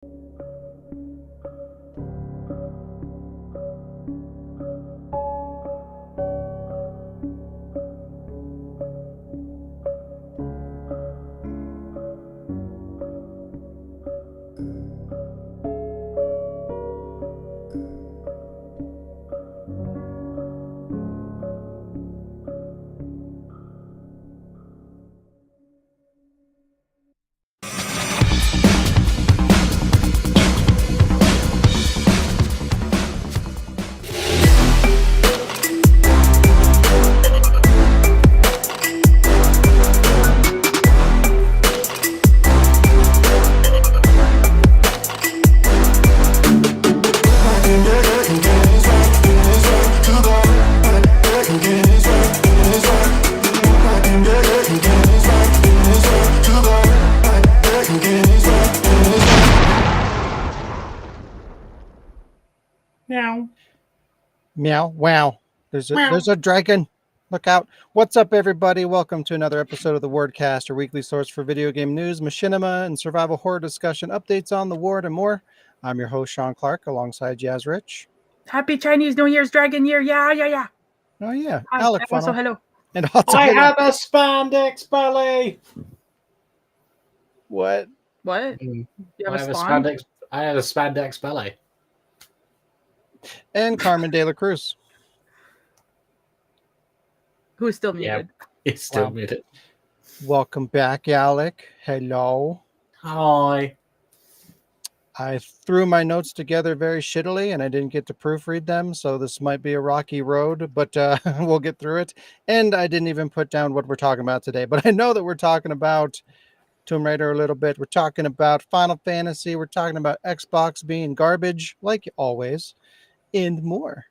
Meow. Meow. Wow. There's a dragon. Look out. What's up, everybody? Welcome to another episode of the Wardcast, your weekly source for video game news, machinima, and survival horror discussion, updates on the ward, and more. I'm your host, Sean Clark, alongside Yaz Rich. Happy Chinese New Year's Dragon Year. Yeah. Oh, yeah. Hi. Alec Also, Funnel. hello. And also, I have a spandex belly. What? What? You You I have have a a spawn? spandex. I have a spandex belly. And Carmen de la Cruz. Who's still Yeah. muted? It's still Wow. muted. Welcome back, Alec. Hello. Hi. I threw my notes together very shittily and I didn't get to proofread them, so this might be a rocky road, but we'll get through it. And I didn't even put down what we're talking about today, but I know that we're talking about Tomb Raider a little bit. We're talking about Final Fantasy. We're talking about Xbox being garbage, like always, and more.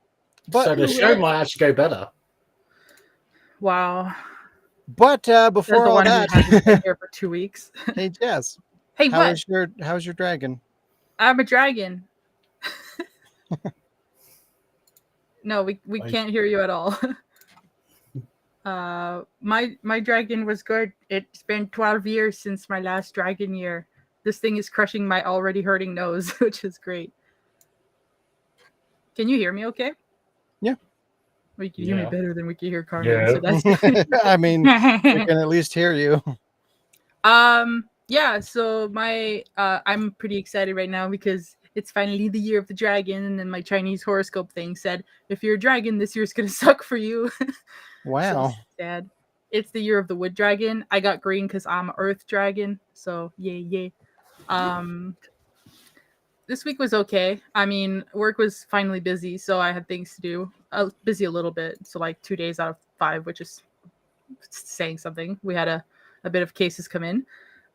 But So the show might actually go better. Wow. before There's the all one that, who hasn't been here for 2 weeks. hey Jess, Hey, what? how's your dragon? I'm a dragon. No, we can't hear you at all. My dragon was good. It's been 12 years since my last dragon year. This thing is crushing my already hurting nose, which is great. Can you hear me okay? Yeah. We can hear me Yeah. better than we can hear Carmen. Yeah. So that's good. I mean, we can at least hear you. Yeah, so my I'm pretty excited right now because it's finally the year of the dragon, and then my Chinese horoscope thing said if you're a dragon, this year's gonna suck for you. Wow. So sad. It's the year of the wood dragon. I got green because I'm an earth dragon, so yay. This week was okay. I mean, work was finally busy, so I had things to do. Busy a little bit, so like 2 days out of 5, which is saying something. We had a bit of cases come in,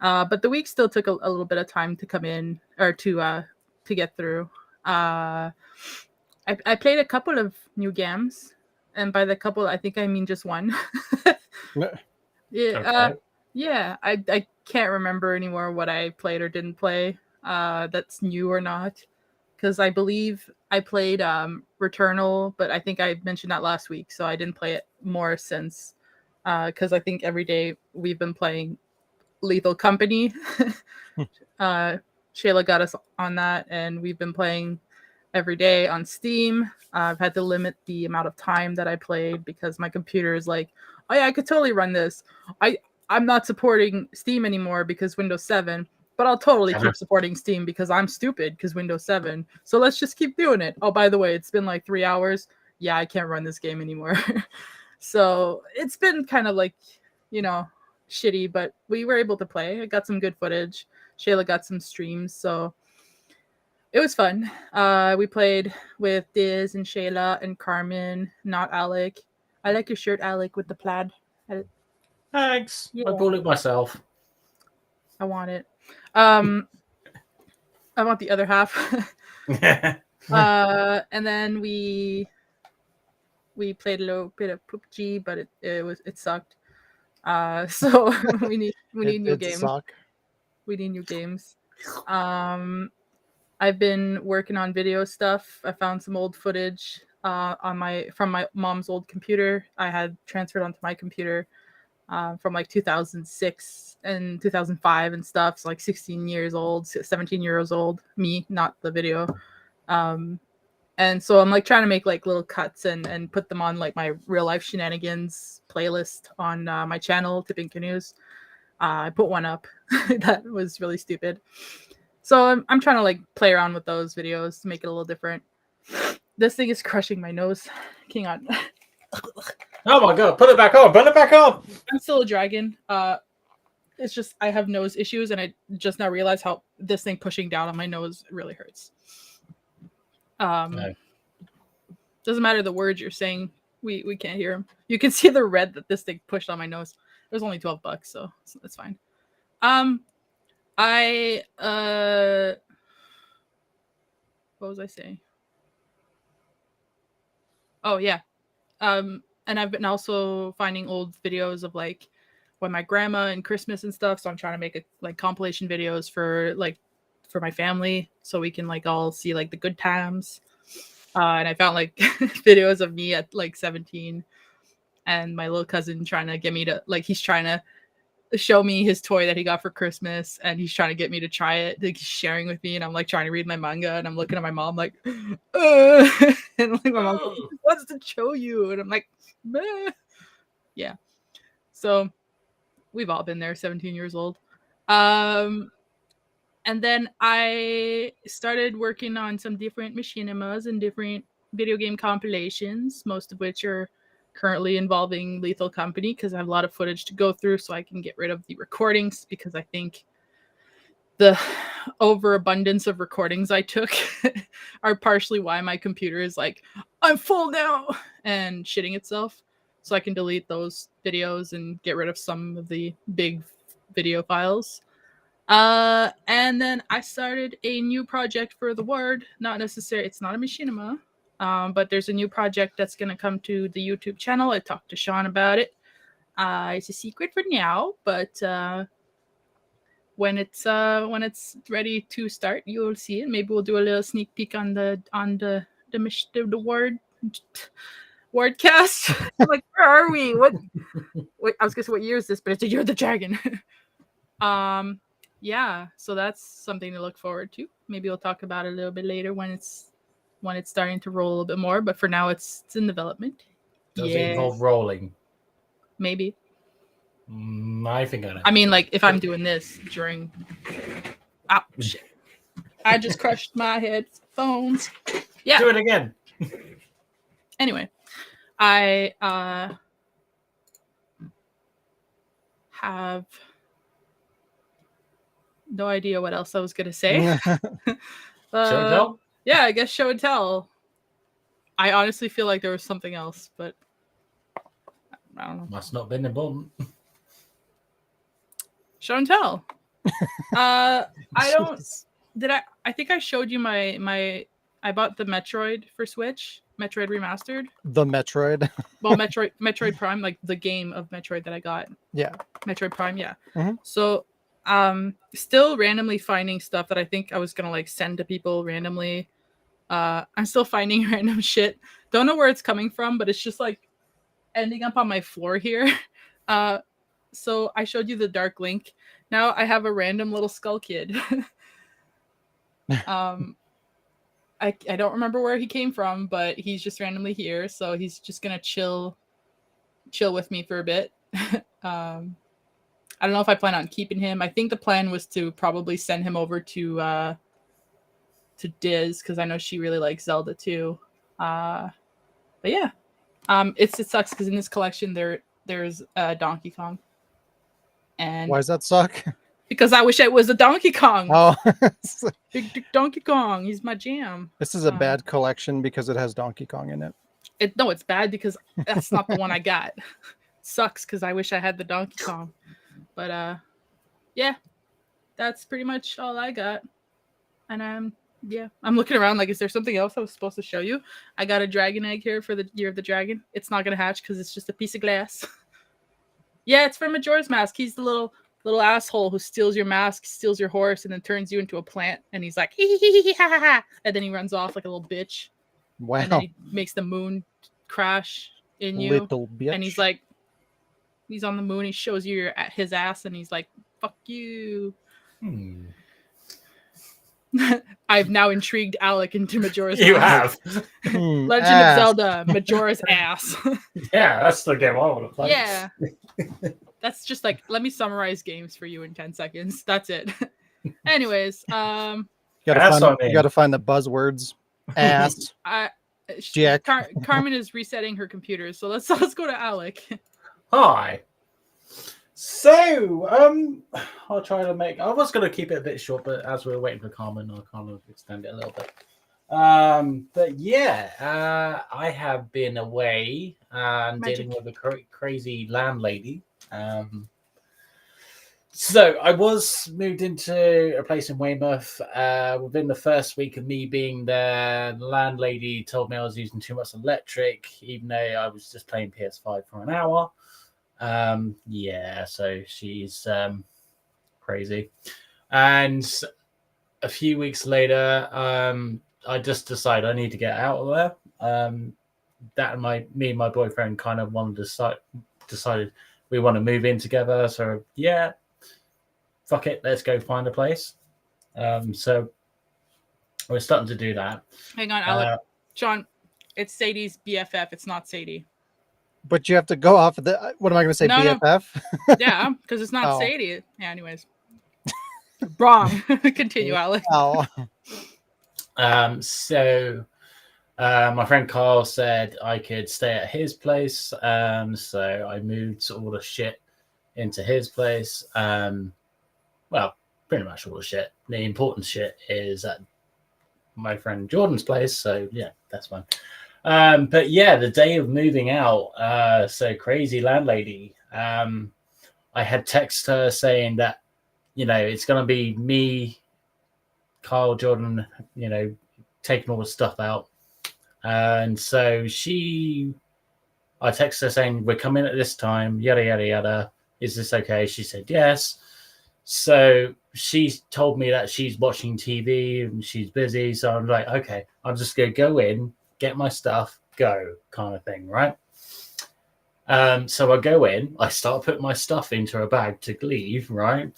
but the week still took a little bit of time to come in or to get through. I played a couple of new games, and by the couple, I think I mean just one. Yeah, Okay. yeah. I can't remember anymore what I played or didn't play. That's new or not, because I believe I played Returnal, but I think I mentioned that last week, so I didn't play it more since. Because I think every day we've been playing Lethal Company. Shayla got us on that, and we've been playing every day on Steam. I've had to limit the amount of time that I played because my computer is like, oh yeah, I could totally run this. I'm not supporting Steam anymore because Windows 7, but I'll totally keep supporting Steam because I'm stupid because Windows 7. So let's just keep doing it. Oh, by the way, it's been like 3 hours. Yeah, I can't run this game anymore. So it's been kind of like, shitty, but we were able to play. I got some good footage. Shayla got some streams, so it was fun. We played with Diz and Shayla and Carmen, not Alec. I like your shirt, Alec, with the plaid. Thanks. Yeah. I bought it myself. I want it. I want the other half. And then we played a little bit of PUBG, but it sucked. So we need new games. We need new games. I've been working on video stuff. I found some old footage from my mom's old computer. I had transferred onto my computer. from like 2006 and 2005 and stuff. So like 16 years old, 17 years old, me, not the video. And so I'm like trying to make like little cuts and put them on like my real life shenanigans playlist on my channel, Tipping Canoes. I put one up that was really stupid. So I'm trying to like play around with those videos to make it a little different. This thing is crushing my nose. Hang on. Oh my god, put it back on, put it back on. I'm still a dragon. It's just I have nose issues, and I just now realized how this thing pushing down on my nose really hurts. No. Doesn't matter the words you're saying, we can't hear them. You can see the red that this thing pushed on my nose. It was only $12, so it's fine. What was I saying? Oh yeah. And I've been also finding old videos of like when my grandma and Christmas and stuff. So I'm trying to make like compilation videos for my family, so we can like all see like the good times. And I found like videos of me at like 17 and my little cousin trying to get me to like, he's trying to show me his toy that he got for Christmas, and he's trying to get me to try it. Like, he's sharing with me, and I'm like trying to read my manga, and I'm looking at my mom like, and like my mom wants to show you, and I'm like, meh. Yeah. So we've all been there, 17 years old. And then I started working on some different machinimas and different video game compilations, most of which are currently involving Lethal Company, because I have a lot of footage to go through so I can get rid of the recordings, because I think the overabundance of recordings I took are partially why my computer is like, I'm full now, and shitting itself. So I can delete those videos and get rid of some of the big video files. And then I started a new project for the Ward. Not necessarily, it's not a machinima, but there's a new project that's going to come to the YouTube channel. I talked to Sean about it. It's a secret for now, but when it's ready to start, you'll see it. Maybe we'll do a little sneak peek on the Wardcast. I'm like, where are we? What? Wait, I was gonna say what year is this, but it's a Year of the Dragon. Yeah, so that's something to look forward to. Maybe we'll talk about it a little bit later when it's starting to roll a little bit more. But for now, it's in development. Does it involve rolling? Maybe. I think I know. I mean, like if I'm doing this during. Oh shit! I just crushed my headphones. Yeah. Do it again. Anyway, I have no idea what else I was gonna say. Show and tell? Yeah, I guess show and tell. I honestly feel like there was something else, but I don't know. Must not have been important. Show and tell. I don't. Did I? I think I showed you my. I bought the Metroid for Switch. Metroid Remastered. The Metroid. Well, Metroid Prime, like the game of Metroid that I got. Yeah. Metroid Prime, yeah. Mm-hmm. So, still randomly finding stuff that I think I was gonna like send to people randomly. I'm still finding random shit. Don't know where it's coming from, but it's just like ending up on my floor here. So I showed you the Dark Link. Now I have a random little Skull Kid. I don't remember where he came from, but he's just randomly here. So he's just gonna chill with me for a bit. I don't know if I plan on keeping him. I think the plan was to probably send him over to Diz, because I know she really likes Zelda too. But yeah, it sucks because in this collection there's Donkey Kong. And why does that suck? Because I wish it was a Donkey Kong. Oh, Big Donkey Kong. He's my jam. this is a bad collection because it has Donkey Kong in it. No, it's bad because that's not the one I got. Sucks because I wish I had the Donkey Kong. But yeah, that's pretty much all I got. And I'm looking around like, is there something else I was supposed to show you? I got a dragon egg here for the Year of the Dragon. It's not gonna hatch because it's just a piece of glass. Yeah, it's from Majora's Mask. He's the little asshole who steals your mask, steals your horse, and then turns you into a plant. And he's like, hee hee hee ha ha ha, and then he runs off like a little bitch. Wow. And then he makes the moon crash in you. Little bitch. And he's like, he's on the moon. He shows you his ass, and he's like, "Fuck you." I've now intrigued Alec into Majora's You Mask. have. Legend Ass. of Zelda, Majora's ass. Yeah, that's the game I want to play. Yeah. That's just like, let me summarize games for you in 10 seconds. That's it. Anyways, You Ass gotta find the buzzwords. Ass. Jack. Carmen is resetting her computer, so let's go to Alec. Hi. So, I'll try to make. I was going to keep it a bit short, but as we were waiting for Carmen, I'll kind of extend it a little bit. But yeah, I have been away and dealing with a crazy landlady. So I was moved into a place in Weymouth. Within the first week of me being there, the landlady told me I was using too much electric, even though I was just playing PS5 for an hour. Yeah, so she's crazy. And a few weeks later, I just decided I need to get out of there. That and me and my boyfriend kind of decided we want to move in together. So yeah, fuck it, let's go find a place. So we're starting to do that. Hang on, Alec. Sean, it's Sadie's BFF. It's not Sadie. But you have to go off of the. What am I going to say? No, BFF? Yeah, because it's not Oh. Sadie. Yeah, anyways. Wrong. Continue, Alec. Oh. So my friend Carl said I could stay at his place. So I moved all the shit into his place. Well, pretty much all the shit. The important shit is at my friend Jordan's place. So yeah, that's fine. But yeah, the day of moving out, so crazy landlady. I had texted her saying that, it's going to be me, Kyle, Jordan, taking all the stuff out. And so I texted her saying, we're coming at this time, yada, yada, yada. Is this okay? She said, yes. So she told me that she's watching TV and she's busy. So I'm like, okay, I'm just going to go in, get my stuff, go kind of thing, right? So I go in, I start putting my stuff into a bag to leave, right?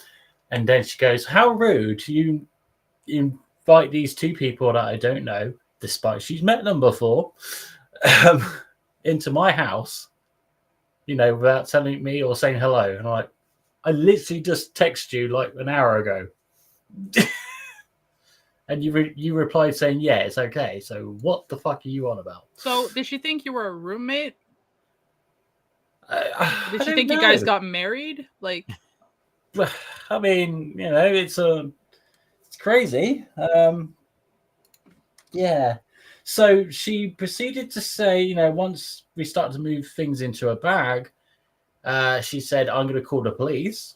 And then she goes, how rude, you invite these two people that I don't know, despite she's met them before, into my house, without telling me or saying hello. And I'm like, I literally just texted you like an hour ago. And you replied saying, yeah, it's okay. So what the fuck are you on about? So did she think you were a roommate? Did she I think don't you guys know. got married? Like, I mean, it's crazy. Yeah. So she proceeded to say, once we started to move things into a bag, she said, I'm going to call the police.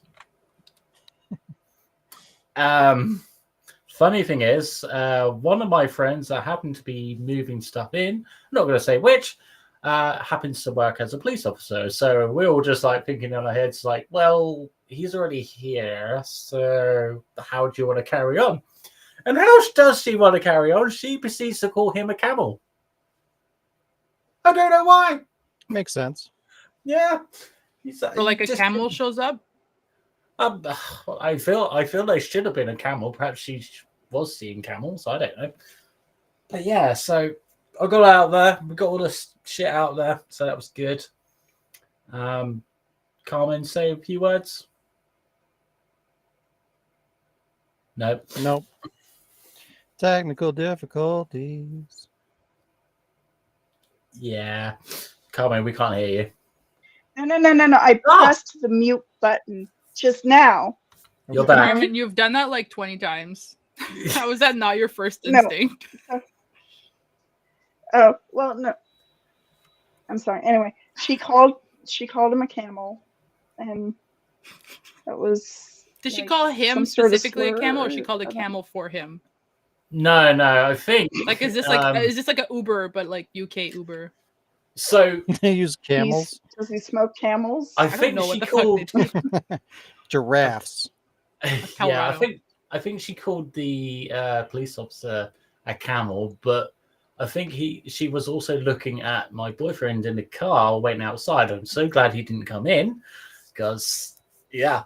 Funny thing is, one of my friends that happened to be moving stuff in, I'm not going to say which, happens to work as a police officer. So we're all just like thinking in our heads, like, well, he's already here. So how do you want to carry on? And how does she want to carry on? She proceeds to call him a camel. I don't know why. Makes sense. Yeah. so like a camel shows up? I feel they should have been a camel. Perhaps she was seeing camels. I don't know. But yeah, so I got out there. We got all this shit out there. So that was good. Carmen, say a few words. Nope. Technical difficulties. Yeah. Carmen, we can't hear you. No. I pressed the mute button just now. You're back. Carmen, you've done that like 20 times. How is that not your first No. instinct? Oh, well, no. I'm sorry. Anyway, she called him a camel, and that was. Did she like, call him some sort of specifically a camel, or she slur, called a I don't- camel for him? No, I think Like, is this like a Uber, but like UK Uber? so. They use camels, Does he smoke camels? I I don't think know what she the called. fuck they do. giraffes. Yeah, Colorado. I think she called the police officer a camel, but I think she was also looking at my boyfriend in the car waiting outside. I'm so glad he didn't come in. because yeah,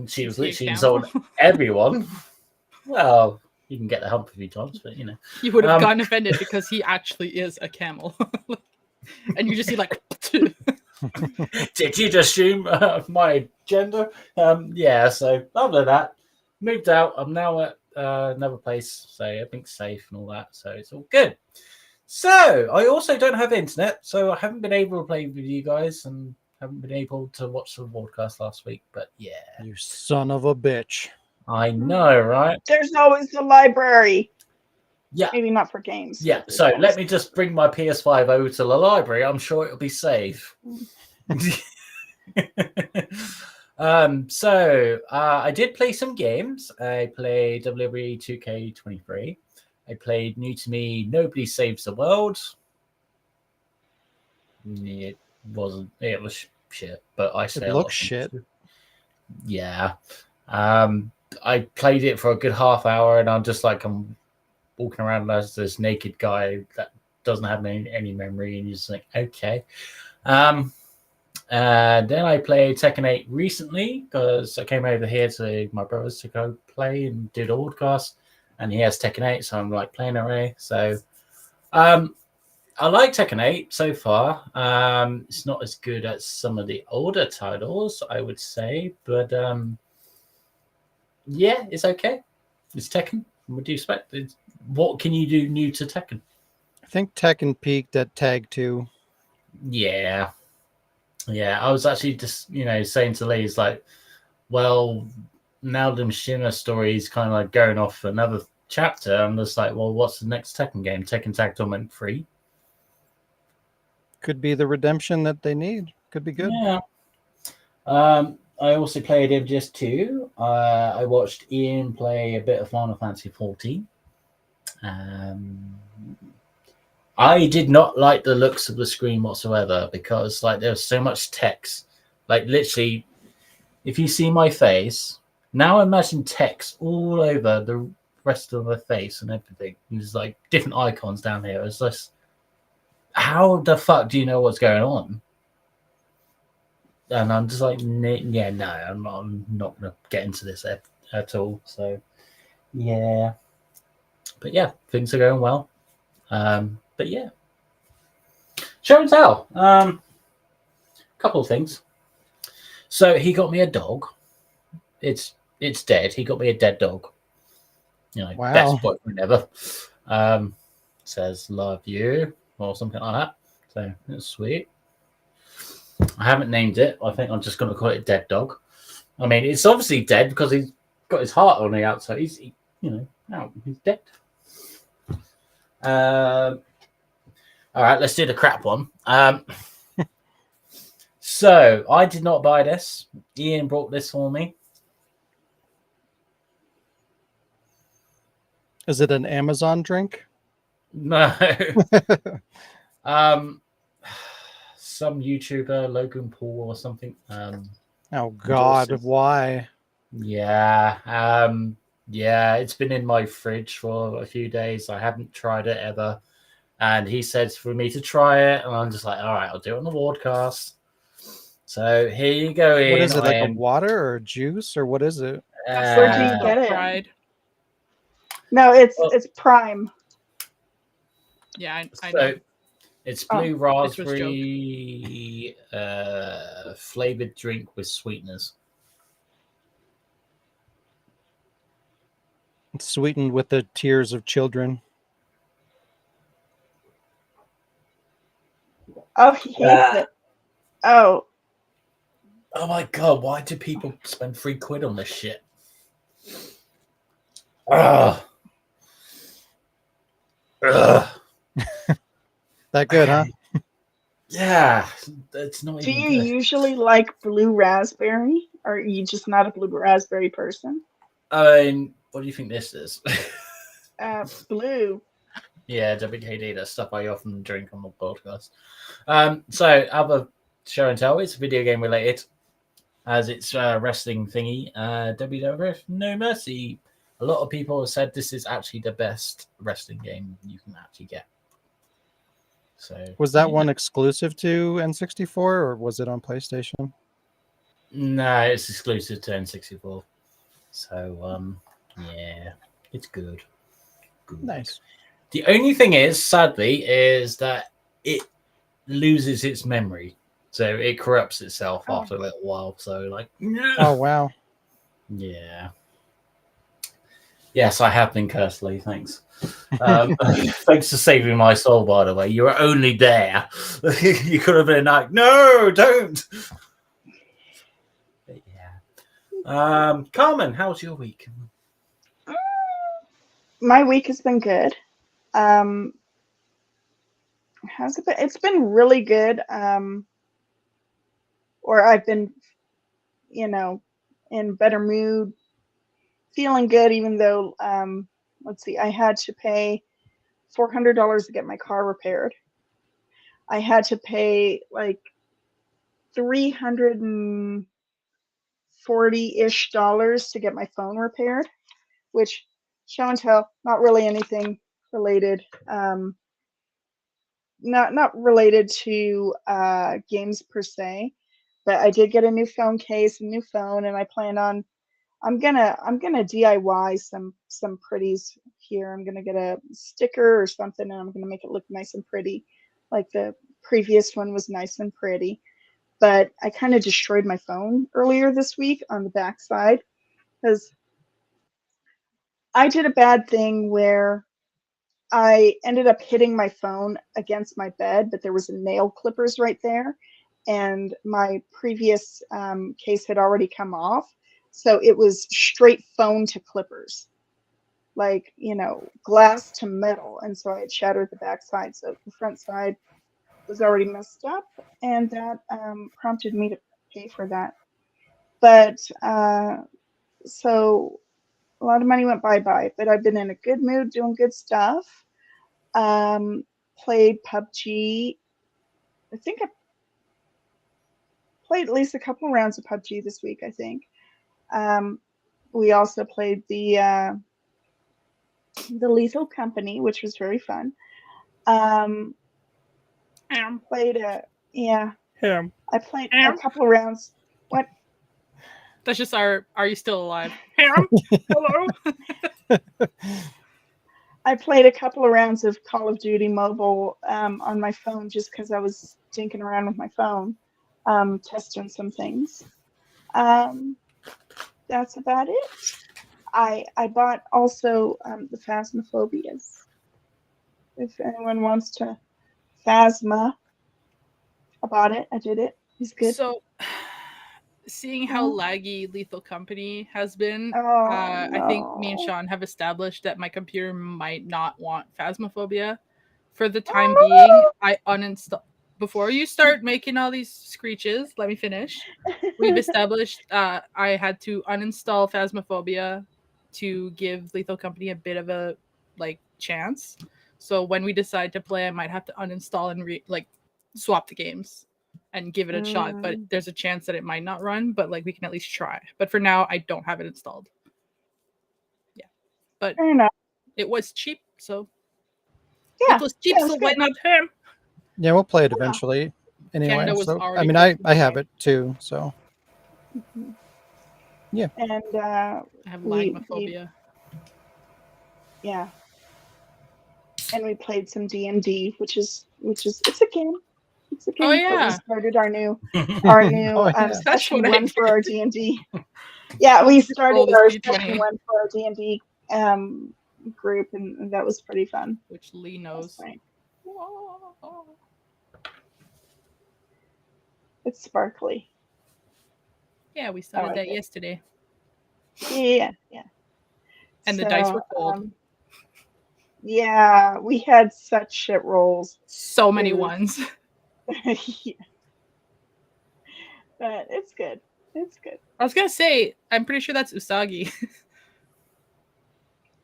she was Is he a literally camel? insulting everyone. Well, you can get the hump a few times, but you know. You would have Um, gotten offended because he actually is a camel. And you just see like Did you just assume my gender? Yeah, so other than that, moved out. I'm now at another place, so everything's safe and all that, so it's all good. So I also don't have internet, so I haven't been able to play with you guys and haven't been able to watch the Wardcast last week, but yeah. You son of a bitch. I know, right? There's always the library. Yeah. Maybe not for games. Yeah, but there's so always- let me just bring my PS5 over to the library. I'm sure it'll be safe. I did play some games. I played WWE 2K23. I played new to me Nobody Saves the World. It wasn't. It was shit, but I say It a lot looks of shit. things. Yeah. I played it for a good half hour, and I'm just like I'm walking around as this naked guy that doesn't have any memory, and you're just like, okay. Then I played Tekken 8 recently because I came over here to my brother's to go play and do the broadcast, and he has Tekken 8, so I'm like playing away. So, I like Tekken 8 so far. It's not as good as some of the older titles, I would say, but yeah, it's okay. It's Tekken. What do you expect? What can you do new to Tekken? I think Tekken peaked at Tag 2. Yeah. Yeah, I was actually just, saying to Lee, it's like, well, now the Mishima story is kind of like going off another chapter. I'm just like, well, what's the next Tekken game? Tekken Tag Tournament 3? Could be the redemption that they need. Could be good. Yeah. I also played MGS2. I watched Ian play a bit of Final Fantasy 14. I did not like the looks of the screen whatsoever because like there was so much text. Like literally, if you see my face, now imagine text all over the rest of the face and everything. And there's like different icons down here. It's just, how the fuck do you know what's going on? And I'm just like, yeah, no, I'm not going to get into this at all. So, yeah. But yeah, things are going well. But yeah. Show and tell. Couple of things. So he got me a dog. It's dead. He got me a dead dog. Wow. Best boyfriend ever. Says love you or something like that. So that's sweet. I haven't named it. I think I'm just going to call it Dead Dog. I mean, it's obviously dead because he's got his heart on the outside. He's dead. All right, let's do the crap one. So I did not buy this. Ian brought this for me. Is it an Amazon drink? No. Some YouTuber, Logan Paul or something. Oh God, endorses. why? Yeah. Yeah, it's been in my fridge for a few days. I haven't tried it ever. And he says for me to try it, and I'm just like, all right, I'll do it on the Wardcast. So here you go, Ian. What is it, like a water or a juice, or what is it? Where do you get it? Pride. No, it's Prime. Yeah, I know. So it's blue This was raspberry flavored drink with sweeteners. It's sweetened with the tears of children. Oh, he hates it. Oh. Oh my god, why do people spend £3 on this shit? Ugh. Ugh. That good, huh? Yeah, it's not Do even you good. usually like blue raspberry? Or are you just not a blue raspberry person? I mean, what do you think this is? Blue. Yeah, WKD, that's stuff I often drink on the podcast. So, other show and tell, it's video game related, as it's wrestling thingy. WWF No Mercy. A lot of people have said this is actually the best wrestling game you can actually get. So, Was that one exclusive to N64, or was it on PlayStation? No, it's exclusive to N64. So, yeah, it's good. Nice. The only thing is, sadly, is that it loses its memory. So it corrupts itself after a little while. So, like, Oh wow. yeah. Yes, I have been cursed, Lee. Thanks. Thanks for saving my soul, by the way. You were only there. You could have been like, no, don't. But yeah. Carmen, how's your week? My week has been good. How's it been? It's been really good. Or I've been, in better mood, feeling good, even though, let's see, I had to pay $400 to get my car repaired. I had to pay like $340-ish to get my phone repaired, which, show and tell, not really anything related. Not related to games per se, but I did get a new phone case, a new phone, and I plan on I'm gonna DIY some pretties here. I'm gonna get a sticker or something, and I'm gonna make it look nice and pretty, like the previous one was nice and pretty. But I kind of destroyed my phone earlier this week on the back side because I did a bad thing where I ended up hitting my phone against my bed, but there was nail clippers right there, and my previous case had already come off, so it was straight phone to clippers, like glass to metal, and so I had shattered the back side. So the front side was already messed up, and that prompted me to pay for that. But so a lot of money went bye-bye, but I've been in a good mood, doing good stuff. Played PUBG. I think I played at least a couple rounds of PUBG this week, I think. We also played the Lethal Company, which was very fun. Played I played a couple of rounds. What? That's just our Are You Still Alive? Hello? I played a couple of rounds of Call of Duty Mobile on my phone just because I was dinking around with my phone, testing some things. That's about it. I bought also the Phasmophobias. If anyone wants to Phasma, I bought it. I did it. It's good. So, seeing how laggy Lethal Company has been, no. I think me and Sean have established that my computer might not want Phasmophobia. For the time being, I uninstall. Before you start making all these screeches, let me finish. We've established I had to uninstall Phasmophobia to give Lethal Company a bit of a chance. So when we decide to play, I might have to uninstall and swap the games and give it a shot. But there's a chance that it might not run, but we can at least try. But for now, I don't have it installed. Yeah, but fair enough. It was cheap, so Yeah, it was cheap, so why not him? Yeah, we'll play it eventually. Anyway, Canada was so I already mean, I have it too. So yeah, and I have lagmophobia. Yeah, and we played some D&D, which is it's a game. It's a game. Oh, yeah. But we started our new Oh, yeah. session That's what I one for our D&D. Yeah, we started Roll this our D20. session one for our D&D group, and that was pretty fun. Which Lee knows. It's sparkly. Yeah, we started like that it. yesterday. Yeah. And the dice were cold. Yeah, we had such shit rolls. So many ones. Yeah. But it's good. It's good. I was gonna say, I'm pretty sure that's Usagi.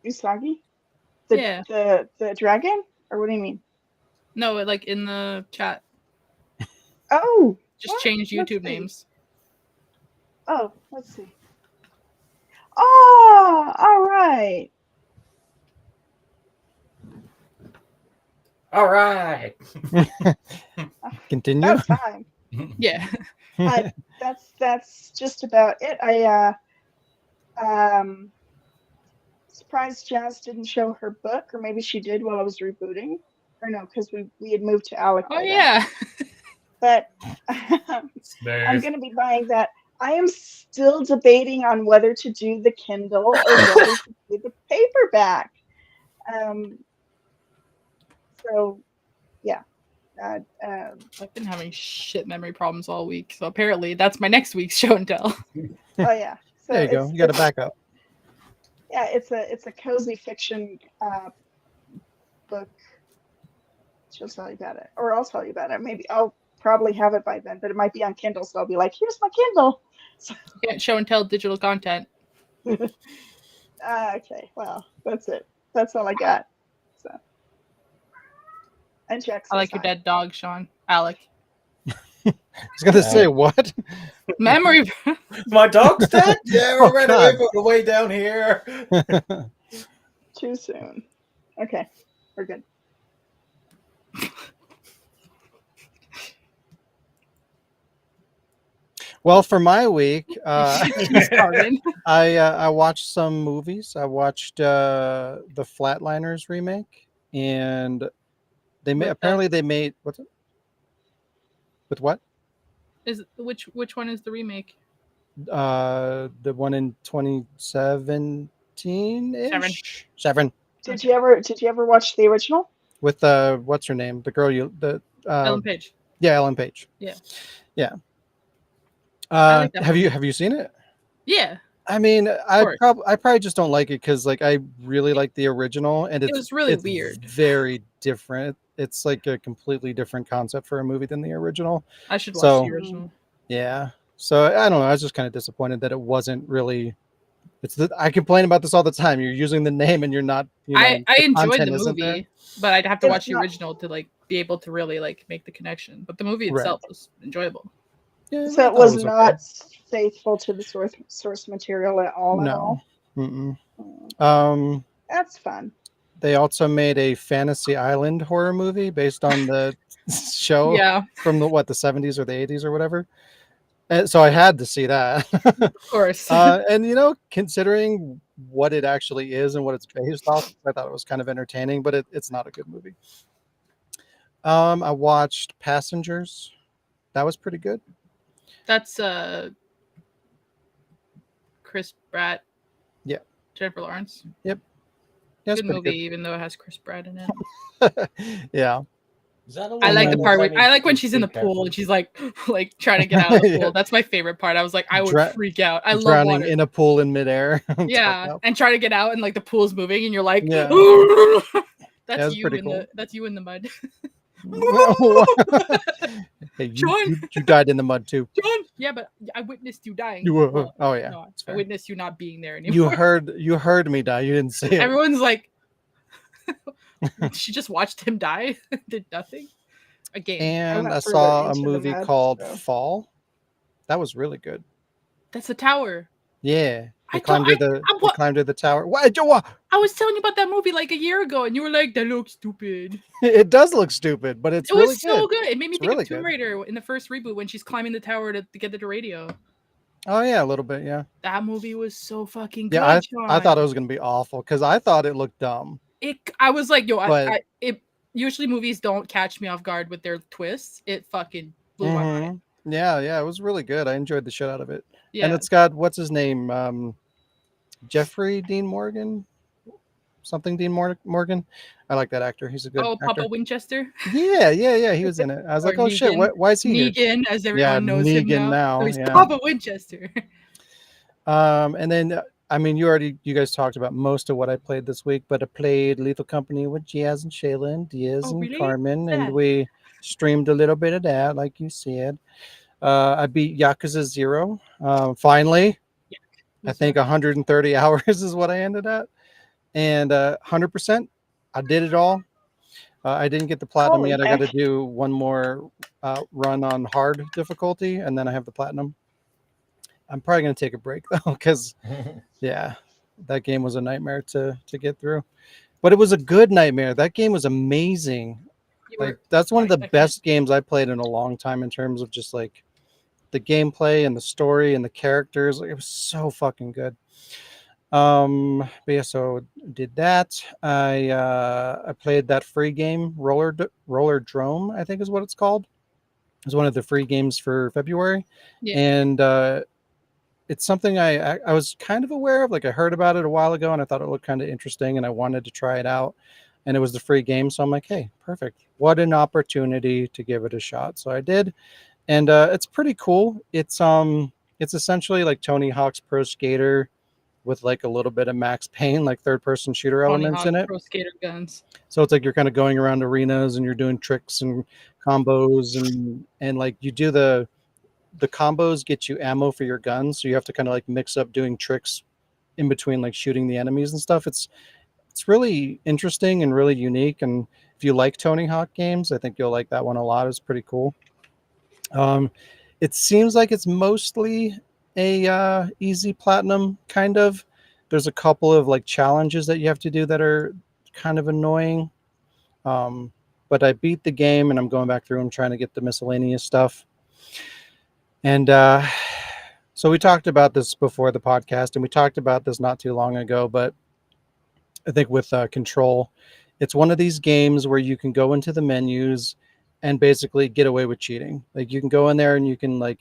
Usagi? Yeah. The dragon? Or what do you mean? No, in the chat. Oh! Just what? change Let's YouTube see. names. Oh, let's see. Oh, all right. All right. Continue. About time. Yeah. But that's just about it. Surprised Jazz didn't show her book, or maybe she did while I was rebooting. Or no, because we had moved to Alec Oh by then. yeah. But I'm Smooth. going to be buying that. I am still debating on whether to do the Kindle or whether to do the paperback. So, yeah. I've been having shit memory problems all week, so apparently that's my next week's show and tell. Oh yeah. So There you go. You got a backup. Yeah, it's a cozy fiction book. She'll tell you about it, or I'll tell you about it. Maybe I'll probably have it by then, but it might be on Kindle, so I'll be like, "Here's my Kindle." So, You can't show and tell digital content. okay, well, that's it. That's all I got. So, and Jack's I like your dead dog, Sean. Alec. I was gonna say what? Memory. My dog's dead? Yeah, Oh, we ran God. away from the way down here. Too soon. Okay, we're good. Well, for my week, She's started. I watched some movies. I watched the Flatliners remake, and they With apparently they made what's it? With what? Is which one is the remake? The one in 2017 ish. Seven. Did you ever watch the original? With what's her name? The girl Ellen Page. yeah, Ellen Page. Yeah. Yeah. like that Have you seen it? Yeah. I mean, I course. probably just don't like it because like I really like the original, and It was really weird. Very different. It's like a completely different concept for a movie than the original. I should watch So- the original. Yeah. So I don't know. I was just kind of disappointed that it wasn't really. I complain about this all the time. You're using the name and you're not. I the enjoyed content the isn't there. movie, but I'd have to It's watch the not- original to like be able to really like make the connection. But the movie Right. itself was enjoyable. Yeah, I So it thought was okay. not faithful to the source material at all. At No. all. Mm-mm. That's fun. They also made a Fantasy Island horror movie based on the show Yeah, from the 70s or the 80s or whatever. And so I had to see that. of course. And considering what it actually is and what it's based off, I thought it was kind of entertaining, but it's not a good movie. I watched Passengers. That was pretty good. That's Chris Pratt. Yeah. Jennifer Lawrence. That's Good pretty movie, even though it has Chris Pratt in it. good. Yeah. Is that the I one like where the part there's when I only like when she's in the two pool and characters? she's like trying to get out of the pool. Yeah. That's my favorite part. I was like, I would Dra- freak out. I love Drowning water. in a pool in midair. Yeah, Tucked up. and trying to get out and like the pool's moving and you're like, Yeah. that's was you pretty in cool. that's you in the mud. Hey, Sean! you died in the mud too. John, yeah, but I witnessed you dying. You were. Well, Oh yeah. no, it's I fair. witnessed you not being there anymore. You heard me die. You didn't see it. Everyone's like, she just watched him die, did nothing. A game. And went I further saw a into the movie mud, called so. Fall. That was really good. That's a tower. Yeah. I They climbed to don't- the I- they what- climbed to the tower. What? I was telling you about that movie like a year ago, and you were like, "That looks stupid." It does look stupid, but it's It really was so good. It made me It's think really of Tomb good. Raider in the first reboot when she's climbing the tower to get the radio. Oh yeah, a little bit, yeah. That movie was so fucking good. Yeah, I Sean. thought it was gonna be awful because I thought it looked dumb. I was like, yo, But- usually movies don't catch me off guard with their twists. It fucking blew my mind. Mhm. Yeah, it was really good. I enjoyed the shit out of it. Yeah, And it's got what's his name? Jeffrey Dean Morgan? Something Dean Morgan. I like that actor. He's a good actor. Papa Winchester, Yeah, he was in it. I was Or like, oh shit, Negan. why is he here? Negan, as everyone knows him Negan now, So he's yeah. Papa Winchester. And then I mean, you guys talked about most of what I played this week, but I played Lethal Company with Jazz and Shayla and Diaz Oh, and really? Carmen, Yeah. and we streamed a little bit of that, like you said. I beat Yakuza 0. Finally, I think 130 hours is what I ended at, and 100%. I did it all. I didn't get the platinum Holy yet. I got to heck. do one more run on hard difficulty, and then I have the platinum. I'm probably going to take a break though, because yeah, that game was a nightmare to get through, but it was a good nightmare. That game was amazing. You were- Like that's one of the Sorry, I can't- best games I played in a long time in terms of just like the gameplay and the story and the characters. Like, it was so fucking good. But yeah, so did that. I played that free game, Roller Drome, I think is what it's called. It's one of the free games for February, Yeah. and it's something I was kind of aware of. Like, I heard about it a while ago, and I thought it looked kind of interesting, and I wanted to try it out. And it was the free game, so I'm like, hey, perfect! What an opportunity to give it a shot. So I did, and it's pretty cool. It's essentially like Tony Hawk's Pro Skater with like a little bit of Max Payne, like third-person shooter Tony elements Hawk in it. Pro Skater guns. So it's like you're kind of going around arenas and you're doing tricks and combos, and like you do the combos get you ammo for your guns, so you have to kind of like mix up doing tricks in between like shooting the enemies and stuff. It's really interesting and really unique, and if you like Tony Hawk games, I think you'll like that one a lot. It's pretty cool. Um, it seems like it's mostly a easy platinum kind of. There's a couple of like challenges that you have to do that are kind of annoying. But I beat the game and I'm going back through and trying to get the miscellaneous stuff. And so we talked about this before the podcast, and we talked about this not too long ago, but I think with Control, it's one of these games where you can go into the menus and basically get away with cheating. Like, you can go in there and you can like,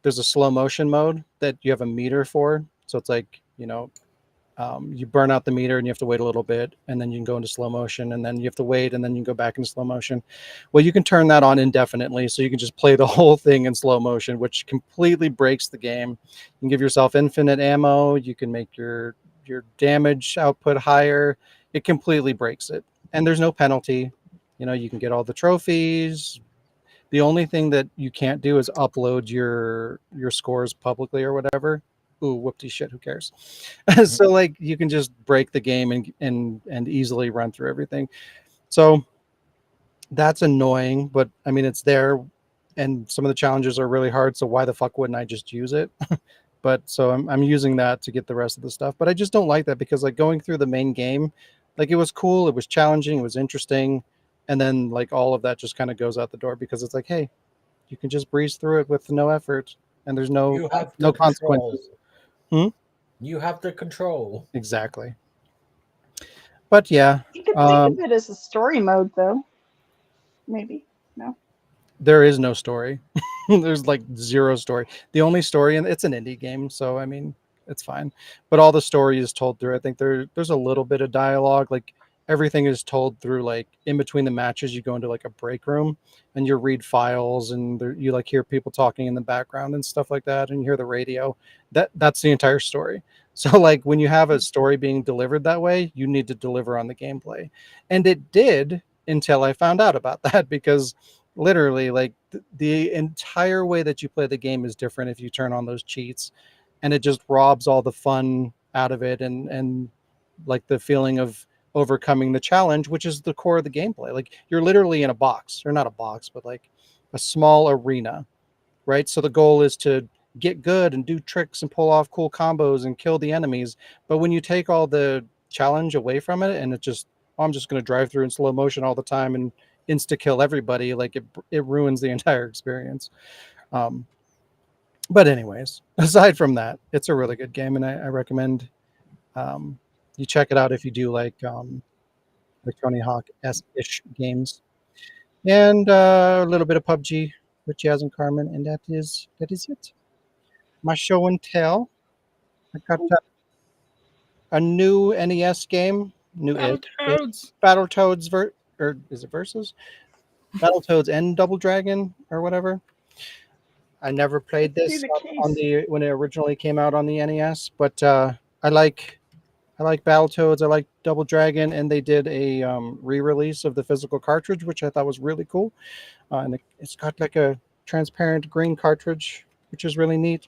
there's a slow motion mode that you have a meter for. So it's like, you burn out the meter and you have to wait a little bit, and then you can go into slow motion, and then you have to wait, and then you can go back into slow motion. Well, you can turn that on indefinitely, so you can just play the whole thing in slow motion, which completely breaks the game. You can give yourself infinite ammo. You can make your damage output higher. It completely breaks it, and there's no penalty. You can get all the trophies. The only thing that you can't do is upload your scores publicly or whatever. Ooh, whoopty shit, who cares? So like, you can just break the game and easily run through everything. So that's annoying, but I mean, it's there, and some of the challenges are really hard, so why the fuck wouldn't I just use it? But so I'm using that to get the rest of the stuff. But I just don't like that, because like, going through the main game, like, it was cool, it was challenging, it was interesting, and then like all of that just kind of goes out the door, because it's like, hey, you can just breeze through it with no effort, and there's no You have no the control. consequences. You have the control. Exactly. But yeah, You could think of it as a story mode, though. Maybe. No. there is no story. There's like zero story. The only story, and it's an indie game, so I mean, it's fine. But all the story is told through. I think there's a little bit of dialogue. Like, everything is told through, like, in between the matches, you go into like a break room and you read files, and you like hear people talking in the background and stuff like that, and you hear the radio. That's the entire story. So like, when you have a story being delivered that way, you need to deliver on the gameplay. And it did, until I found out about that, because literally, like, the entire way that you play the game is different if you turn on those cheats, and it just robs all the fun out of it, and like the feeling of overcoming the challenge, which is the core of the gameplay. Like, you're literally in a box, or not a box, but like a small arena, right? So the goal is to get good and do tricks and pull off cool combos and kill the enemies. But when you take all the challenge away from it, and it just, oh, I'm just going to drive through in slow motion all the time and insta kill everybody, like, it ruins the entire experience. But anyways, aside from that, it's a really good game, and I recommend you check it out if you do like Tony Hawk ish games, and a little bit of PUBG with Jazz and Carmen, and that is it. My show and tell. I got a new NES game, Battletoads. Battletoads, or is it Versus? Battletoads and Double Dragon or whatever. I never played Be this the on case. when it originally came out on the NES, but I like Battletoads. I like Double Dragon, and they did a re-release of the physical cartridge, which I thought was really cool. And it's got like a transparent green cartridge, which is really neat.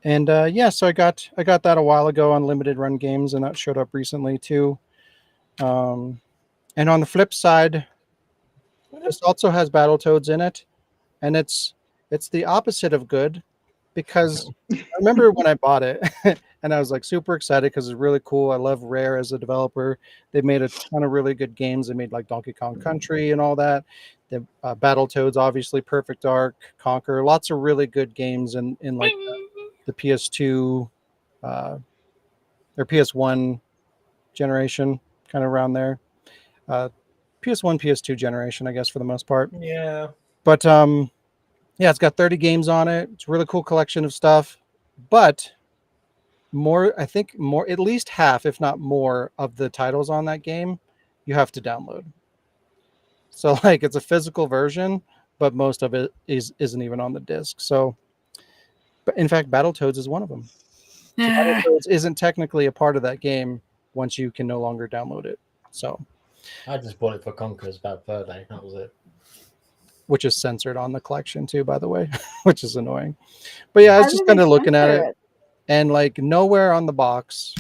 And yeah, so I got that a while ago on Limited Run Games, and that showed up recently too. And on the flip side, this also has Battletoads in it, and it's the opposite of good, because I remember when I bought it, and I was like super excited because it's really cool. I love Rare as a developer. They made a ton of really good games. They made like Donkey Kong Country and all that. The Battletoads, obviously, Perfect Dark, Conquer, lots of really good games in like the PS2 uh, or PS1 generation, kind of around there. PS1, PS2 generation, I guess, for the most part. Yeah. But yeah, it's got 30 games on it. It's a really cool collection of stuff. But I think at least half, if not more, of the titles on that game, you have to download. So like it's a physical version, but most of it isn't even on the disc. So, but in fact, Battletoads is one of them. So Battletoads isn't technically a part of that game once you can no longer download it. So, I just bought it for Conker's Bad Fur Day. That was it. which is censored on the collection too, by the way, which is annoying. But yeah, I was How just do they kind of looking at censor it, and like nowhere on the box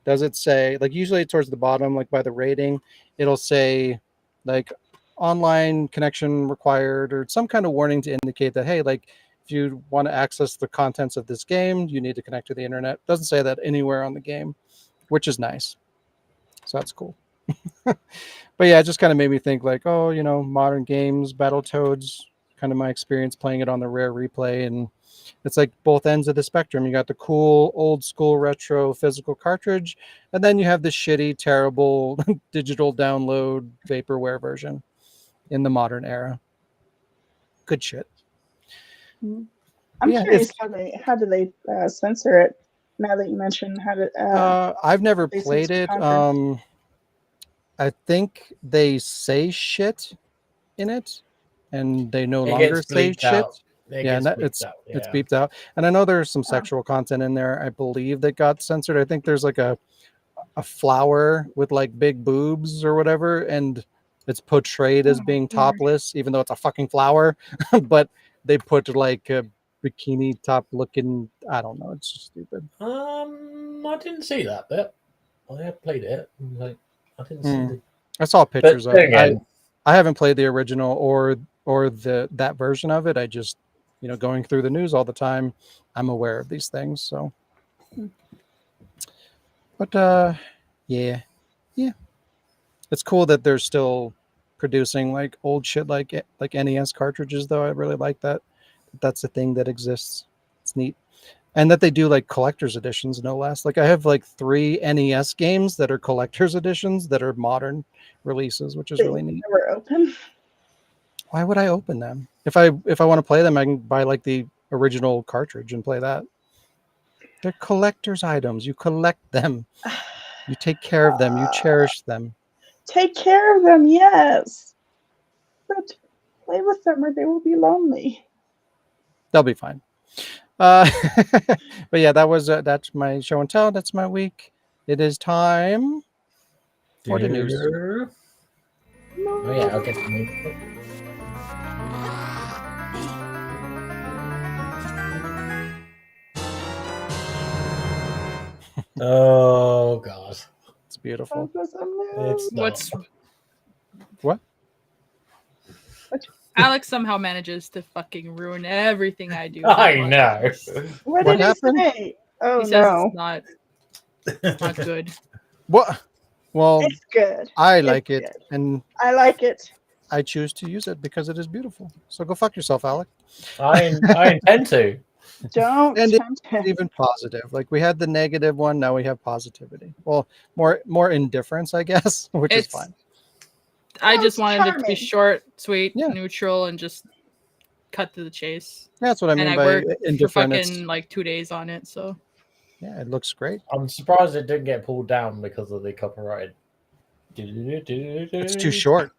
does it say, like usually towards the bottom, like by the rating, it'll say like online connection required or some kind of warning to indicate that, hey, like if you want to access the contents of this game, you need to connect to the internet. Doesn't say that anywhere on the game, which is nice. So that's cool. But yeah, it just kind of made me think like, oh, modern games, Battletoads, kind of my experience playing it on the Rare Replay. And it's like both ends of the spectrum. You got the cool, old school, retro physical cartridge, and then you have the shitty, terrible digital download vaporware version in the modern era. Good shit. I'm Yeah, curious how do they censor it? Now that you mentioned how to, I've never they played censor it. Conker. I think they say shit in it, and they no It longer gets say bleeped shit. out. It Yeah, gets and bleeped out. it's Yeah. beeped out. And I know there's some Oh. sexual content in there, I believe, that got censored. I think there's like a flower with like big boobs or whatever, and it's portrayed as being Lord. topless, even though it's a fucking flower. But they put like a bikini top looking. I don't know. It's just stupid. I didn't see that bit. I have played it. Like, I didn't see the. I saw pictures But of it. again, I haven't played the original or that version of it. I just going through the news all the time, I'm aware of these things. So, but yeah, it's cool that they're still producing like old shit like NES cartridges. Though I really like that. That's a thing that exists. It's neat. And that they do like collector's editions, no less. Like I have like 3 NES games that are collector's editions that are modern releases, which is really neat. They were open. Why would I open them? If I want to play them, I can buy like the original cartridge and play that. They're collector's items. You collect them. You take care of them. You cherish them. Take care of them, yes. But play with them or they will be lonely. They'll be fine. But yeah, that's my show and tell. That's my week. It is time for the news. Oh yeah, I'll get the news. Oh god, It's beautiful. it's not. What? Alex somehow manages to fucking ruin everything I do. I know. What What did happened? he say? Oh He says no. it's not good. What? Well, It's good. I It's like it, good. and I like it. I choose to use it because it is beautiful. So go fuck yourself, Alec. I intend to. Don't And tempt it's him. even positive. Like we had the negative one, now we have positivity. Well, more indifference, I guess, which is It's fine. I No, just it's wanted it to be charming. short, sweet, Yeah. neutral, and just cut to the chase. That's what I And mean I by worked for indifferent. fucking like 2 days on it, so Yeah, it looks great. I'm surprised it didn't get pulled down because of the copyright. It's too short.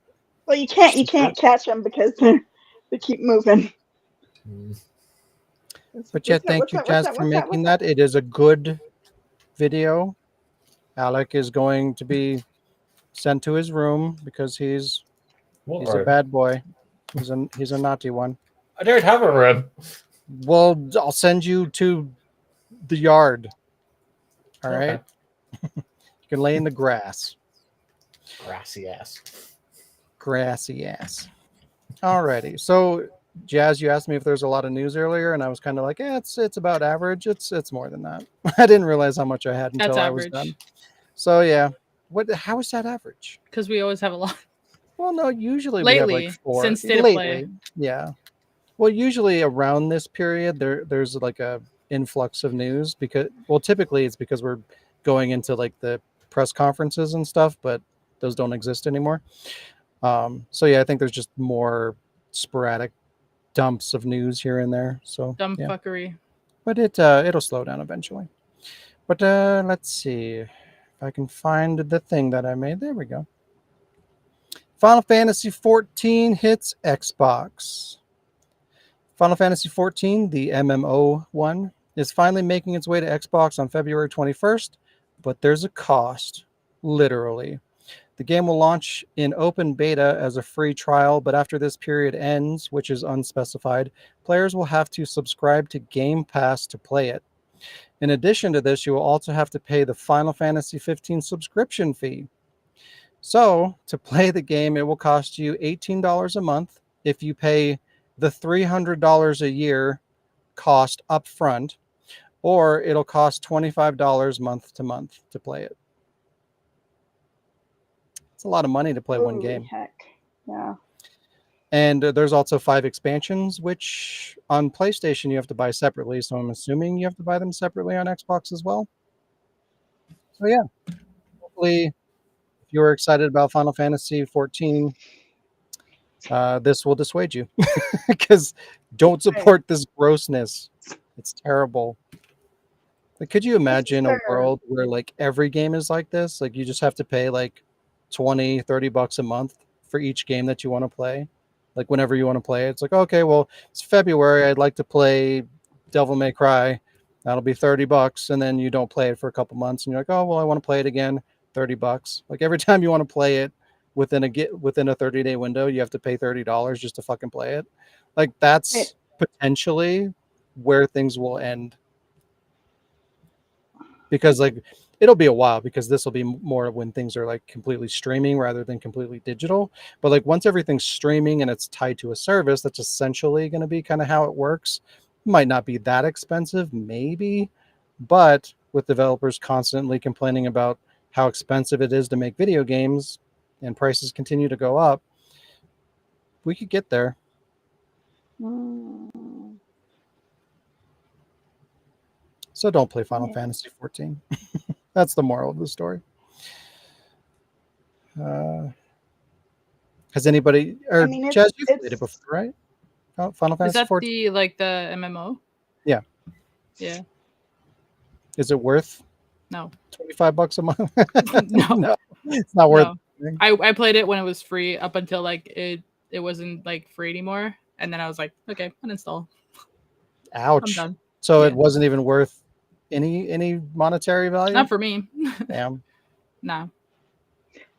Well, you can't catch them because they keep moving. But yeah, thank you, Jazz, for making that. It is a good video. Alec is going to be sent to his room because he's a bad boy. He's a naughty one. I don't have a room. Well, I'll send you to the yard. All right. You can lay in the grass. Grassy ass. Grassy ass. Alrighty. So Jazz, you asked me if there's a lot of news earlier, and I was kind of like, it's about average. It's more than that. I didn't realize how much I had until That's I was average. done. So yeah, how is that average? Because we always have a lot. Well, no, usually we have like Lately, 4. since State of Play. Lately, yeah. Well, usually around this period, there's like a influx of news because, well, typically it's because we're going into like the press conferences and stuff, but those don't exist anymore. So yeah, I think there's just more sporadic dumps of news here and there. So Dumb yeah, fuckery. but it'll slow down eventually. But let's see if I can find the thing that I made. There we go. Final Fantasy 14 hits Xbox. Final Fantasy 14, the MMO one, is finally making its way to Xbox on February 21st, but there's a cost, literally. The game will launch in open beta as a free trial, but after this period ends, which is unspecified, players will have to subscribe to Game Pass to play it. In addition to this, you will also have to pay the Final Fantasy 15 subscription fee. So, to play the game, it will cost you $18 a month if you pay the $300 a year cost up front, or it'll cost $25 month to month to play it. It's a lot of money to play one Holy game. heck. Yeah. And there's also 5 expansions, which on PlayStation you have to buy separately. So I'm assuming you have to buy them separately on Xbox as well. So yeah, hopefully, if you're excited about Final Fantasy 14, this will dissuade you because don't support this grossness. It's terrible. Like, could you imagine a world where like every game is like this? Like you just have to pay like 20, 30 bucks a month for each game that you want to play. Like whenever you want to play it, it's like, okay, well, it's February. I'd like to play Devil May Cry. That'll be 30 bucks. And then you don't play it for a couple months and you're like, oh, well, I want to play it again. 30 bucks. Like every time you want to play it within a 30-day window, you have to pay $30 just to fucking play it. Like that's potentially where things will end. Because like it'll be a while because this will be more when things are like completely streaming rather than completely digital. But like once everything's streaming and it's tied to a service, that's essentially going to be kind of how it works. Might not be that expensive, maybe, but with developers constantly complaining about how expensive it is to make video games and prices continue to go up, we could get there. So don't play Final Fantasy 14. That's the moral of the story. Has anybody or Jazz, you've played it before, right? Final Fantasy 14. Is that the MMO? Yeah. Yeah. Is it worth No. $25 a month? No. No, it's not worth it. I played it when it was free up until like it wasn't like free anymore. And then I was like, okay, uninstall. Ouch. I'm done. So it wasn't even worth any monetary value? Not for me. Damn. No.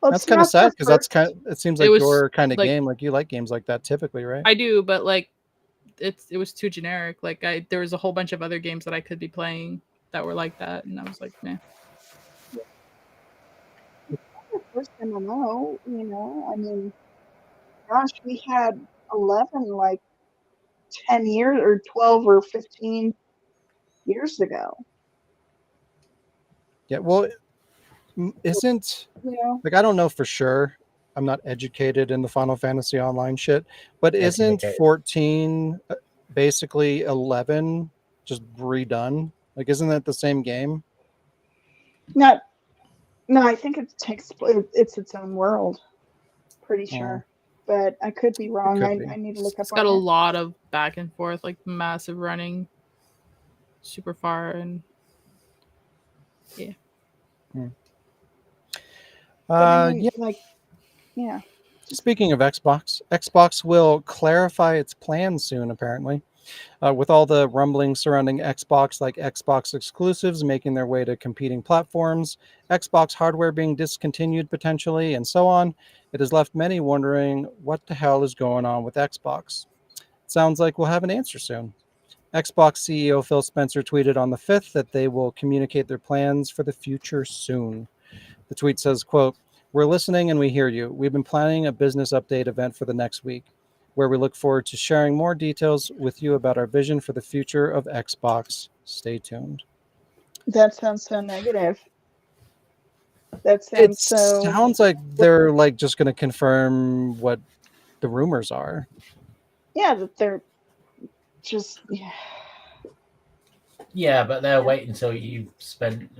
Well, that's kind of sad because that's kind of, it seems like your kind of like, game. Like you like games like that typically, right? I do, but like it was too generic. Like there was a whole bunch of other games that I could be playing that were like that, and I was like, nah. First MMO, you know, I mean, gosh, we had 11 like 10 years or 12 or 15 years ago. Yeah, well, isn't like I don't know for sure. I'm not educated in the Final Fantasy Online shit, but isn't 14 basically 11 just redone? Like, isn't that the same game? No, I think it's its own world. Pretty sure, but I could be wrong. I need to look up. It's got a lot of back and forth, like massive running, super far, and yeah. Yeah. Speaking of Xbox will clarify its plans soon, apparently. With all the rumblings surrounding Xbox, like Xbox exclusives making their way to competing platforms, Xbox hardware being discontinued potentially, and so on, it has left many wondering what the hell is going on with Xbox. It sounds like we'll have an answer soon. Xbox CEO Phil Spencer tweeted on the 5th that they will communicate their plans for the future soon. The tweet says, quote, "We're listening and we hear you. We've been planning a business update event for the next week. where we look forward to sharing more details with you about our vision for the future of Xbox. Stay tuned. That sounds so negative. That It sounds so. sounds like they're like just going to confirm what the rumors are. Yeah, that they're just. Yeah. Yeah, but they'll Yeah. wait until you've spent,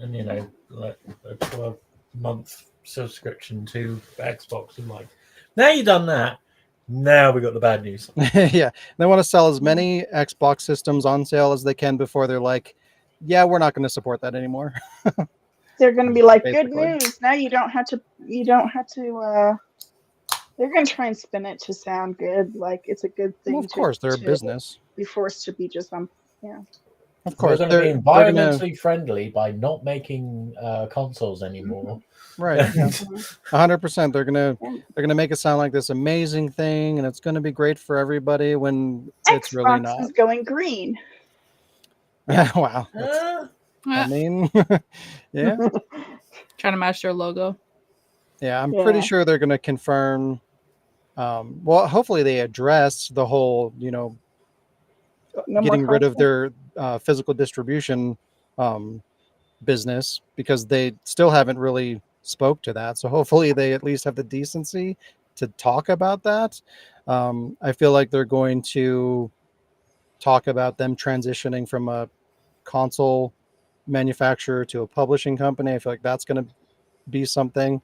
like a 12-month subscription to Xbox, and like, now you've done that. Now we got the bad news. Yeah, they want to sell as many Xbox systems on sale as they can before they're like, yeah, we're not going to support that anymore. They're going to be like, good Basically. news. Now you don't have to. You don't have to. They're going to try and spin it to sound good, like it's a good thing Well, of course, they're a to business. be forced to be just yeah. Of They're course, going to be they're going to environmentally friendly by not making consoles anymore. right. Yeah, Mhm. 100%. They're Yeah. gonna make it sound like this amazing thing, and it's going to be great for everybody when it's really Xbox not. is going green. Wow. I mean, yeah. Trying to match their logo. Yeah, I'm Yeah. pretty sure they're going to confirm. Well, hopefully they address the whole, No getting more rid of cards. their physical distribution business, because they still haven't really spoke to that. So hopefully they at least have the decency to talk about that. I feel like they're going to talk about them transitioning from a console manufacturer to a publishing company. I feel like that's going to be something.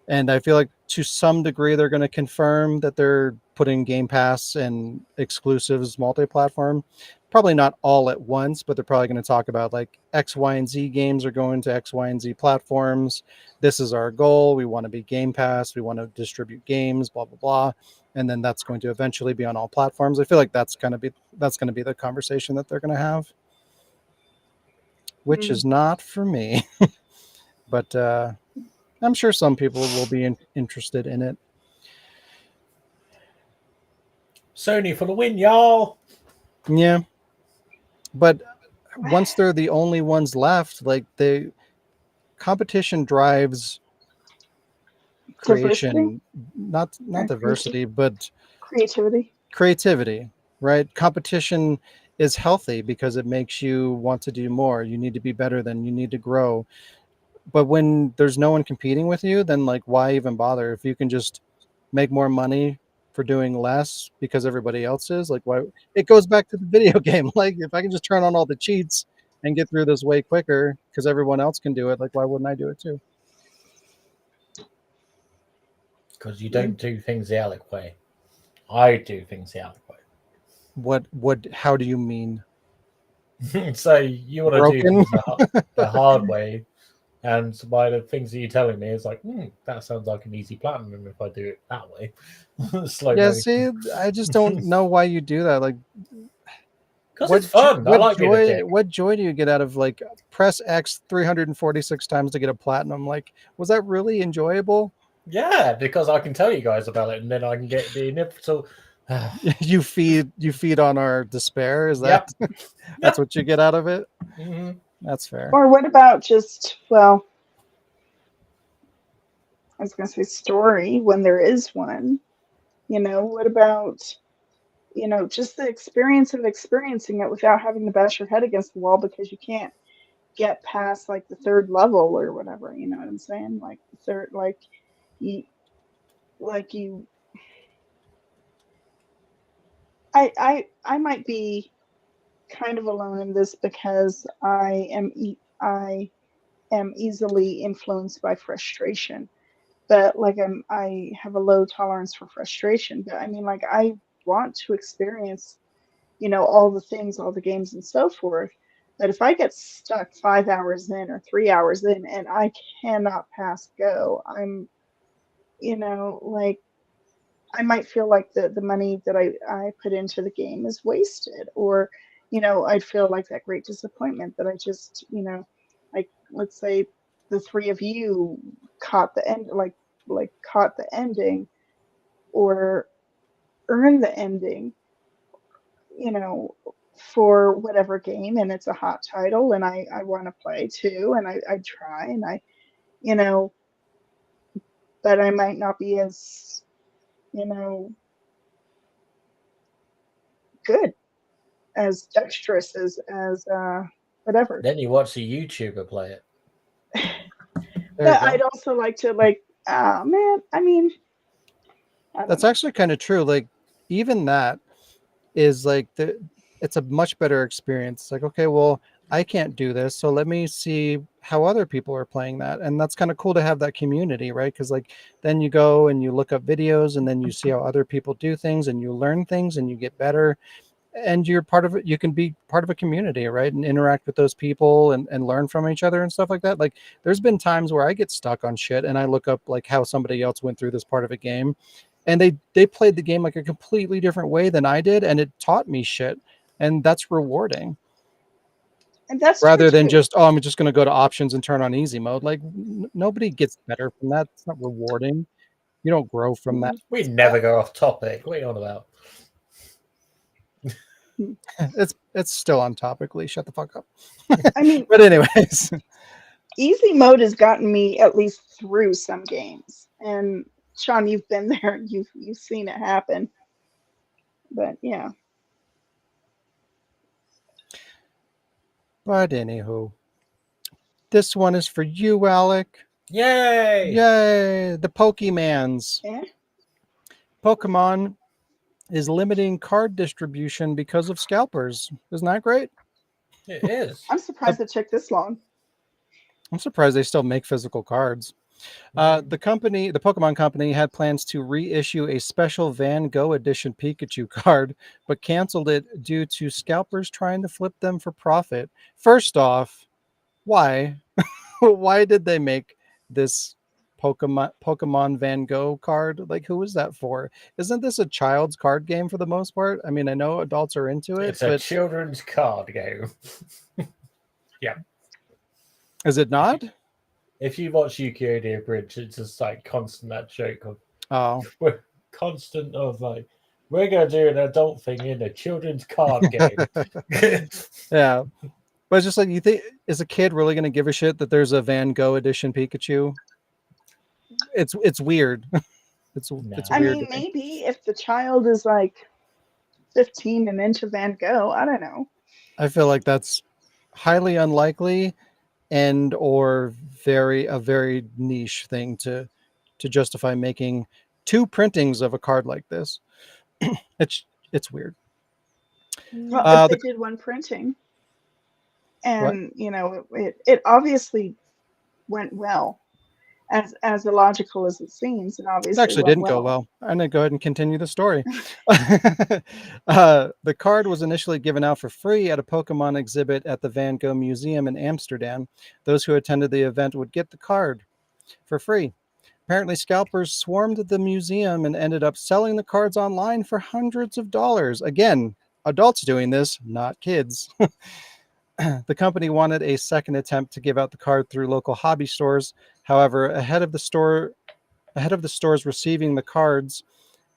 And I feel like to some degree they're going to confirm that they're putting Game Pass and exclusives multi-platform. Probably not all at once, but they're probably going to talk about like X, Y, and Z games are going to X, Y, and Z platforms. This is our goal. We want to be Game Pass. We want to distribute games, blah, blah, blah. And then that's going to eventually be on all platforms. I feel like that's going to be the conversation that they're going to have, which is not for me. But I'm sure some people will be interested in it. Sony for the win, y'all. Yeah, but once they're the only ones left, like the competition drives Diversity. creation, not diversity, but Creativity. creativity, right? Competition is healthy because it makes you want to do more. You need to be better, than you need to grow. But when there's no one competing with you, then like why even bother? If you can just make more money for doing less because everybody else is, like, why? It goes back to the video game. Like, if I can just turn on all the cheats and get through this way quicker because everyone else can do it, like, why wouldn't I do it too? Because you don't do things the Alec way. I do things the Alec way. What how do you mean? So you want to do Broken? things the hard way, and by the things that you're telling me, it's like, that sounds like an easy platinum if I do it that way. Slow Yeah, motion. see, I just don't know why you do that. Like, Because it's fun. I like being a joy? dick. What joy do you get out of like press X 346 times to get a platinum? Like, was that really enjoyable? Yeah, because I can tell you guys about it, and then I can get the inevitable. You feed on our despair. Is that that's what you get out of it? Mm-hmm. That's fair. Or what about just, well, I was going to say story when there is one. What about, just the experience of experiencing it without having to bash your head against the wall because you can't get past like the third level or whatever. You know what I'm saying? Like the third, you, like you. I might be kind of alone in this because I am easily influenced by frustration. But like I have a low tolerance for frustration. But I mean, like I want to experience, all the things, all the games, and so forth. But if I get stuck 5 hours in or 3 hours in and I cannot pass go, I'm, like I might feel like the money that I put into the game is wasted, or, I'd feel like that great disappointment that I just, like let's say the three of you caught the end, like caught the ending or earned the ending, you know, for whatever game, and it's a hot title, and I want to play too, and I try, and you know, but I might not be as, you know, good, as dexterous as whatever. Then you watch a YouTuber play it. There you But go. I'd also like to like, oh man, I mean, I don't That's know. actually kind of true. Like even that is like it's a much better experience. It's like, okay, well, I can't do this, so let me see how other people are playing that. And that's kind of cool to have that community, right? Because like then you go and you look up videos and then you see how other people do things and you learn things and you get better. And you're part of it. You can be part of a community, right? And interact with those people and learn from each other and stuff like that. Like there's been times where I get stuck on shit and I look up like how somebody else went through this part of a game, and they played the game like a completely different way than I did, and it taught me shit, and that's rewarding And that's true rather than too. just, oh, I'm just going to go to options and turn on easy mode. Like nobody gets better from that. It's not rewarding. You don't grow from that. We never go off topic. What are you on about? It's still on topic. Lee, shut the fuck up. I mean, But anyways, easy mode has gotten me at least through some games. And Sean, you've been there. You've seen it happen. But yeah. but anywho, this one is for you, Alec. Yay! Yay! The Pokemans. Yeah. Pokemon is limiting card distribution because of scalpers. Isn't that great? It is. I'm surprised it took this long. I'm surprised they still make physical cards. The Pokemon Company, had plans to reissue a special Van Gogh edition Pikachu card, but canceled it due to scalpers trying to flip them for profit. First off, why? Why did they make this Pokemon Van Gogh card? Like, who is that for? Isn't this a child's card game for the most part? I mean, I know adults are into it, It's a but children's card game. Yeah. is it not? If you watch Yu-Gi-Oh! Bridge, it's just like constant that joke of Oh, we're constant of like we're gonna do an adult thing in a children's card game. yeah. But it's just like, you think, is a kid really going to give a shit that there's a Van Gogh edition Pikachu? It's weird. It's I weird. mean, maybe if the child is like 15 and into Van Gogh, I don't know. I feel like that's highly unlikely, and or a very niche thing to justify making two printings of a card like this. It's weird. Well, if they did one printing, and you know, it obviously went well, as illogical as it seems. It It obviously actually went didn't go well. I'm going to go ahead and continue the story. The card was initially given out for free at a Pokemon exhibit at the Van Gogh Museum in Amsterdam. Those who attended the event would get the card for free. Apparently, scalpers swarmed the museum and ended up selling the cards online for hundreds of dollars. Again, adults doing this, not kids. The company wanted a second attempt to give out the card through local hobby stores. However, ahead of the stores receiving the cards,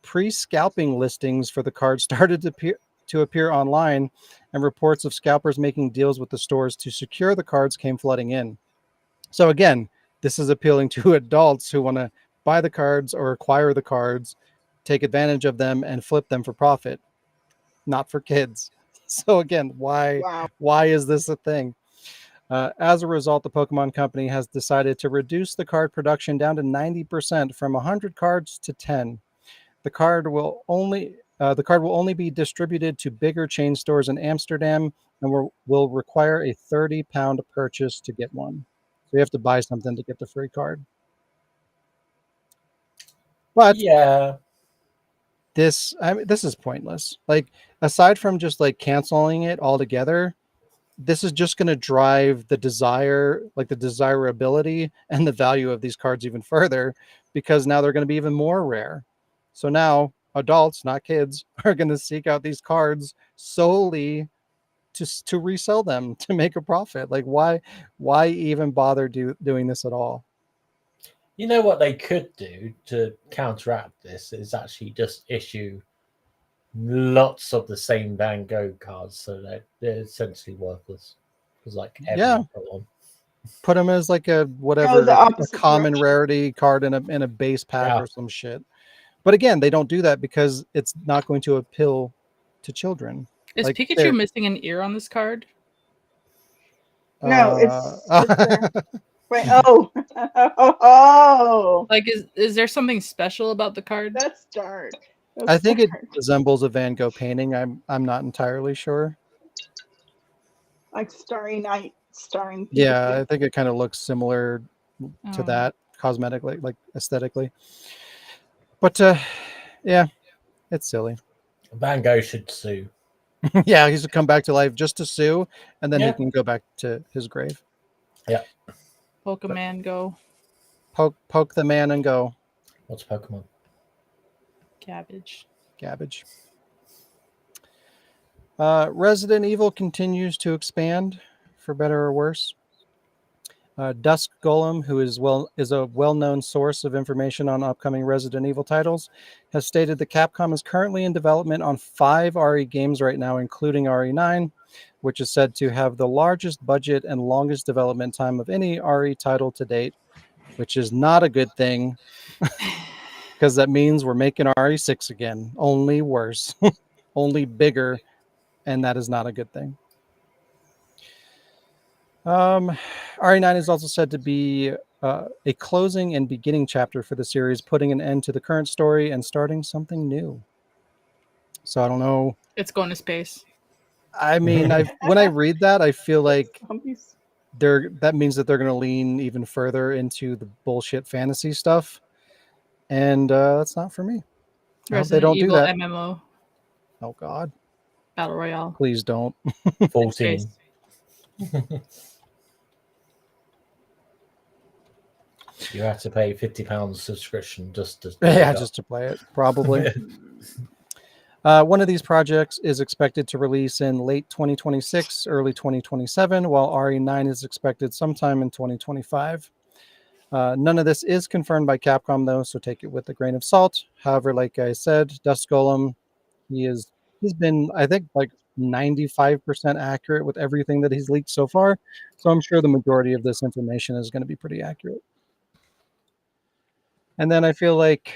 pre-scalping listings for the cards started to appear online, and reports of scalpers making deals with the stores to secure the cards came flooding in. So again, this is appealing to adults who want to buy the cards or acquire the cards, take advantage of them, and flip them for profit, not for kids. So again, Wow. why is this a thing? As a result, the Pokemon Company has decided to reduce the card production down to 90%, from 100 cards to 10. The card will only be distributed to bigger chain stores in Amsterdam, and will require a £30 purchase to get one. So you have to buy something to get the free card. But Yeah. this is pointless. Like, aside from just like canceling it altogether, this is just going to drive the desirability and the value of these cards even further, because now they're going to be even more rare. So now adults, not kids, are going to seek out these cards solely to resell them to make a profit. Like, why even bother doing this at all? You know what they could do to counteract this is actually just issue lots of the same Van Gogh cards, so they're essentially worthless. Because like everyone got one. Put them as like a common rarity card in a base pack or some shit. But again, they don't do that because it's not going to appeal to children. Is Like, Pikachu they're- missing an ear on this card? No, it's wait. Oh, oh, Like, is there something special about the card? that's dark. That's I think it dark. resembles a Van Gogh painting. I'm not entirely sure. Like Starry Night starring Pikachu. Yeah, I think it kind of looks similar to Oh. that cosmetically, like aesthetically. But yeah, it's silly. Van Gogh should sue. Yeah, he's to come back to life just to sue, and then Yeah. he can go back to his grave. Yeah. Pokemon Go. Poke the man and go. What's Pokemon? Cabbage. Cabbage. Resident Evil continues to expand, for better or worse. Dusk Golem, who is a well-known source of information on upcoming Resident Evil titles, has stated that Capcom is currently in development on 5 RE games right now, including RE9, which is said to have the largest budget and longest development time of any RE title to date, which is not a good thing, because that means we're making RE6 again, only worse, only bigger, and that is not a good thing. RE9 is also said to be a closing and beginning chapter for the series, putting an end to the current story and starting something new. So I don't know. It's going to space. I mean, when I read that, I feel like Zombies. that means that they're going to lean even further into the bullshit fantasy stuff, and that's not for me. I hope they Resident don't do Evil that. MMO Oh God, Battle Royale. please don't. 14. Space. You have to pay £50 subscription just to Just to play it, probably. One of these projects is expected to release in late 2026, early 2027, while RE9 is expected sometime in 2025. None of this is confirmed by Capcom, though, so take it with a grain of salt. However, like I said, Dusk Golem, he's been, I think, like 95% accurate with everything that he's leaked so far. So I'm sure the majority of this information is going to be pretty accurate. And then I feel like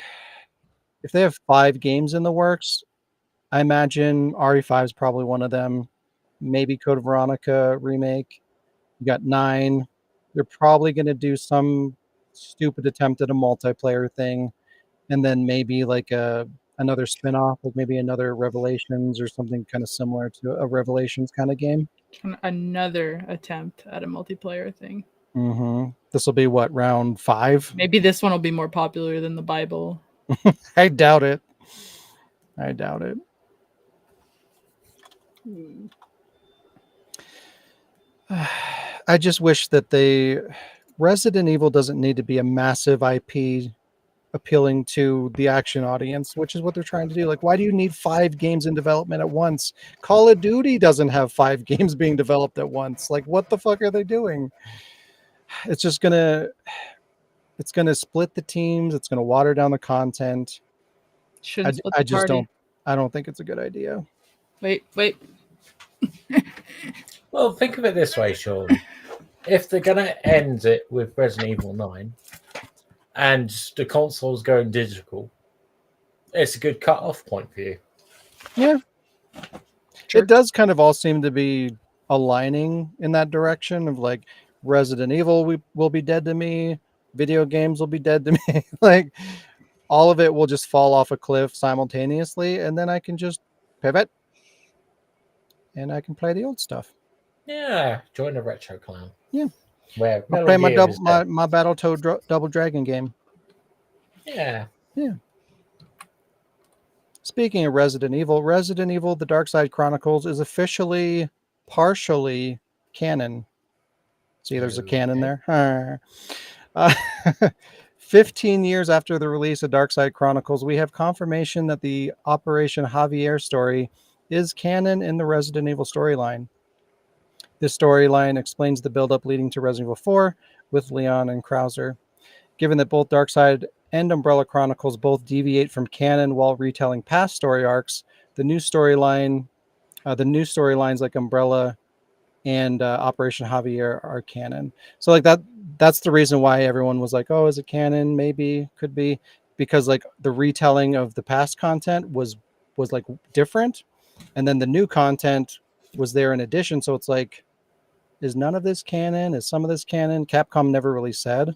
if they have 5 games in the works, I imagine RE5 is probably one of them. Maybe Code Veronica remake. You got 9. They're probably going to do some stupid attempt at a multiplayer thing, and then maybe like another spin-off, like maybe another Revelations or something kind of similar to a Revelations kind of game. Another attempt at a multiplayer thing. Mm-hmm. This will be what, round 5? Maybe this one will be more popular than the Bible. I doubt it. I doubt it. I just wish that Resident Evil doesn't need to be a massive IP appealing to the action audience, which is what they're trying to do. Like, why do you need 5 games in development at once? Call of Duty doesn't have 5 games being developed at once. Like, what the fuck are they doing? It's just it's gonna split the teams. It's gonna water down the content. Shouldn't split I the just party. don't think it's a good idea. Wait. Well, think of it this way, Sean. If they're going to end it with Resident Evil 9 and the console's going digital, it's a good cut-off point for you. Yeah. Sure. It does kind of all seem to be aligning in that direction of like Resident Evil will be dead to me, video games will be dead to me. Like all of it will just fall off a cliff simultaneously, and then I can just pivot and I can play the old stuff. Yeah, join the retro clan. Yeah. Where I'll play my Battletoad Double Dragon game. Yeah. Speaking of Resident Evil, The Dark Side Chronicles is officially partially canon. See, there's a canon there. 15 years after the release of Dark Side Chronicles, we have confirmation that the Operation Javier story is canon in the Resident Evil storyline. This storyline explains the buildup leading to Resident Evil 4 with Leon and Krauser. Given that both Darkseid and Umbrella Chronicles both deviate from canon while retelling past story arcs, the new storylines like Umbrella and Operation Javier are canon. So like that's the reason why everyone was like, oh, is it canon? Maybe, could be, because like the retelling of the past content was like different. and then the new content was there in addition. So it's like, is none of this canon? Is some of this canon? Capcom never really said.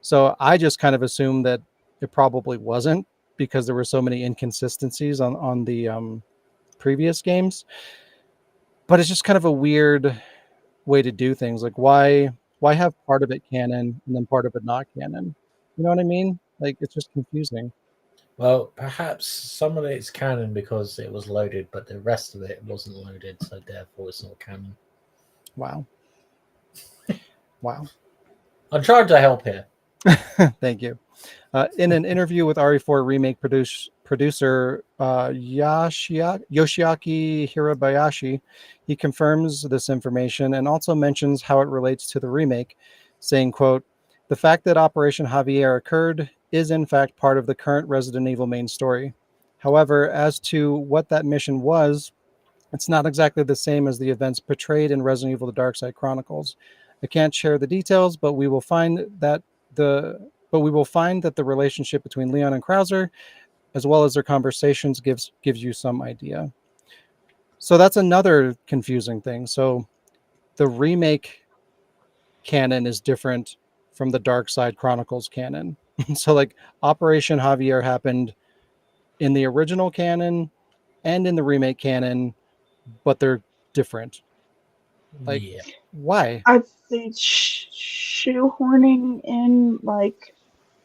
So I just kind of assumed that it probably wasn't because there were so many inconsistencies on the previous games. But it's just kind of a weird way to do things. Like why have part of it canon and then part of it not canon? You know what I mean? Like it's just confusing. Well, perhaps some of it's canon because it was loaded, but the rest of it wasn't loaded, so therefore it's not canon. Wow. Wow. I'm trying to help here. Thank you. In an interview with RE4 remake producer Yoshiaki Hirabayashi, he confirms this information and also mentions how it relates to the remake, saying, quote, "The fact that Operation Javier occurred is in fact part of the current Resident Evil main story. However, as to what that mission was, it's not exactly the same as the events portrayed in Resident Evil: The Dark Side Chronicles. I can't share the details, but we will find that the relationship between Leon and Krauser, as well as their conversations, gives you some idea." So that's another confusing thing. So the remake canon is different from the Dark Side Chronicles canon. So like Operation Javier happened in the original canon and in the remake canon, but they're different. Like, Yeah. why? Are they shoehorning in like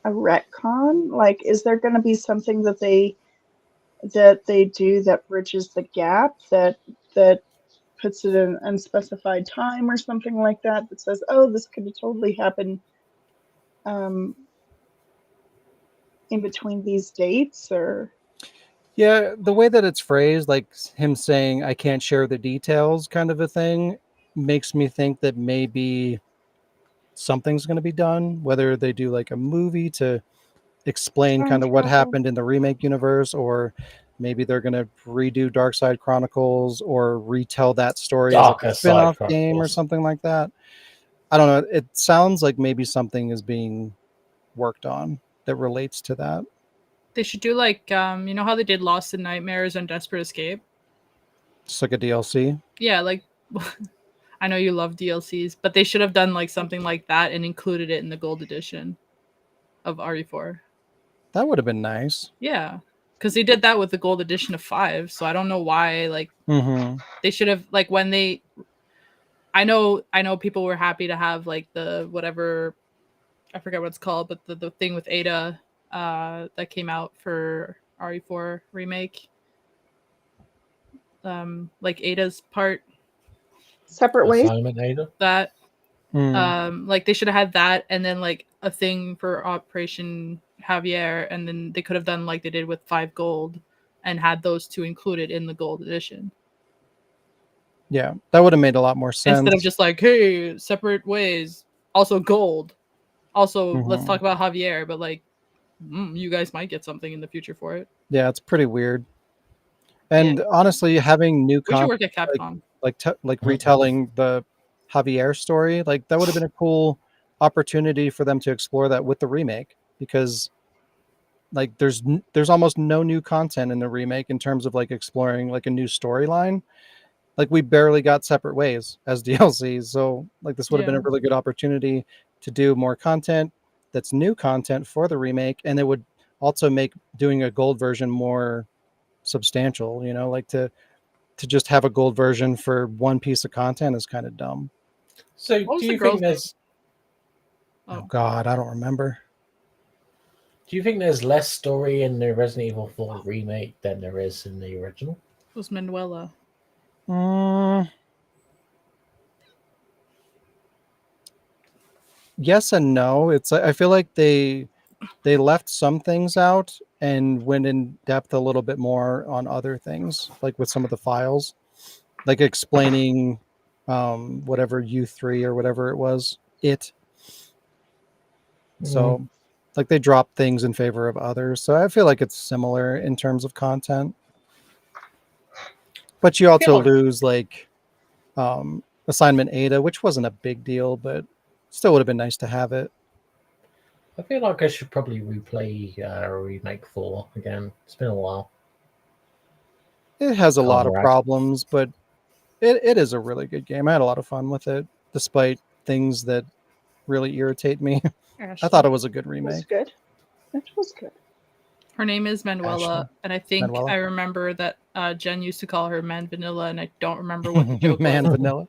a retcon? Like, is there going to be something that they do that bridges the gap that puts it in unspecified time or something like that that says, oh, this could have totally happened um, in between these dates or Yeah, the way that it's phrased, like him saying, I can't share the details kind of a thing, makes me think that maybe something's going to be done, whether they do like a movie to explain time kind of what travel. happened in the remake universe, or maybe they're going to redo Dark Side Chronicles or retell that story as like a Darker Side spin-off game or Chronicles. something like that. I don't know. It sounds like maybe something is being worked on that relates to that. They should do like you know how they did Lost in Nightmares and Desperate Escape? Just like a DLC. Yeah, like I know you love DLCs, but they should have done like something like that and included it in the gold edition of RE4. That would have been nice. Yeah. Cuz they did that with the gold edition of 5, so I don't know why like Mm-hmm. they should have like when they I know people were happy to have like the whatever I forget what it's called, but the thing with Ada that came out for RE4 remake. Like Ada's part Separate ways. Assignment Ada. that Mm. like they should have had that and then like a thing for Operation Javier and then they could have done like they did with 5 gold and had those two included in the gold edition Yeah, that would have made a lot more instead of sense. just like hey separate ways also gold also let's Mm-hmm. talk about Javier but like you guys might get something in the future for it. Yeah, it's pretty weird. Yeah, And honestly, having new we should content work at like Capcom. like Mhm. retelling the Javier story, like that would have been a cool opportunity for them to explore that with the remake, because like there's almost no new content in the remake in terms of like exploring like a new storyline. Like we barely got Separate Ways as DLCs, so like this would have been a Yeah, really good opportunity to do more content that's new content for the remake, and it would also make doing a gold version more substantial, you know, like to just have a gold version for one piece of content is kind of dumb. So, what was do the you girl's think name? there's Oh Oh, God, I don't remember. less story in the Resident Evil 4 remake than there is in the original? it was Manuela. Mm, yes and no. It's I feel like they left some things out and went in depth a little bit more on other things, like with some of the files, like explaining whatever U3 or whatever it was. So like they dropped things in favor of others. So I feel like it's similar in terms of content. But you I feel also like lose like assignment Ada, which wasn't a big deal, but still would have been nice to have it. I should probably replay remake 4 again. It's been a while. It has a lot of Counteract. problems, but it is a really good game. I had a lot of fun with it, despite things that really irritate me. I thought it was a good It was remake. good. It was good. Her name is Manuela, Ashley. and I think Manuela. I remember that Jen used to call her Man Vanilla, and I don't remember what the joke Man was. Vanilla.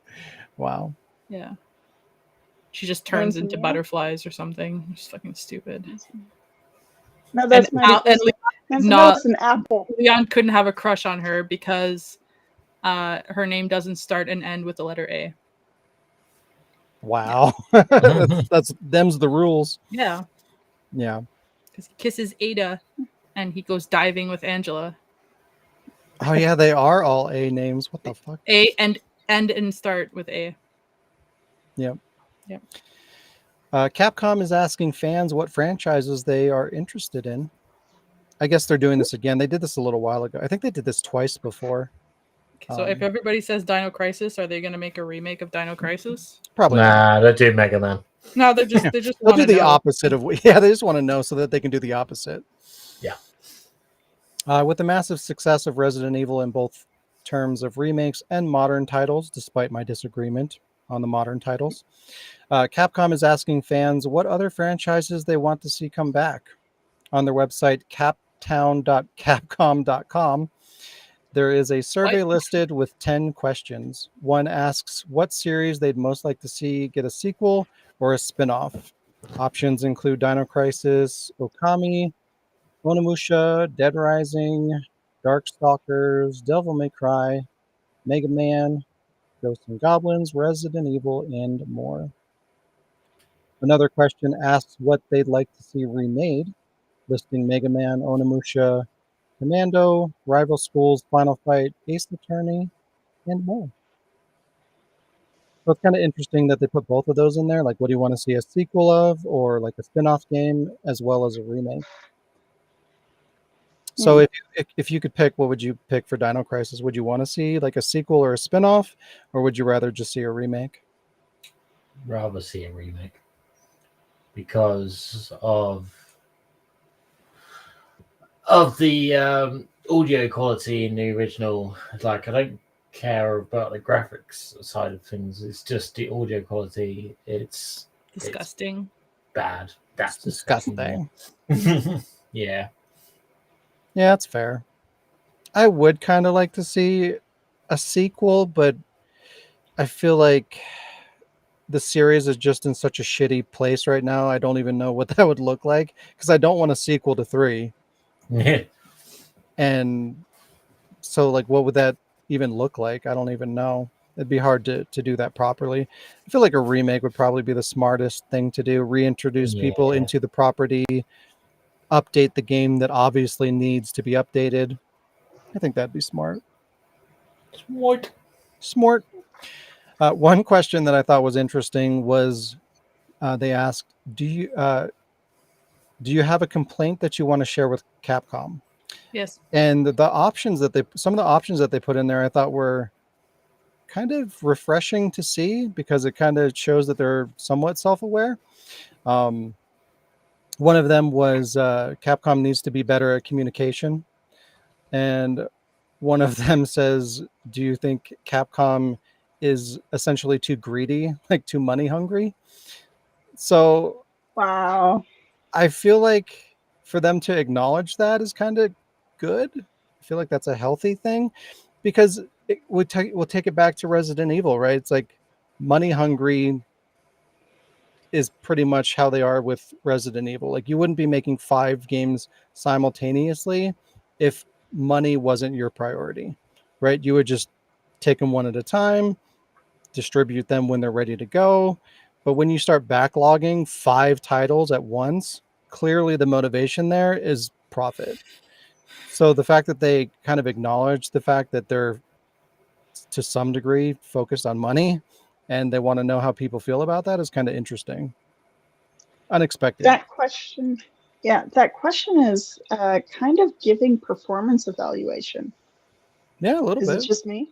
Wow. Yeah. She just Man turns into Vanilla? butterflies or something. It's fucking stupid. No, that's and Mariposa. Man not- Vanilla's an apple. Leon couldn't have a crush on her because her name doesn't start and end with the letter A. Wow. that's them's the rules. Yeah, Yeah. because he kisses Ada, and he goes diving with Angela. Oh yeah, they are all A names. What the fuck? A and end and start with A. Yep. Yep. Capcom is asking fans what franchises they are interested in. I guess they're doing this again. They did this a little while ago. I think they did this twice before. So if everybody says Dino Crisis, are they going to make a remake of Dino Crisis? Probably not. Nah, they do Mega Man. No, they just They'll want do to the know. opposite of yeah. They just want to know so that they can do the opposite. Yeah. With the massive success of Resident Evil in both terms of remakes and modern titles, despite my disagreement on the modern titles, Capcom is asking fans what other franchises they want to see come back. On their website, captown.capcom.com, there is a survey listed with 10 questions. One asks what series they'd most like to see get a sequel or a spin-off. Options include Dino Crisis, Okami, Onimusha, Dead Rising, Darkstalkers, Devil May Cry, Mega Man, Ghosts and Goblins, Resident Evil, and more. Another question asks what they'd like to see remade, listing Mega Man, Onimusha, Commando, Rival Schools, Final Fight, Ace Attorney, and more. So it's kind of interesting that they put both of those in there. Like, what do you want to see a sequel of, or like a spin-off game, as well as a remake? So if you could pick, what would you pick for Dino Crisis? Would you want to see like a sequel or a spin-off, or would you rather just see a remake? Rather see a remake because of the audio quality in the original. Like, I don't care about the graphics side of things. It's just the audio quality. It's Disgusting. bad. That's Disgusting. Yeah. Yeah, that's fair. I would kind of like to see a sequel, but I feel like the series is just in such a shitty place right now. I don't even know what that would look like because I don't want a sequel to 3. Yeah. And so, like, what would that even look like? I don't even know. It'd be hard to do that properly. I feel like a remake would probably be the smartest thing to do. Reintroduce people Yeah. into the property, update the game that obviously needs to be updated. I think that'd be smart. Smart. One question that I thought was interesting was they asked, do you have a complaint that you want to share with Capcom? Yes. And some of the options that they put in there I thought were kind of refreshing to see because it kind of shows that they're somewhat self-aware. One of them was Capcom needs to be better at communication. And one of them says, do you think Capcom is essentially too greedy, like too money hungry? So Wow. I feel like for them to acknowledge that is kind of good. I feel like that's a healthy thing because we'll take it back to Resident Evil, right? It's like money hungry is pretty much how they are with Resident Evil. Like, you wouldn't be making 5 games simultaneously if money wasn't your priority, right? You would just take them one at a time, distribute them when they're ready to go. But when you start backlogging 5 titles at once, clearly the motivation there is profit. So the fact that they kind of acknowledge the fact that they're to some degree focused on money and they want to know how people feel about that is kind of interesting. Unexpected. That question is kind of giving performance evaluation. Yeah, a little Is bit. it just me?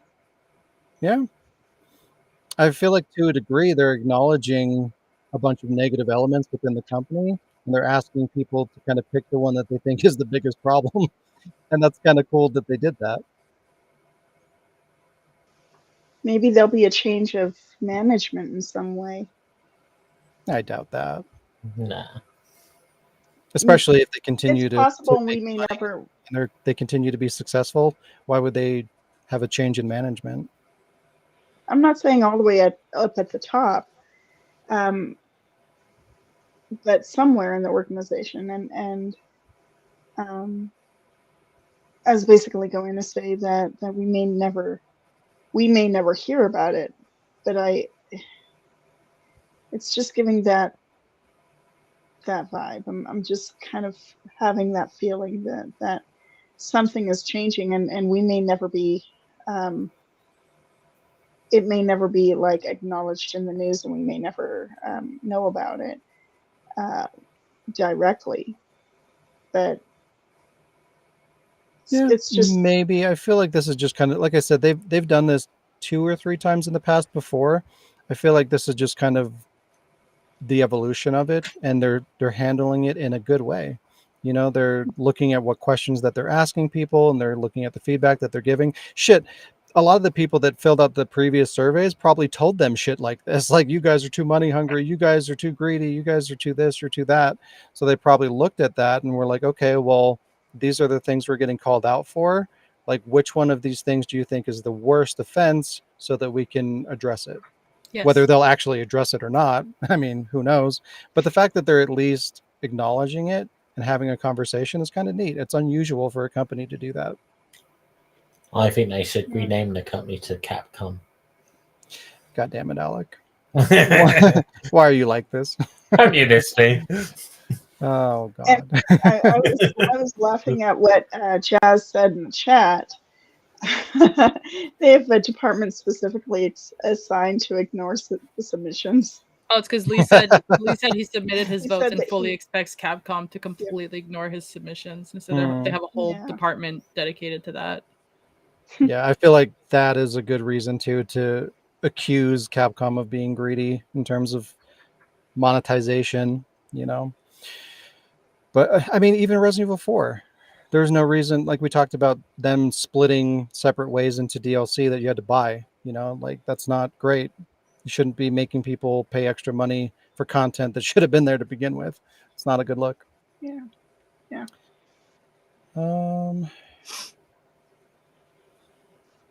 Yeah. I feel like to a degree they're acknowledging a bunch of negative elements within the company and they're asking people to kind of pick the one that they think is the biggest problem. And that's kind of cool that they did that. maybe there'll be a change of management in some way. I doubt that. Nah. Especially if they continue It's to possible we make may money never. and they continue to be successful. Why would they have a change in management? I'm not saying all the way up at the top, but somewhere in the organization, and I was basically going to say that we may never hear about it, but it's just giving that vibe. I'm just kind of having that feeling that something is changing, and we may never be. It may never be like acknowledged in the news, and we may never know about it directly. But Yeah, it's just maybe. I feel like this is just kind of like I said, they've done this 2 or 3 times in the past before. I feel like this is just kind of the evolution of it, and they're handling it in a good way. You know, they're looking at what questions that they're asking people, and they're looking at the feedback that they're giving. Shit, a lot of the people that filled out the previous surveys probably told them shit like this, like, you guys are too money hungry, you guys are too greedy, you guys are too this or too that. So they probably looked at that and were like, okay, well, these are the things we're getting called out for. Like, which one of these things do you think is the worst offense, so that we can address it? Yes. Whether they'll actually address it or not, I mean, who knows? But the fact that they're at least acknowledging it and having a conversation is kind of neat. It's unusual for a company to do that. I think they should rename the company to Capcom. God damn it, Alec. Why are you like this? Don't you miss me? Oh, God. And I was laughing at what Jazz said in the chat. They have a department specifically assigned to ignore the submissions. Oh, it's because Lee said he submitted his He votes said and that fully expects Capcom to completely ignore his submissions. And so they have a whole Yeah. department dedicated to that. Yeah, I feel like that is a good reason to accuse Capcom of being greedy in terms of monetization, you know. But I mean, even Resident Evil 4, there's no reason, like we talked about them splitting separate ways into DLC that you had to buy, you know, like that's not great. You shouldn't be making people pay extra money for content that should have been there to begin with. It's not a good look. Yeah. Yeah.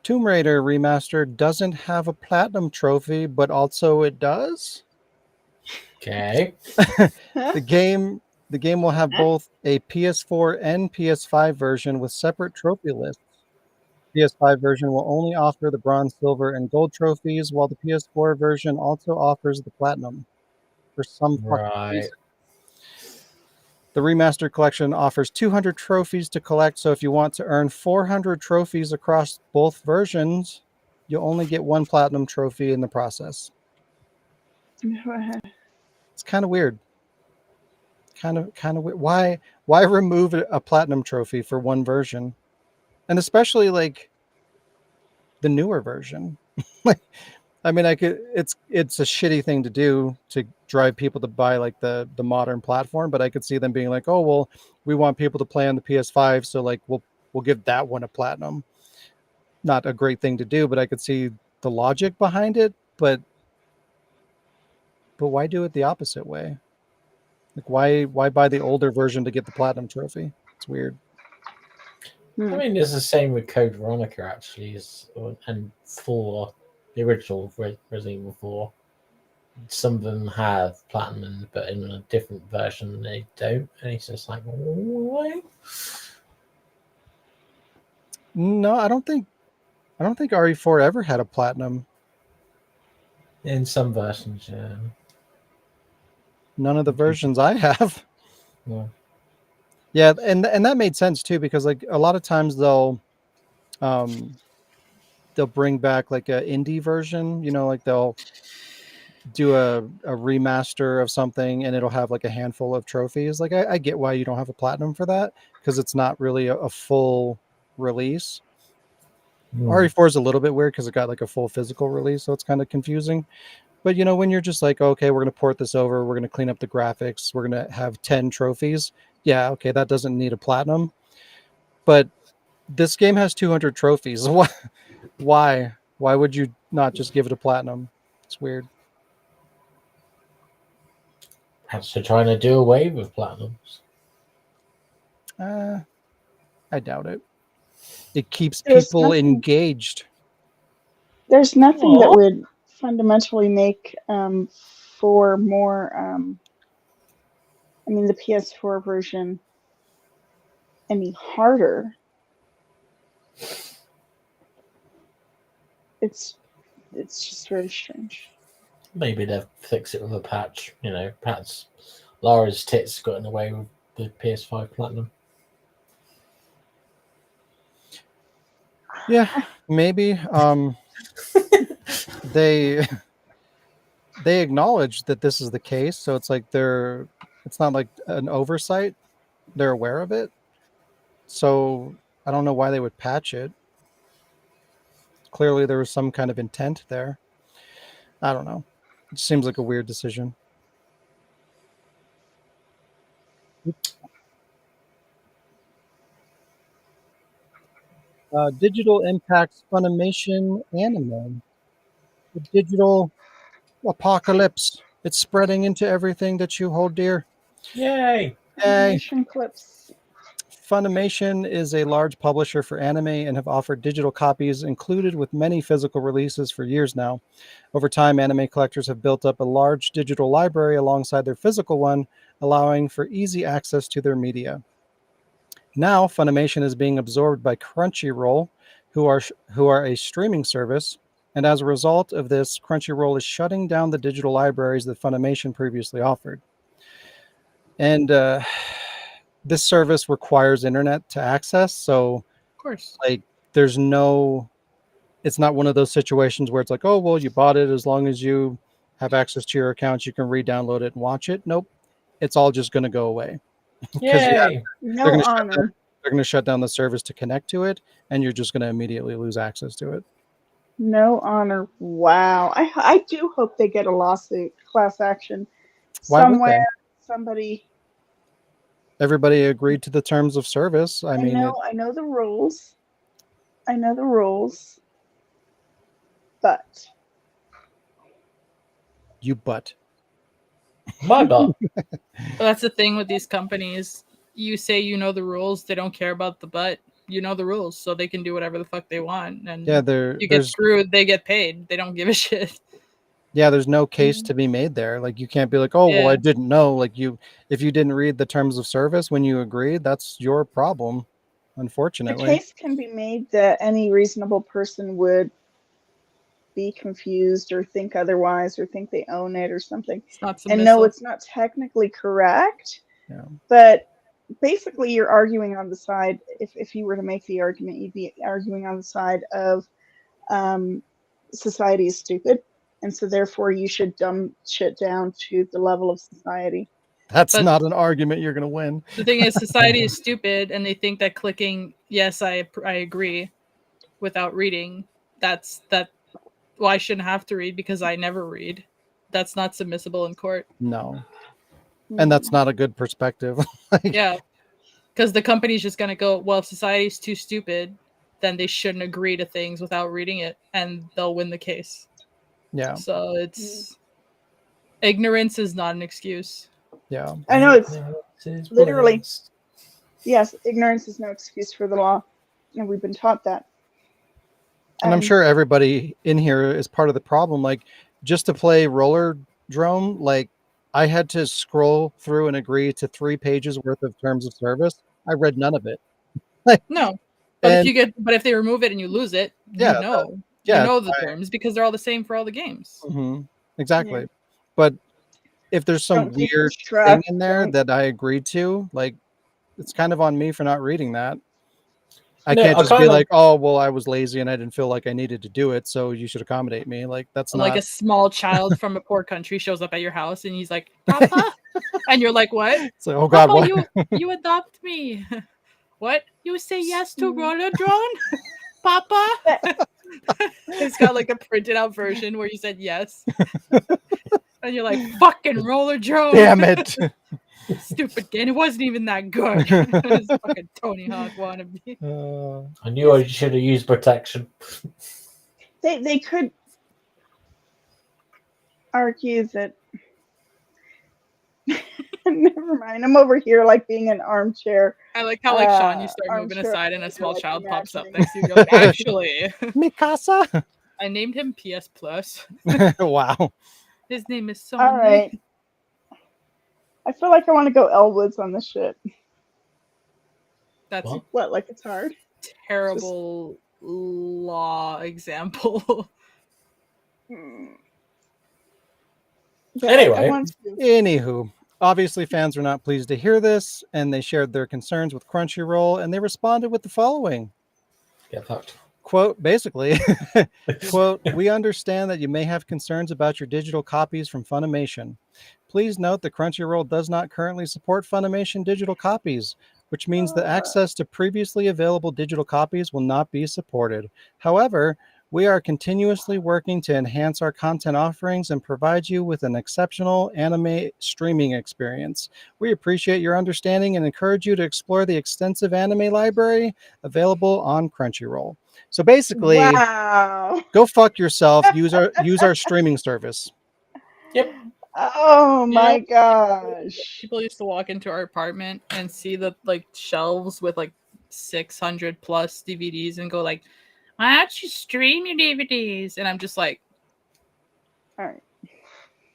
Tomb Raider Remastered doesn't have a platinum trophy, but also it does. Okay. The game will have both a PS4 and PS5 version with separate trophy lists. PS5 version will only offer the bronze, silver, and gold trophies, while the PS4 version also offers the platinum for some fucking Right. reason. The remastered collection offers 200 trophies to collect, so if you want to earn 400 trophies across both versions, you'll only get 1 platinum trophy in the process. It's kind of weird. Kind of weird. Why remove a platinum trophy for one version? And especially like the newer version. Like, I mean, it's a shitty thing to do to drive people to buy like the modern platform, but I could see them being like, "Oh, well, we want people to play on the PS5, so like we'll give that one a platinum." Not a great thing to do, but I could see the logic behind it, but why do it the opposite way? Like, why buy the older version to get the platinum trophy? It's weird. I mean, it's the same with Code Veronica, actually, and for the original Resident Evil 4. Some of them have platinum, but in a different version they don't. And it's just like, why? No, I don't think RE4 ever had a platinum. In some versions, yeah. None of the versions I have. Yeah. Yeah, and that made sense too, because like a lot of times they'll bring back like a indie version, you know, like they'll do a remaster of something and it'll have like a handful of trophies. Like I get why you don't have a platinum for that, because it's not really a full release. RE4 is a little bit weird because it got like a full physical release, so it's kind of confusing. But you know, when you're just like, okay, we're going to port this over, we're going to clean up the graphics, we're going to have 10 trophies. Yeah, okay, that doesn't need a platinum. But this game has 200 trophies. Why would you not just give it a platinum. It's weird. Perhaps they're trying to do away with platinums. I doubt it. It keeps There's people nothing- engaged. There's nothing that Aw. would fundamentally make for more. I mean, the PS4 version any harder. It's just very strange. Maybe they'll fix it with a patch. You know, perhaps Laura's tits got in the way with the PS5 Platinum. Yeah, maybe. They acknowledge that this is the case, so it's like it's not like an oversight. They're aware of it. So I don't know why they would patch it. Clearly there was some kind of intent there. I don't know. It seems like a weird decision. Digital impacts Funimation anime. The digital apocalypse. It's spreading into everything that you hold dear. Yay! Yay. Animation clips. Funimation is a large publisher for anime and have offered digital copies included with many physical releases for years now. Over time, anime collectors have built up a large digital library alongside their physical one, allowing for easy access to their media. Now, Funimation is being absorbed by Crunchyroll, who are a streaming service, and as a result of this, Crunchyroll is shutting down the digital libraries that Funimation previously offered. And this service requires internet to access, so Of course. like there's no, it's not one of those situations where it's like, oh well, you bought it, as long as you have access to your account you can re-download it and watch it. Nope, it's all just going to go away. Yay! No gonna shut honor. They're going to shut down the service to connect to it, and you're just going to immediately lose access to it. No honor. Wow. I do hope they get a lawsuit, class action. Why would Somewhere, they? somebody. Everybody agreed to the terms of service. I mean, I know the rules. I know the rules. But but My butt. Well, that's the thing with these companies. You say you know the rules, they don't care about the butt. You know the rules, so they can do whatever the fuck they want. And yeah, you get screwed, they get paid. They don't give a shit. there's no case to be made there. Like you can't be like, oh well, I Yeah. didn't know. Like if you didn't read the terms of service when you agreed, that's your problem. the Unfortunately, case can be made that any reasonable person would be confused or think otherwise or think they own it or something. It's not And submissive. no, it's not technically correct. Yeah. But basically you're arguing on the side, if you were to make the argument, you'd be arguing on the side of society is stupid, and so therefore you should dumb shit down to the level of society. that's But- not an argument you're going to win. The thing is, society is stupid, and they think that clicking yes, I agree, without reading, that. Well, I shouldn't have to read because I never read. That's not submissible in court. No, and that's not a good perspective. Like, Yeah, because the company's just gonna go, well, if society's too stupid, then they shouldn't agree to things without reading it, and they'll win the case. yeah, So it's ignorance is not an excuse. yeah. I know it's It's literally- blessed. yes, ignorance is no excuse for the law, and we've been taught that. And I'm sure everybody in here is part of the problem. Like just to play Roller Drone, like I had to scroll through and agree to 3 pages worth of terms of service. I read none of it. No, but And- if they remove it and you lose it, Yeah, you know, yeah, you know the terms because they're all the same for all the games. Mhm, exactly. But if there's some Don't take weird distract, thing in there don't- that I agreed to, like it's kind of on me for not reading that. I No, can't I just be kinda- like, oh well, I was lazy and I didn't feel like I needed to do it, so you should accommodate me. Like that's Like not a small child from a poor country shows up at your house and he's like, Papa, and you're like, what? it's like, oh god, Papa, what? you adopt me. What? You say yes to roller drone, Papa? It's got like a printed out version where you said yes, and you're like, fucking roller drone. Damn it. Stupid game. It wasn't even that good. It's fucking Tony Hawk wannabe. I knew I should have used protection. They could argue that. Never mind. I'm over here like being an armchair. I like how like Sean, you start moving Armchair aside and a small like, child pops up imagining. next to you. You're like, actually, Mikasa. I named him PS Plus. Wow. His name is All Sonny. right. I feel like I want to go Elwoods on this shit. That's What? What? Like it's hard? a terrible law example. Hmm. Anyway. I want to. Anywho, obviously fans were not pleased to hear this, and they shared their concerns with Crunchyroll, and they responded with the following. Get fucked. Quote, basically, quote, we understand that you may have concerns about your digital copies from Funimation. Please note that Crunchyroll does not currently support Funimation digital copies, which means that access to previously available digital copies will not be supported. However, we are continuously working to enhance our content offerings and provide you with an exceptional anime streaming experience. We appreciate your understanding and encourage you to explore the extensive anime library available on Crunchyroll. So basically, Wow. go fuck yourself. Use our streaming service. Yep. Oh You my know, gosh. people used to walk into our apartment and see the like shelves with like 600 plus DVDs and go like, why don't you stream your DVDs? And I'm just like, All right.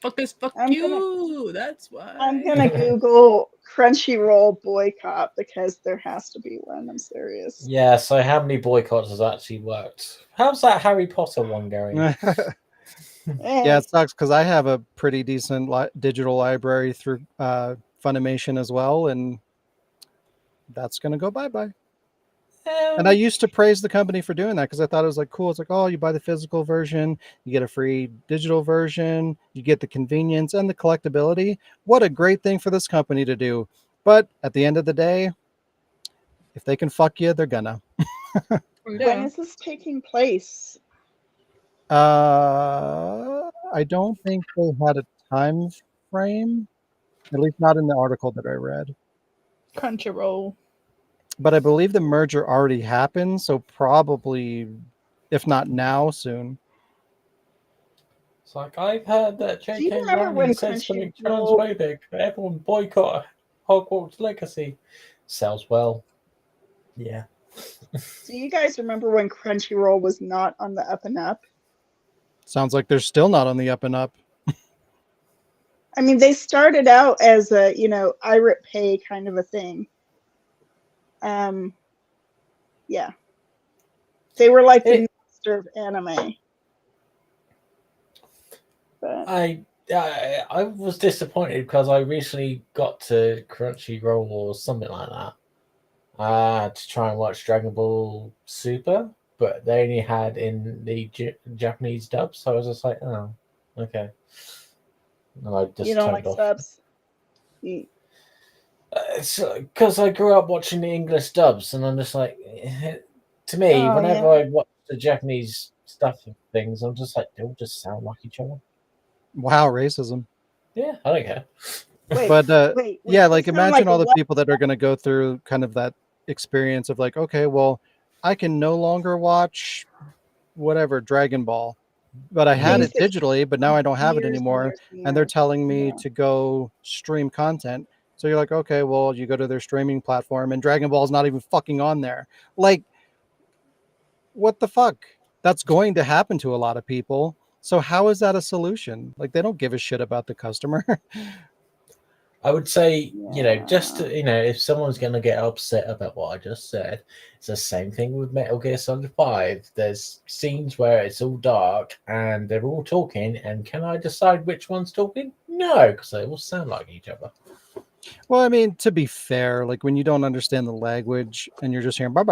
fuck this, fuck I'm you. That's why. I'm gonna Google Crunchyroll boycott because there has to be one. I'm serious. Yeah, so how many boycotts has actually worked? How's that Harry Potter one going? Yeah, Eh, it sucks because I have a pretty decent digital library through Funimation as well, and that's gonna go bye-bye. And I used to praise the company for doing that because I thought it was like cool. It's like, oh, you buy the physical version, you get a free digital version, you get the convenience and the collectability. What a great thing for this company to do. But at the end of the day, if they can fuck you, they're gonna. when is this taking place? I don't think they had a time frame, at least not in the article that I read. Crunchyroll. But I believe the merger already happened, so probably, if not now, soon. It's like, I've heard that Do you J.K. remember Rowling when said something Crunchyroll? transphobic. Everyone boycott Hogwarts Legacy. Sells well. Yeah. Do you guys remember when Crunchyroll was not on the up and up? Sounds like they're still not on the up and up. I mean, they started out as a irate pay kind of a thing. Yeah, they were like the master of anime. But I was disappointed because I recently got to Crunchyroll or something like that to try and watch Dragon Ball Super, but they only had in the Japanese dub, so I was just like, oh, okay. And I just you don't turned like off. subs. Because I grew up watching the English dubs, and I'm just like, to me, Oh, whenever yeah. I watch the Japanese stuff and things, I'm just like, they all just sound like each other. Wow, racism. Yeah, I don't care. Wait, But wait, yeah, they like sound imagine all the what? people that are going to go through kind of that experience of like, okay, well, I can no longer watch whatever Dragon Ball, but I had Things it that digitally, but now I don't have it years and anymore, years and and they're years. telling me Yeah. to go stream content. So you're like, okay, well, you go to their streaming platform, and Dragon Ball is not even fucking on there. Like, what the fuck? That's going to happen to a lot of people. So how is that a solution? Like, they don't give a shit about the customer. I would say, just Yeah. if someone's going to get upset about what I just said, it's the same thing with Metal Gear Solid 5. There's scenes where it's all dark and they're all talking, and can I decide which one's talking? No, because they all sound like each other. Well, I mean, to be fair, like when you don't understand the language and you're just hearing like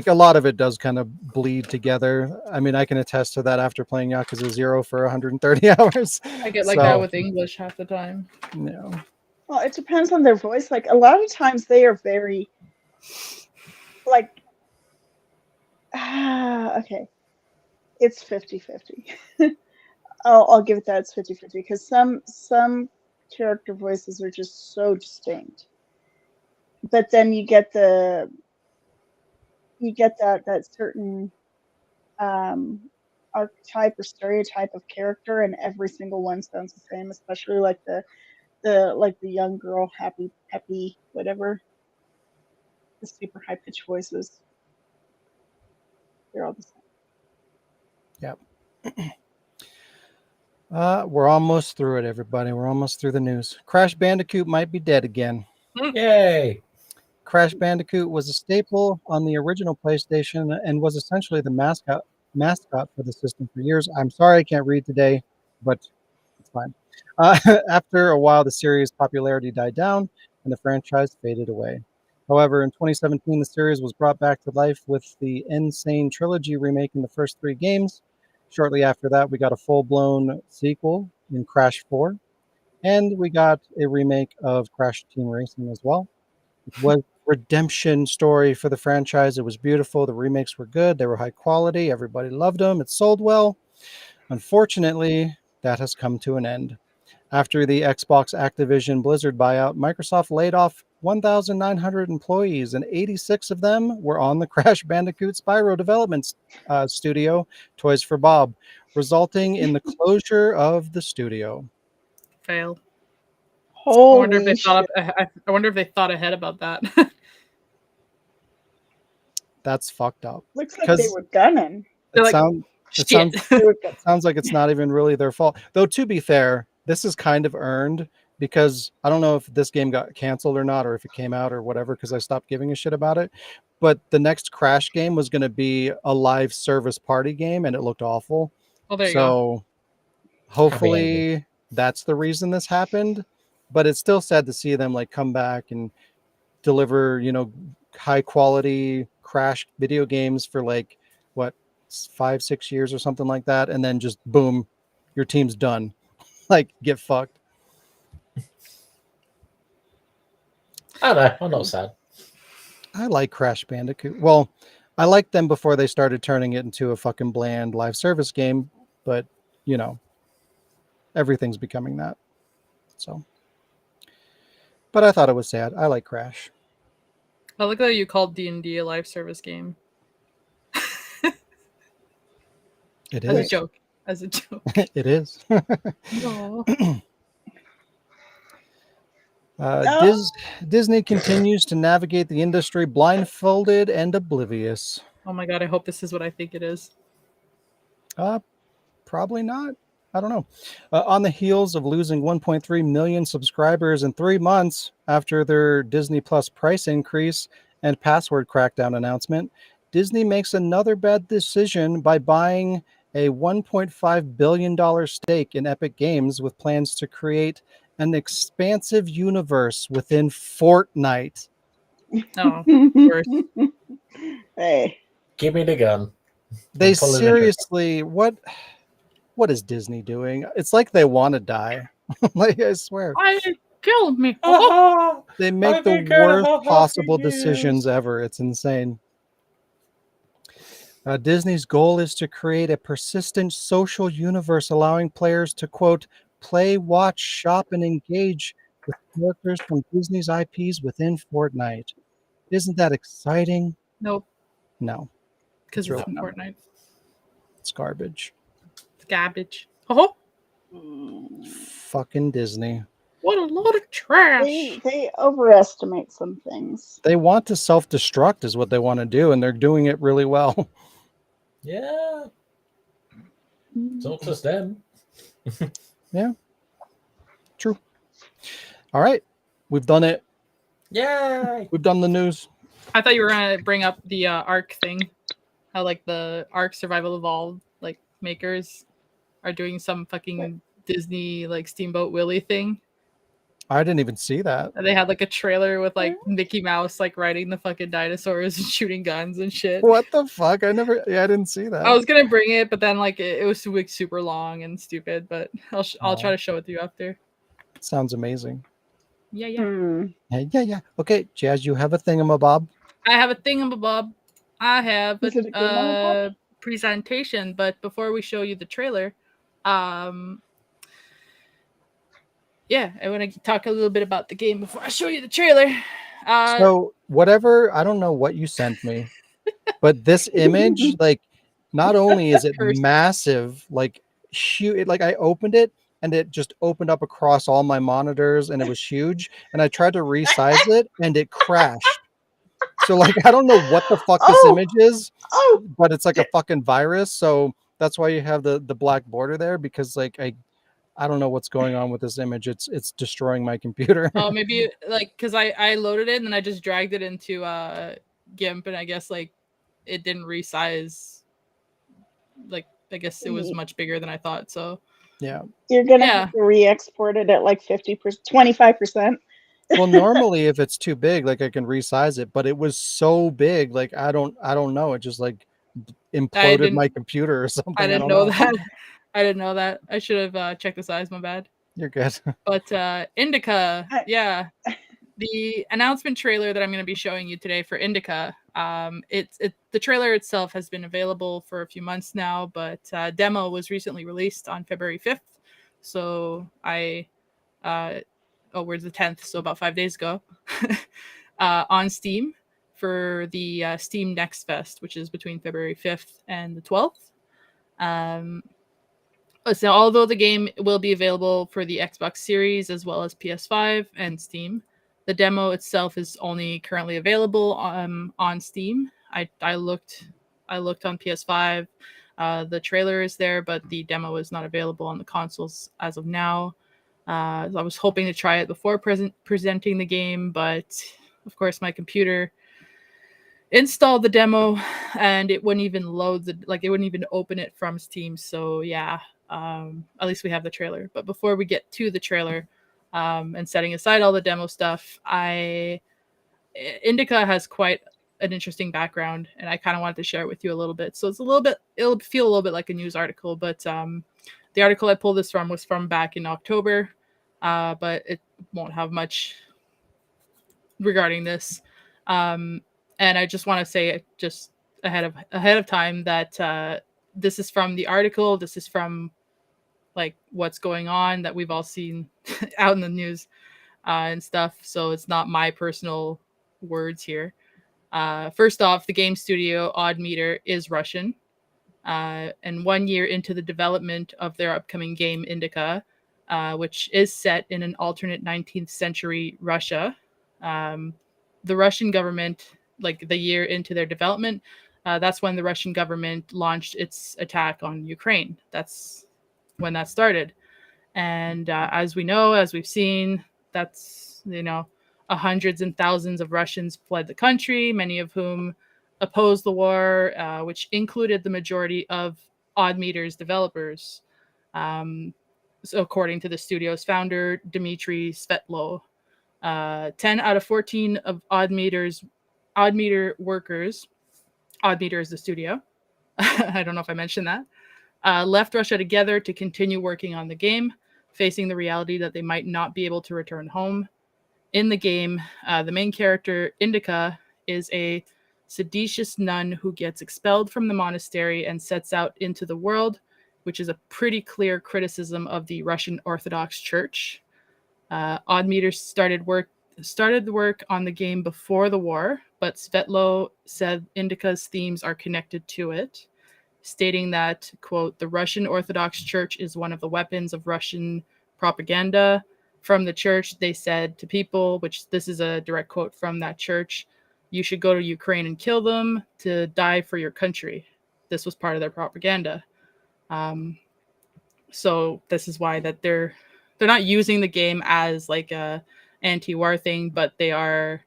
a lot of it does kind of bleed together. I mean, I can attest to that after playing Yakuza 0 for 130 hours. I get like So, that with English half the time. no. Well, it depends on their voice. Like a lot of times they are very like okay. It's 50-50. I'll give it that it's 50-50 because some character voices are just so distinct. But then you get that certain archetype or stereotype of character, and every single one sounds the same, especially like the young girl, happy, peppy, whatever, the super high pitched voices. They're all the same. We're almost through it, everybody. We're almost through the news. Crash Bandicoot might be dead again. Yay! Crash Bandicoot was a staple on the original PlayStation and was essentially the mascot for the system for years. I'm sorry I can't read today, but it's fine. After a while, the series' popularity died down and the franchise faded away. However, in 2017, the series was brought back to life with the Insane Trilogy remaking the first 3 games. Shortly after that, we got a full-blown sequel in Crash 4, and we got a remake of Crash Team Racing as well. It was a redemption story for the franchise. It was beautiful. The remakes were good. They were high quality. Everybody loved them. It sold well. Unfortunately, that has come to an end. After the Xbox Activision Blizzard buyout, Microsoft laid off 1,900 employees, and 86 of them were on the Crash Bandicoot Spyro development studio, Toys for Bob, resulting in the closure of the studio. Fail. Holy I wonder if they thought ahead about that. That's fucked up. Looks like they were gunning. They're like, It shit. sounds like it's not even really their fault. Though, to be fair, this is kind of earned because I don't know if this game got canceled or not, or if it came out or whatever, because I stopped giving a shit about it. But the next Crash game was going to be a live service party game, and it looked awful. Well, there you go. Hopefully that's the reason this happened. But it's still sad to see them like come back and deliver, high quality Crash video games for like what, 5-6 years or something like that, and then just boom, your team's done. Like, get fucked. I don't know. I'm not sad. I like Crash Bandicoot. Well, I liked them before they started turning it into a fucking bland live service game, but everything's becoming that. So, but I thought it was sad. I like Crash. I like that you called D&D a live service game. It As a is. joke. As a joke. It is. Aw. Disney continues to navigate the industry blindfolded and oblivious. Oh my god, I hope this is what I think it is. Probably not. I don't know. On the heels of losing 1.3 million subscribers in 3 months after their Disney Plus price increase and password crackdown announcement, Disney makes another bad decision by buying a $1.5 billion stake in Epic Games with plans to create an expansive universe within Fortnite. Oh, worse. Hey. Give me the gun. They I'm pulling the seriously, what is Disney doing? It's like they want to die. Like, I swear. I killed me. trigger. They make I've the been going worst off for possible years. decisions ever. It's insane. Disney's goal is to create a persistent social universe allowing players to, quote, play, watch, shop, and engage with characters from Disney's IPs within Fortnite. Isn't that exciting? Nope. No, Because It's it's really in not. Fortnite. it's garbage. It's garbage. Oh, Fucking Disney. what a load of trash. They overestimate some things. They want to self-destruct is what they want to do, and they're doing it really well. Yeah. It's not just them. True. All right. We've done it. Yay! We've done the news. I thought you were going to bring up the Ark thing. How, like, the Ark Survival Evolved, like, makers are doing some fucking Disney, like, Steamboat Willie thing. I didn't even see that. And they had, like, a trailer with, like, Mickey Mouse, like, riding the fucking dinosaurs and shooting guns and shit. What the fuck? I didn't see that. I was going to bring it, but then, like, it was like, super long and stupid, but I'll try to show it to you after. Sounds amazing. Yeah, yeah. Hmm. Yeah. Okay, Jazz, you have a thingamabob. I have a thingamabob. I have Is it a good a presentation, but before we show you the trailer, yeah, I want to talk a little bit about the game before I show you the trailer. So whatever, I don't know what you sent me, but this image, like, Not only is it Person. massive, like like I opened it and it just opened up across all my monitors and it was huge. And I tried to resize it and it crashed. So like I don't know what the fuck this Oh, image is, oh, but it's like a d- fucking virus. So that's why you have the black border there, because like I don't know what's going on with this image. It's destroying my computer. Oh, maybe like because I loaded it and then I just dragged it into GIMP, and I guess like it didn't resize. Like I guess it was much bigger than I thought. So Yeah. you're gonna have yeah, to re-export it at like 50%, 25%. Well, normally if it's too big, like I can resize it, but it was so big, like I don't know. It just like I imploded didn't my computer or I something. I didn't don't know know. that. I didn't know that. I should have checked the size. My bad. You're good. But Indica, I- yeah, the announcement trailer that I'm going to be showing you today for Indica. The trailer itself has been available for a few months now, but demo was recently released on February 5th. So where's the 10th? So about 5 days ago, on Steam for the Steam Next Fest, which is between February 5th and the 12th. So although the game will be available for the Xbox Series as well as PS5 and Steam, the demo itself is only currently available on Steam. I looked on PS5. The trailer is there, but the demo is not available on the consoles as of now. I was hoping to try it before presenting the game, but of course my computer installed the demo and it wouldn't even load it wouldn't even open it from Steam. So yeah, at least we have the trailer. But before we get to the trailer, and setting aside all the demo stuff, Indica has quite an interesting background, and I kind of wanted to share it with you a little bit. So it'll feel a little bit like a news article, but the article I pulled this from was from back in October, but it won't have much regarding this. And I just want to say just ahead of time that this is from the article. This is from like what's going on that we've all seen out in the news and stuff. So it's not my personal words here. First off, the game studio Odd Meter is Russian. And 1 year into the development of their upcoming game Indica, which is set in an alternate 19th century Russia, the Russian government, like the year into their development, that's when the Russian government launched its attack on Ukraine. That's when that started. And as we've seen, that's, hundreds and thousands of Russians fled the country, many of whom opposed the war, which included the majority of Odd Meter's developers. So according to the studio's founder, Dmitry Svetlo, 10 out of 14 of Odd Meter workers, Odd Meter is the studio. I don't know if I mentioned that, left Russia together to continue working on the game, facing the reality that they might not be able to return home. In the game, the main character, Indica, is a seditious nun who gets expelled from the monastery and sets out into the world, which is a pretty clear criticism of the Russian Orthodox Church. Odd Meter started the work on the game before the war, but Svetlo said Indica's themes are connected to it, stating that, quote, the Russian Orthodox Church is one of the weapons of Russian propaganda. From the church, they said to people, which this is a direct quote from that church, you should go to Ukraine and kill them to die for your country. This was part of their propaganda. So this is why that they're not using the game as like a anti-war thing, but they are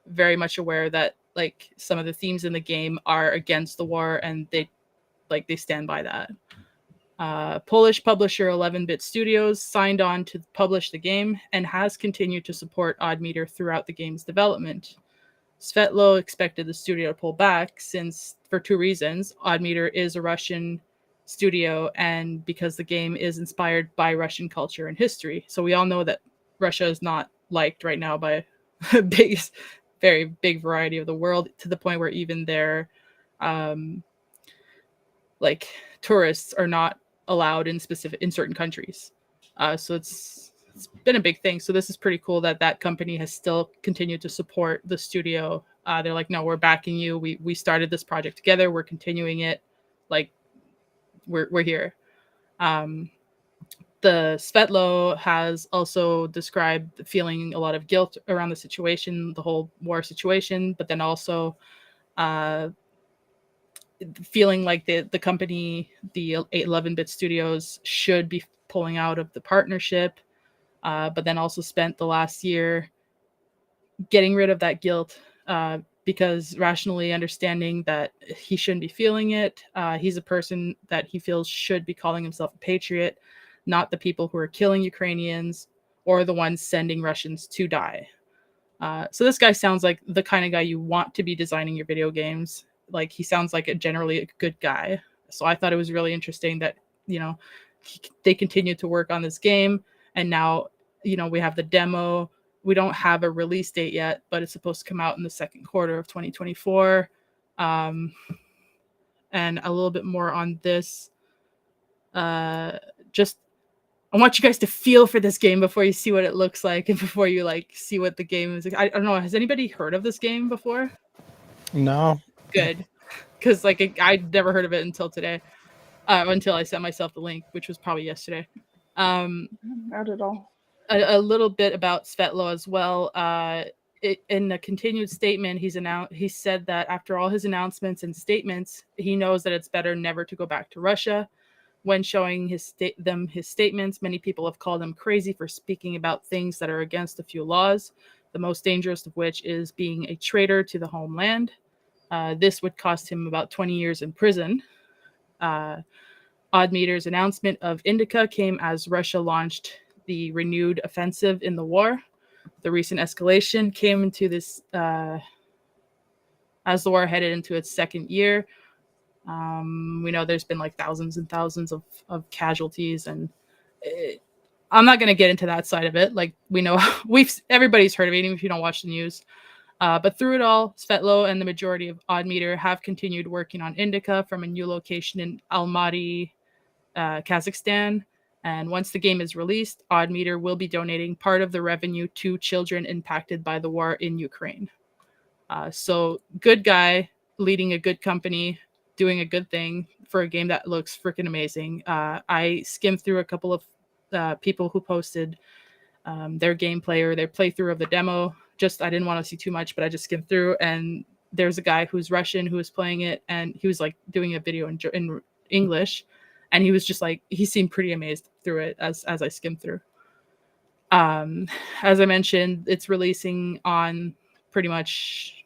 very much aware that like some of the themes in the game are against the war, and they stand by that. Polish publisher 11-Bit Studios signed on to publish the game and has continued to support Odd Meter throughout the game's development. Svetlo expected the studio to pull back since, for two reasons: Odd Meter is a Russian studio, and because the game is inspired by Russian culture and history. So we all know that Russia is not liked right now by a very big variety of the world, to the point where even their like tourists are not allowed in certain countries. So it's been a big thing. So this is pretty cool that company has still continued to support the studio. They're like, no, we're backing you. We started this project together. We're continuing it. like we're here. The Svetlo has also described feeling a lot of guilt around the situation, the whole war situation, but then also feeling like the company, the 11-bit studios, should be pulling out of the partnership, but then also spent the last year getting rid of that guilt, because rationally understanding that he shouldn't be feeling it. He's a person that he feels should be calling himself a patriot, not the people who are killing Ukrainians or the ones sending Russians to die. So this guy sounds like the kind of guy you want to be designing your video games. Like, he sounds like generally a good guy. So I thought it was really interesting that, they continued to work on this game, and now, we have the demo. We don't have a release date yet, but it's supposed to come out in the second quarter of 2024. And a little bit more on this. Just, I want you guys to feel for this game before you see what it looks like and before you see what the game is. I don't know. Has anybody heard of this game before? No. Good. Because I'd never heard of it until today, until I sent myself the link, which was probably yesterday. Not at all. A little bit about Svetlo as well. In a continued statement, he said that after all his announcements and statements, he knows that it's better never to go back to Russia. When showing his statements, many people have called him crazy for speaking about things that are against a few laws, the most dangerous of which is being a traitor to the homeland. This would cost him about 20 years in prison. Oddmeter's announcement of Indica came as Russia launched the renewed offensive in the war. The recent escalation came into this as the war headed into its second year. We know there's been thousands and thousands of casualties, and I'm not going to get into that side of it. We know, everybody's heard of it, even if you don't watch the news. But through it all, Svetlo and the majority of Oddmeter have continued working on Indica from a new location in Almaty, Kazakhstan. And once the game is released, Oddmeter will be donating part of the revenue to children impacted by the war in Ukraine. So good guy, leading a good company, doing a good thing for a game that looks freaking amazing. I skimmed through a couple of people who posted their gameplay or their playthrough of the demo. I didn't want to see too much, but I just skimmed through, and there's a guy who's Russian who was playing it, and he was doing a video in English, and he was just he seemed pretty amazed through it as I skimmed through. As I mentioned, it's releasing on pretty much,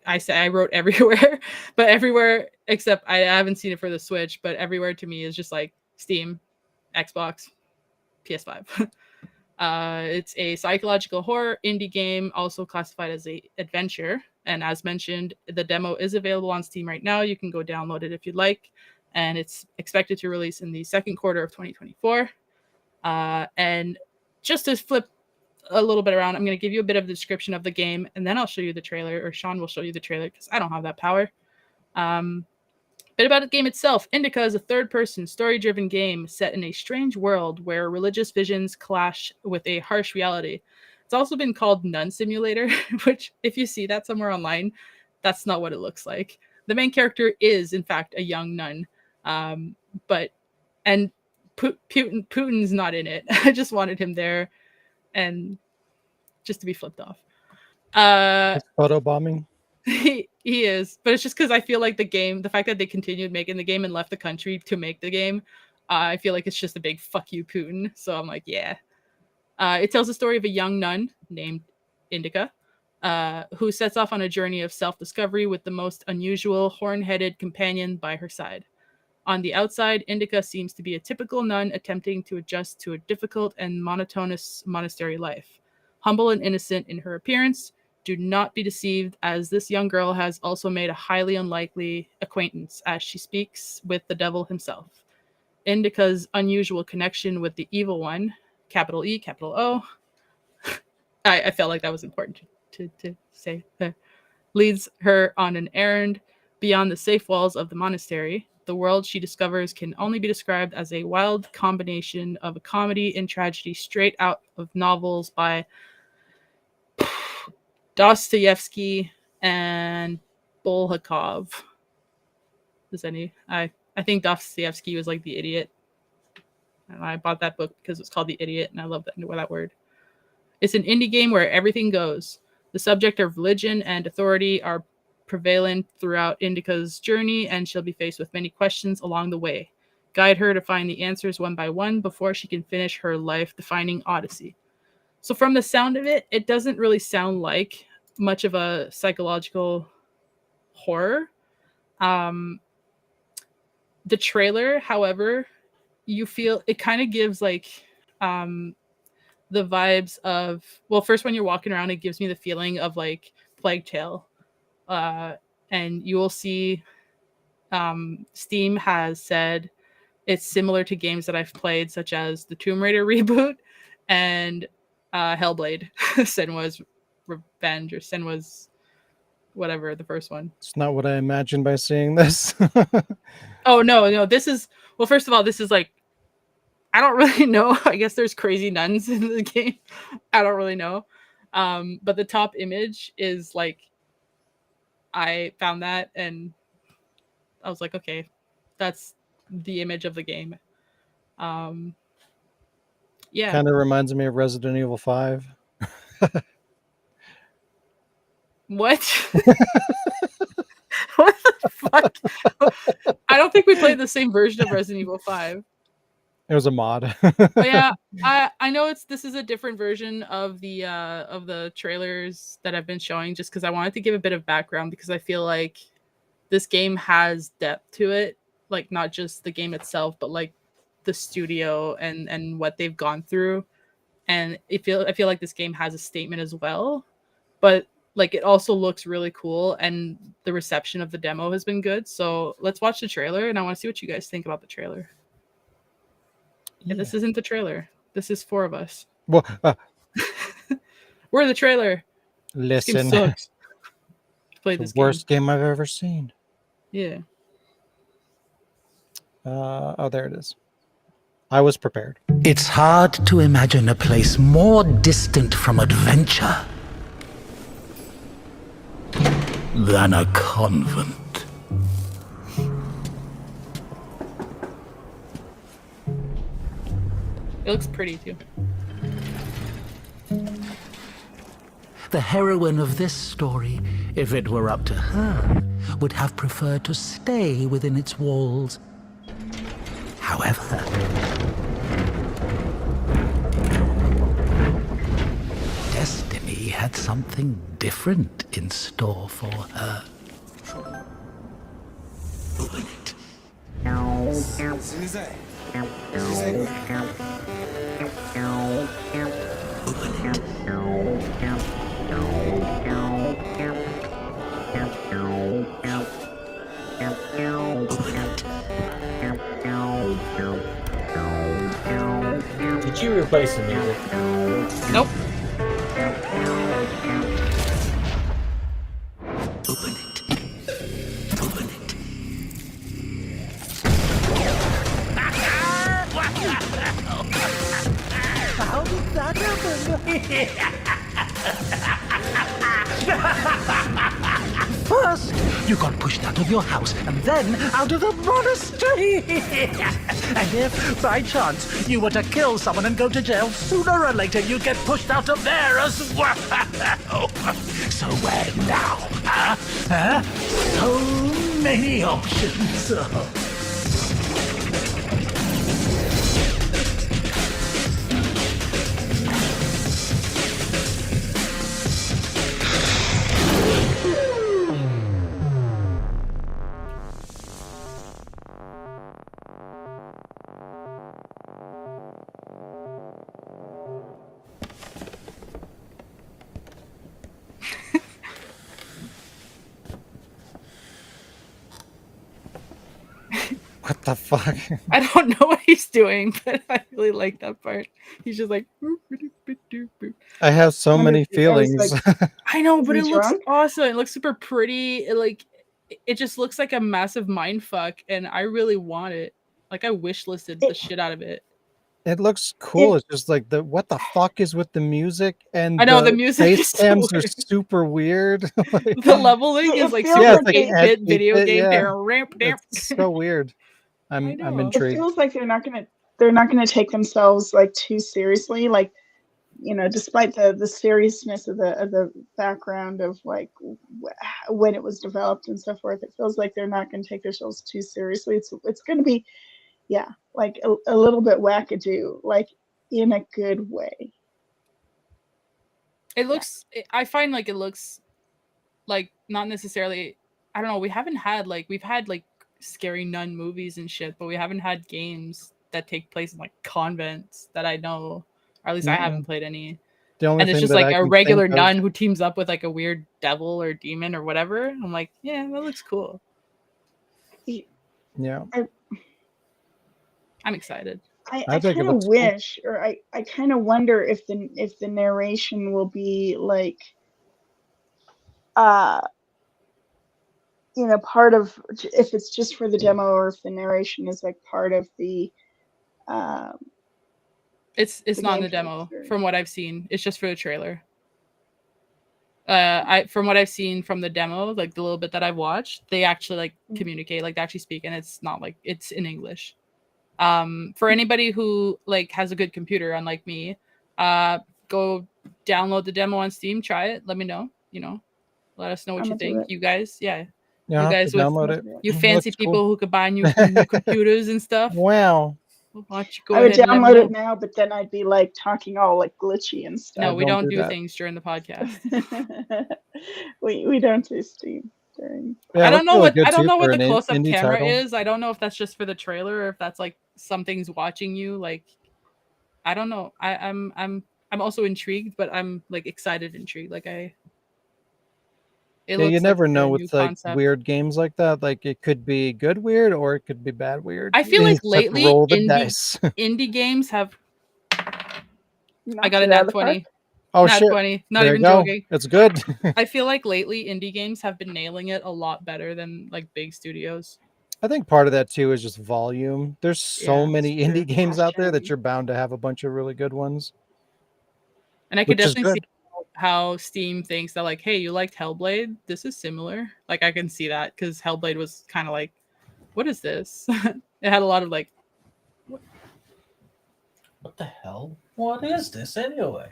I said, I wrote everywhere, but everywhere except I haven't seen it for the Switch, but everywhere to me is just Steam, Xbox, PS5. It's a psychological horror indie game, also classified as a adventure. And as mentioned, the demo is available on Steam right now. You can go download it if you'd like. And it's expected to release in the second quarter of 2024. And just to flip a little bit around, I'm going to give you a bit of the description of the game, and then I'll show you the trailer, or Sean will show you the trailer because I don't have that power. Bit about the game itself. Indica is a third-person, story-driven game set in a strange world where religious visions clash with a harsh reality. It's also been called Nun Simulator, which, if you see that somewhere online, that's not what it looks like. The main character is, in fact, a young nun, Putin's not in it. I just wanted him there, and just to be flipped off. It's photobombing. He is, but it's just because I feel like the fact that they continued making the game and left the country to make the game, I feel like it's just a big fuck you, Putin. So I'm like, yeah. It tells the story of a young nun named Indica, who sets off on a journey of self-discovery with the most unusual, horn-headed companion by her side. On the outside, Indica seems to be a typical nun attempting to adjust to a difficult and monotonous monastery life. Humble and innocent in her appearance, do not be deceived, as this young girl has also made a highly unlikely acquaintance as she speaks with the devil himself. Indica's unusual connection with the evil one, capital E, capital O, I felt like that was important to say, leads her on an errand beyond the safe walls of the monastery. The world she discovers can only be described as a wild combination of a comedy and tragedy straight out of novels by Dostoevsky and Bulgakov. I think Dostoevsky was like the idiot. And I bought that book because it's called The Idiot, and I love that word. It's an indie game where everything goes. The subject of religion and authority are prevalent throughout Indica's journey, and she'll be faced with many questions along the way. Guide her to find the answers one by one before she can finish her life-defining odyssey. So from the sound of it, it doesn't really sound like much of a psychological horror. The trailer, however, you feel it kind of gives like the vibes of, well, first when you're walking around, it gives me the feeling of like Plague Tale. And you will see Steam has said it's similar to games that I've played, such as the Tomb Raider reboot and Hellblade, Senua's Revenge, or Senua's whatever, the first one. It's not what I imagined by seeing this. Oh, no. This is, well, first of all, this is like, I don't really know. I guess there's crazy nuns in the game. I don't really know. But the top image is like, I found that and I was like, okay, that's the image of the game. Yeah. Kind of reminds me of Resident Evil 5. What? What the fuck? I don't think we played the same version of Resident Evil 5. It was a mod. But yeah, I know this is a different version of the trailers that I've been showing, just because I wanted to give a bit of background, because I feel like this game has depth to it, like not just the game itself, but like the studio and what they've gone through. And I feel like this game has a statement as well, but like it also looks really cool, and the reception of the demo has been good. So let's watch the trailer, and I want to see what you guys think about the trailer. Yeah, this isn't the trailer. This is 4 of us. Well, We're the trailer. listen, This game sucks. Play the this worst game I've ever seen. Yeah. Oh, there it is. I was prepared. It's hard to imagine a place more distant from adventure than a convent. It looks pretty too. The heroine of this story, if it were up to her, would have preferred to stay within its walls. However, destiny had something different in store for her. Open it. Did you replace the music? Nope. Open it. Open it. How did that happen? First, you got pushed out of your house, and then out of the monastery. And if, by chance, you were to kill someone and go to jail, sooner or later you'd get pushed out of there as well. So where now? Huh? So many options. What the fuck? I don't know what he's doing, but I really like that part. He's just like. I have so many I was feelings. like, I know, but Is it he looks drunk? awesome. It looks super pretty. It just looks like a massive mind fuck, and I really want it. Like I wish listed the shit out of it. It looks cool. It's just like what the fuck is with the music, and I know the the music face is so cams are weird. super weird. Like, The leveling It is like feels yeah, super it's like 8-bit video 8-bit, game. yeah. Ramp. It's so weird. I'm know. it intrigued. feels like they're not gonna take themselves like too seriously. Like, you know, despite the seriousness of the background of like when it was developed and so forth, it feels like they're not going to take themselves too seriously. It's going to be, yeah, like a little bit wackadoo, like in a good way. It looks. I find like it looks like not necessarily. I don't know. We've had like scary nun movies and shit, but we haven't had games that take place in like convents that I know, or at least I haven't played any. The only And it's thing just that like I a can regular think of, nun who teams up with like a weird devil or demon or whatever. I'm like, yeah, that looks cool. yeah, I'm excited. I think it kind of looks cool. wish, or I kind of wonder if the narration will be like, you know, part of, if it's just for the demo or if the narration is like part of the It's the not in the gameplay demo experience. from what I've seen. It's just for the trailer. From what I've seen from the demo, like the little bit that I've watched, they actually like communicate, like they actually speak, and it's not like it's in English. For anybody who like has a good computer, unlike me, go download the demo on Steam, try it, let me know, let us know what I'm you gonna do think. it. You guys, Yeah, you I'll have guys to with download I'm it. gonna do it. you It fancy looks people cool. who could buy new computers and stuff. Wow. Why don't you go I would ahead and let me download know? it now, but then I'd be like talking all like glitchy and No, stuff. we don't don't do do that. things during the podcast. we don't do Steam during. Yeah, I it don't looks know really what good I don't too know for what an the close-up indie camera title. is. I don't know if that's just for the trailer or if that's like something's watching you. Like, I don't know. I'm also intrigued, but I'm like excited, intrigued. Like it Yeah, looks you like never a know new with like concept. weird games like that. Like it could be good weird or it could be bad weird. I feel You like just have to lately roll the dice. indie games have. I Knocked got a it out of nat the park. 20. Oh Nat shit! 20. Not There you even go. joking. It's good. I feel like lately indie games have been nailing it a lot better than like big studios. I think part of that too is just volume. There's so Yeah, many it's true. indie games out there that Passion. you're bound to have a bunch of really good ones, And I could which is definitely see good. how Steam thinks that, like, hey, you liked Hellblade? This is similar. Like, I can see that because Hellblade was kind of like, what is this? It had a lot of like, What the hell? What is this anyway?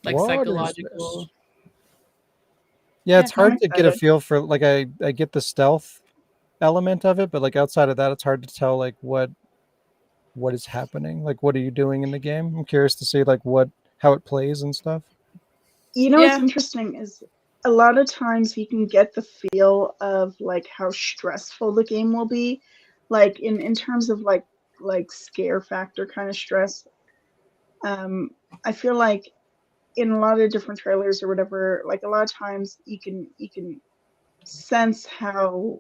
What is psychological. this? Yeah, it's Yeah, I'm hard to get a excited. feel for. Like, I get the stealth element of it, but like outside of that, it's hard to tell like what is happening. Like, what are you doing in the game? I'm curious to see like how it plays and stuff. You know what's Yeah, interesting is a lot of times you can get the feel of like how stressful the game will be, like in terms of like scare factor kind of stress. I feel like in a lot of different trailers or whatever, like a lot of times you can sense how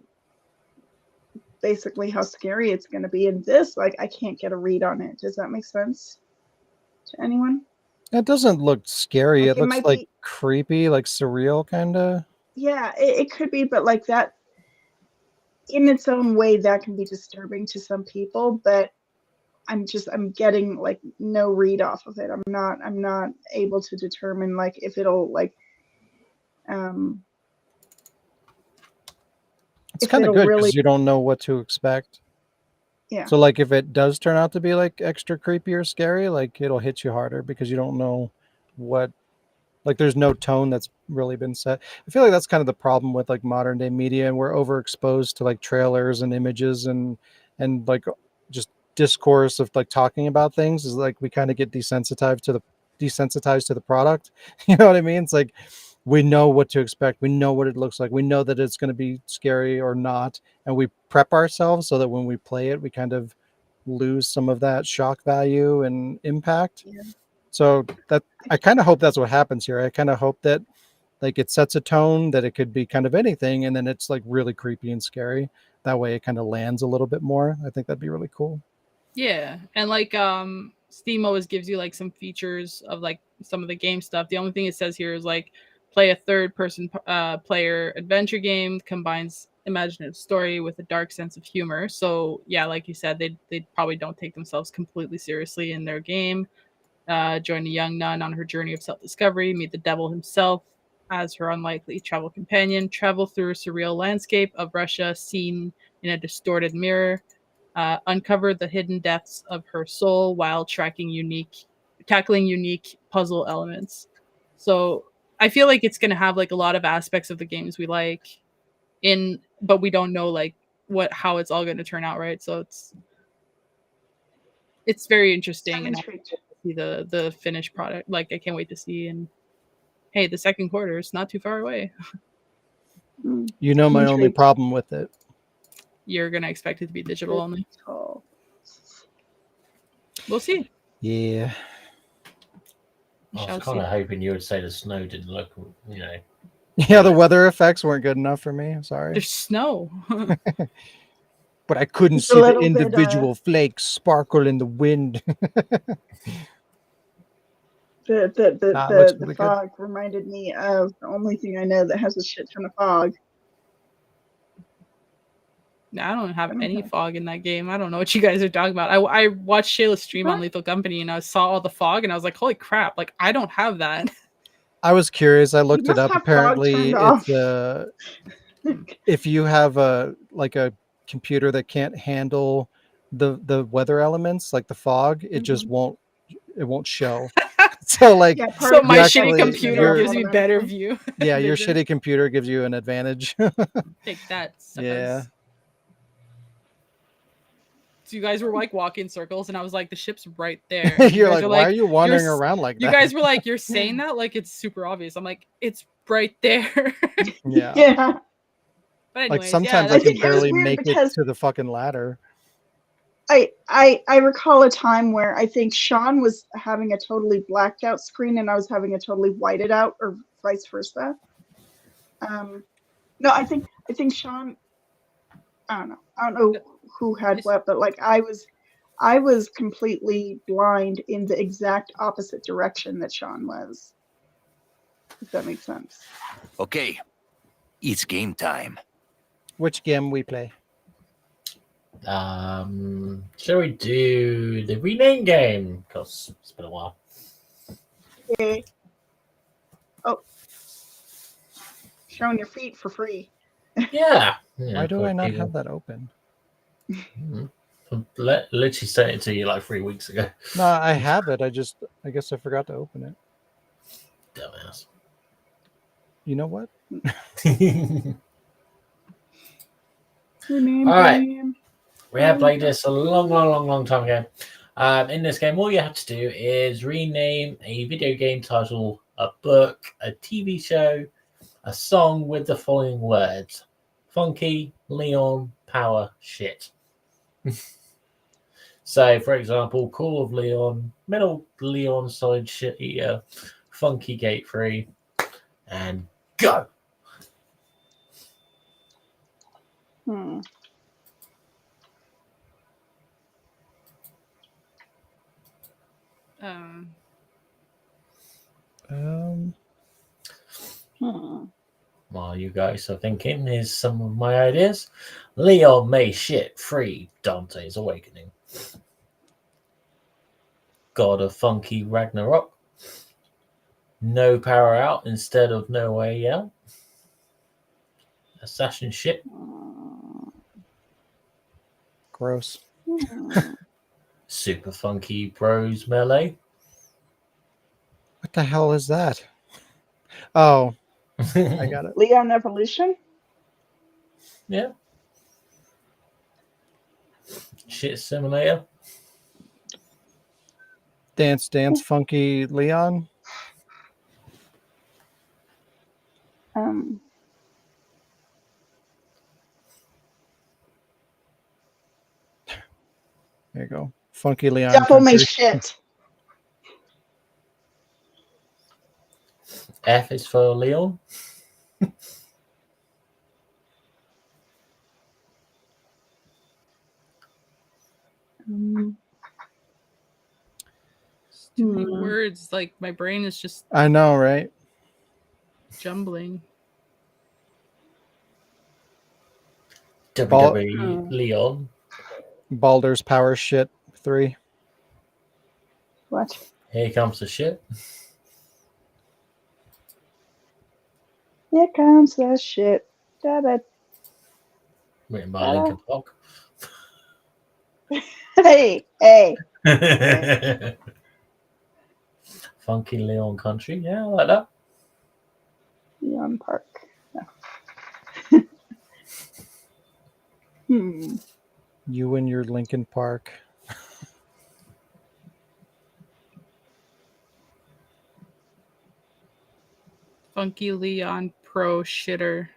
basically how scary it's going to be. In this, like I can't get a read on it. Does that make sense to anyone? It doesn't look scary. Like It it looks might like be, creepy, like surreal kind of. yeah, it could be, but like that in its own way that can be disturbing to some people, but I'm getting like no read off of it. I'm not able to determine like if it'll like um It's if kind of it'll good really, because you don't know what to expect. yeah. So like if it does turn out to be like extra creepy or scary, like it'll hit you harder because you don't know what, like there's no tone that's really been set. I feel like that's kind of the problem with like modern day media, and we're overexposed to like trailers and images and like just discourse of like talking about things, is like we kind of get desensitized to the product. You know what I mean? It's like we know what to expect, we know what it looks like, we know that it's going to be scary or not, and we prep ourselves so that when we play it we kind of lose some of that shock value and impact. Yeah. So that, I kind of hope that's what happens here. I kind of hope that like it sets a tone that it could be kind of anything, and then it's like really creepy and scary. That way it kind of lands a little bit more. I think that'd be really cool. yeah, and like Steam always gives you like some features of like some of the game stuff. The only thing it says here is like play a third-person player adventure game, combines imaginative story with a dark sense of humor. So yeah, like you said, they probably don't take themselves completely seriously in their game. Join a young nun on her journey of self-discovery, meet the devil himself as her unlikely travel companion, travel through a surreal landscape of Russia seen in a distorted mirror, uncover the hidden depths of her soul while tackling unique puzzle elements. So I feel like it's going to have like a lot of aspects of the games we like but we don't know like how it's all going to turn out, right? So it's very interesting, I'm and intrigued. see the finished product. Like I can't wait to see. And hey, the second quarter is not too far away. You know, my only problem with it. You're gonna expect it to be digital only. Oh. We'll see. Yeah. I Shall was kind see. of hoping you would say the snow didn't look, Yeah, the weather effects weren't good enough for me. I'm sorry. There's snow. But I couldn't It's a see the little bit, individual flakes sparkle in the wind. looks The really good. fog reminded me of the only thing I know that has a shit ton of fog. I don't have any fog in that game. I don't know what you guys are talking about. I watched Shayla's stream on Lethal Company and I saw all the fog and I was like, holy crap, like I don't have that. I was curious. I looked it must up. have fog Apparently, turned it's if you have a computer that can't handle the weather elements, like the fog, it just won't show. So like, Yeah, So my shitty actually- computer you're- gives me better view. yeah, your vision. shitty computer gives you an advantage. Take that, suckers. Yeah. So you guys were like walking circles, and I was like, the ship's right there. You're guys like, are why are you wandering "You're s- around like You that? guys were like, you're saying that like it's super obvious. I'm like, it's right there. Yeah. Yeah. But anyways, Like sometimes yeah, I that's can it was barely weird make it because- to the fucking ladder. I recall a time where I think Sean was having a totally blacked out screen and I was having a totally whited out, or vice versa. No, I think Sean. I don't know who had what, but like I was completely blind in the exact opposite direction that Sean was. If that makes sense. Okay, it's game time. Which game we play? shall we do the rename game? Because it's been a while. Okay. Oh, showing your feet for free. Yeah. Why do I not have that open? Literally sent it to you like 3 weeks ago. No, I have it. I guess I forgot to open it. Dumbass. You know what? Rename All right. game. We have played this a long time ago. In this game, all you have to do is rename a video game title, a book, a TV show, a song with the following words: Funky, Leon, Power, Shit. So, for example, Call of Leon, Metal Leon, Solid Shit Eater, Funky Gate 3, and go. Hmm. While you guys are thinking, here's some of my ideas. Leon may shit free Dante's Awakening. God of Funky Ragnarok. No power out instead of no way out. Assassin shit. Gross. Super Funky Bros Melee. What the hell is that? Oh, I got it. Leon Evolution. Yeah. Shit Simulator. Dance, Funky Leon. There you go. Funky Leon. Devil may Country. shit. F is for Leon. Too many words. Like my brain is just. I know, right? Jumbling. WWE Leon. Baldur's Power shit 3. What? Here comes the shit. Here comes the shit. Da-da. Written by Linkin Park. Hey, hey. Funky Leon Country. Yeah, I like that. Leon Park. Yeah. You and your Lincoln Park. Funky Leon Pro Shitter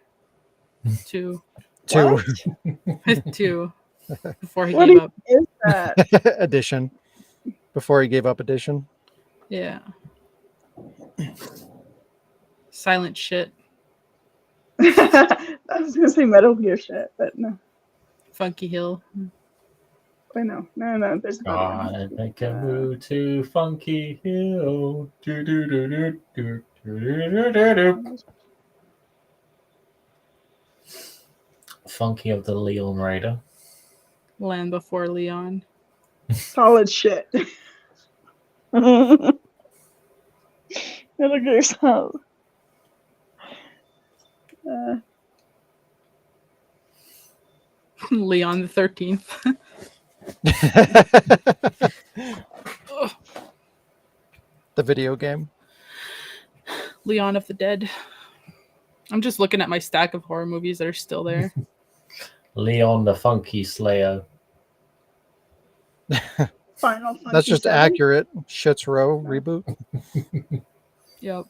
2. 2 What? 2. Before he What gave up. is that? edition. Before he gave up edition. Yeah. Silent shit. I was gonna say Metal Gear shit, but no. Funky Hill. I know. No, there's another one. I can move to Funky Hill. Do, do, do, do, do, do, do, do, do. Funky of the Leon Raider. Land Before Leon. Solid shit. Metal Gear Solid. Leon the 13th. The video game. Leon of the Dead. I'm just looking at my stack of horror movies that are still there. Leon the Funky Slayer. Final Fantasy That's just 7? accurate. Shit's Row reboot. Yep.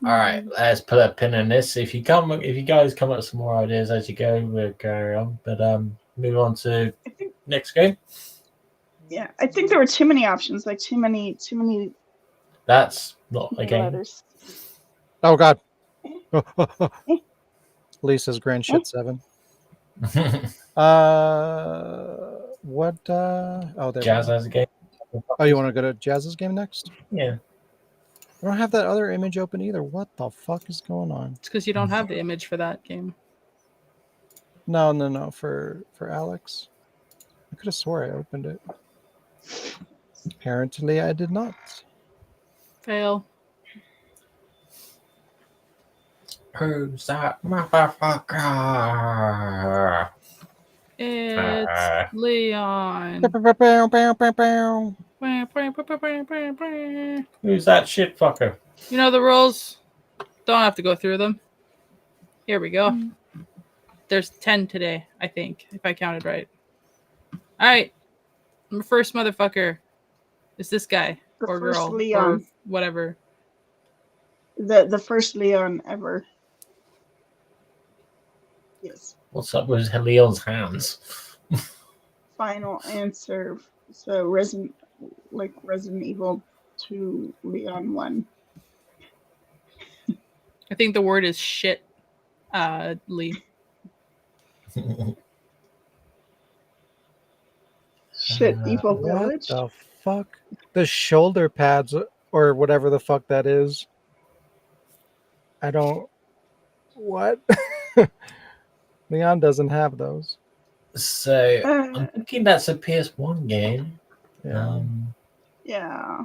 All right, let's put a pin in this. If you guys come up with some more ideas as you go, we'll carry on. But move on to next game. Yeah, I think there were too many options, like too many That's not a game. letters. Oh God. Lisa's Grand Shit 7. What? Oh, there. Jazz has a game. Oh, you want to go to Jazz's game next? Yeah. I don't have that other image open either. What the fuck is going on? It's because you don't have the image for that game. No. For Alex, I could have swore I opened it. Apparently, I did not. Fail. Who's that motherfucker? It's Leon. Who's that shit fucker? You know the rules. Don't have to go through them. Here we go. There's 10 today, I think, if I counted right. All right. My first motherfucker is this guy The or first girl or Leon. whatever. The first Leon ever. Yes. What's up with Leon's hands? Final answer. So Resident Evil 2 Leon 1. I think the word is shit, Lee. Shit, Evil What Village. the fuck? The shoulder pads or whatever the fuck that is. I don't. What? Leon doesn't have those. So I'm thinking that's a PS1 game. Yeah. Yeah.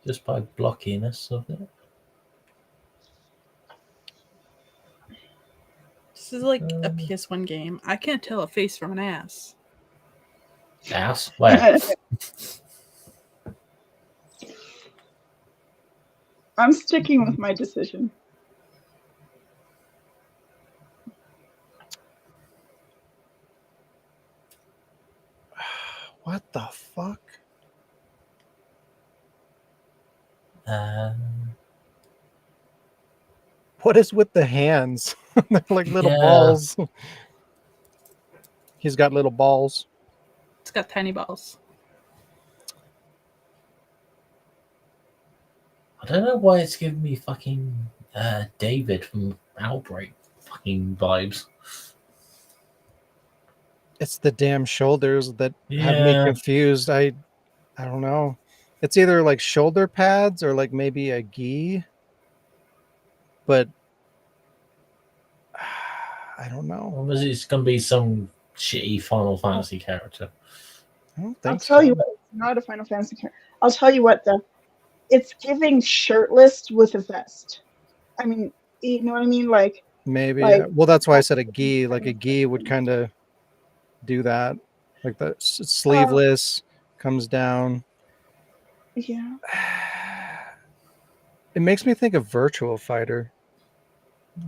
Just by blockiness of it. This is like a PS1 game. I can't tell a face from an ass. Ass? Where? I'm sticking with my decision. What the fuck? What is with the hands? They're like little balls. He's got little balls. It's got tiny balls. I don't know why it's giving me fucking David from Outbreak fucking vibes. It's the damn shoulders that have me confused. I don't know. It's either like shoulder pads or like maybe a gi, but I don't know. Or was it going to be some shitty Final Fantasy character? I don't I'll think tell so. you what, it's not a Final Fantasy character. I'll tell you what, though. It's giving shirtless with a vest. I mean, you know what I mean? Like, Maybe. like Well, that's why I said a gi. Like a gi would kind of do that. Like the sleeveless comes down. yeah. It makes me think of Virtual Fighter.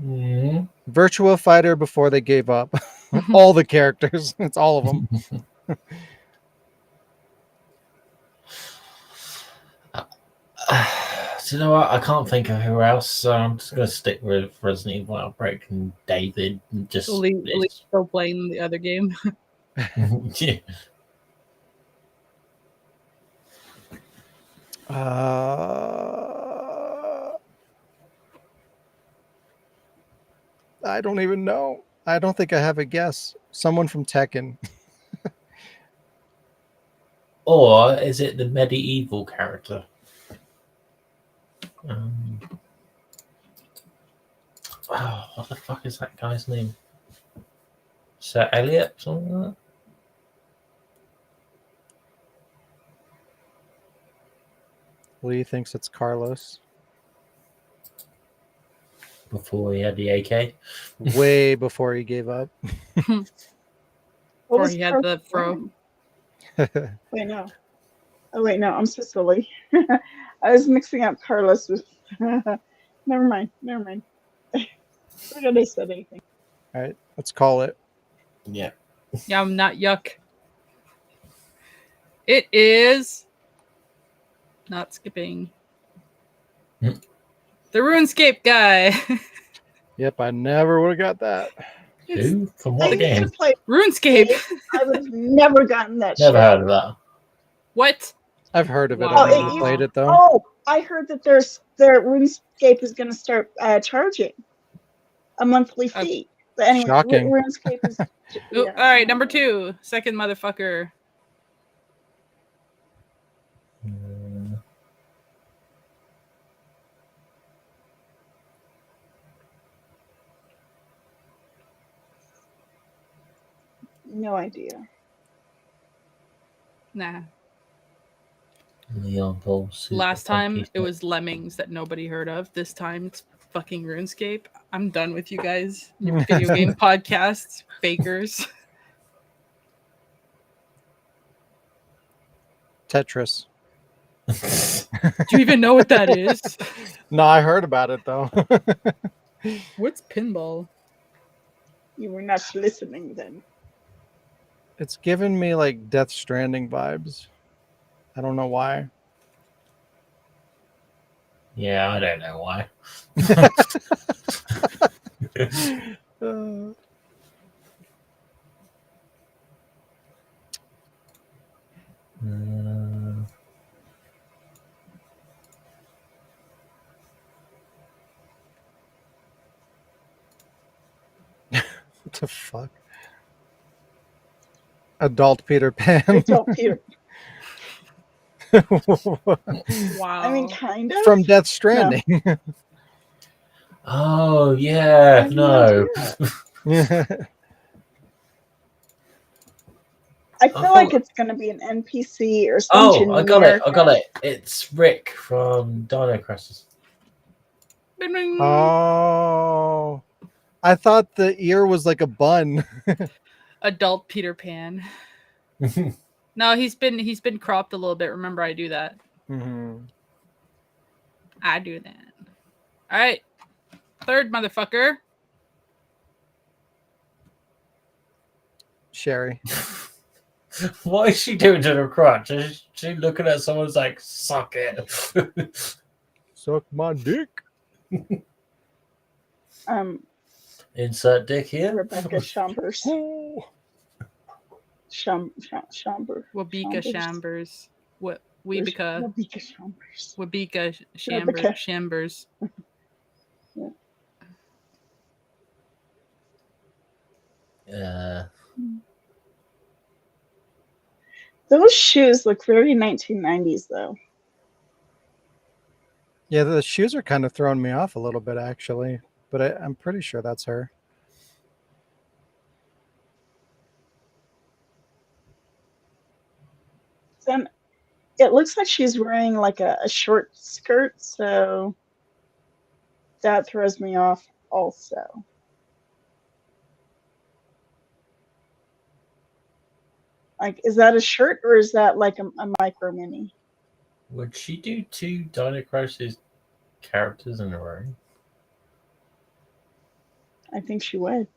Mm. Virtual Fighter before they gave up. All the characters. It's all of them. Do you know what? I can't think of who else, so I'm just going to stick with Resident Evil Outbreak and David. And just Elite still playing the other game. yeah. I don't even know. I don't think I have a guess. Someone from Tekken. Or is it the medieval character? What the fuck is that guy's name? Sir Elliot? Something like that? Lee thinks it's Carlos. Before he had the AK? Way before he gave up. Before he had the fro. Wait, no. Oh, wait, no. I'm so silly. I was mixing up Carlos with. Never mind. I don't say anything. All right, let's call it. Yeah. Yeah, I'm not yuck. It is not skipping. Hmm. The RuneScape guy. Yep, I never would have got that. Who? From I what used game? to play. RuneScape. I would have never gotten that shit. Never heard of that. What? I've heard of it. Wow. I've never it used- played it though. Oh, I heard that their RuneScape is going to start charging a monthly fee. But anyway, Shocking. RuneScape is. Ooh, all right, number 2. Second motherfucker. No idea. Nah. Leon Paul. Super Last time Funky it was Lemmings that nobody heard of. This time it's fucking RuneScape. I'm done with you guys. Your video game podcasts, fakers. Tetris. Do you even know what that is? No, I heard about it though. What's pinball? You were not listening then. It's given me like Death Stranding vibes. I don't know why. Yeah, I don't know why. What the fuck? Adult Peter Pan. Adult Peter. Wow. I mean, kind of. From Death Stranding. Oh, yeah, no. I feel like it's going to be an NPC or some Oh, generic. I got it. It's Rick from Dino Crisis. Bing, bing. Oh. I thought the ear was like a bun. Adult Peter Pan. No, he's been cropped a little bit. Remember, I do that. Mm-hmm. I do that. All right. Third motherfucker. Sherry. What is she doing to her crotch? Is she looking at someone's like, suck it? Suck my dick. Insert dick here. Rebecca Chambers. Oh. Chamber. Wabika Chambers. What? Weebika. Rebecca Chambers. Wabika Rebecca. Chambers. Those shoes look very 1990s, though. Yeah, the shoes are kind of throwing me off a little bit, actually. But I'm pretty sure that's her. Then it looks like she's wearing like a short skirt, so that throws me off also. Like, is that a shirt or is that like a micro mini? Would she do 2 Dino Crisis characters in a row? I think she would.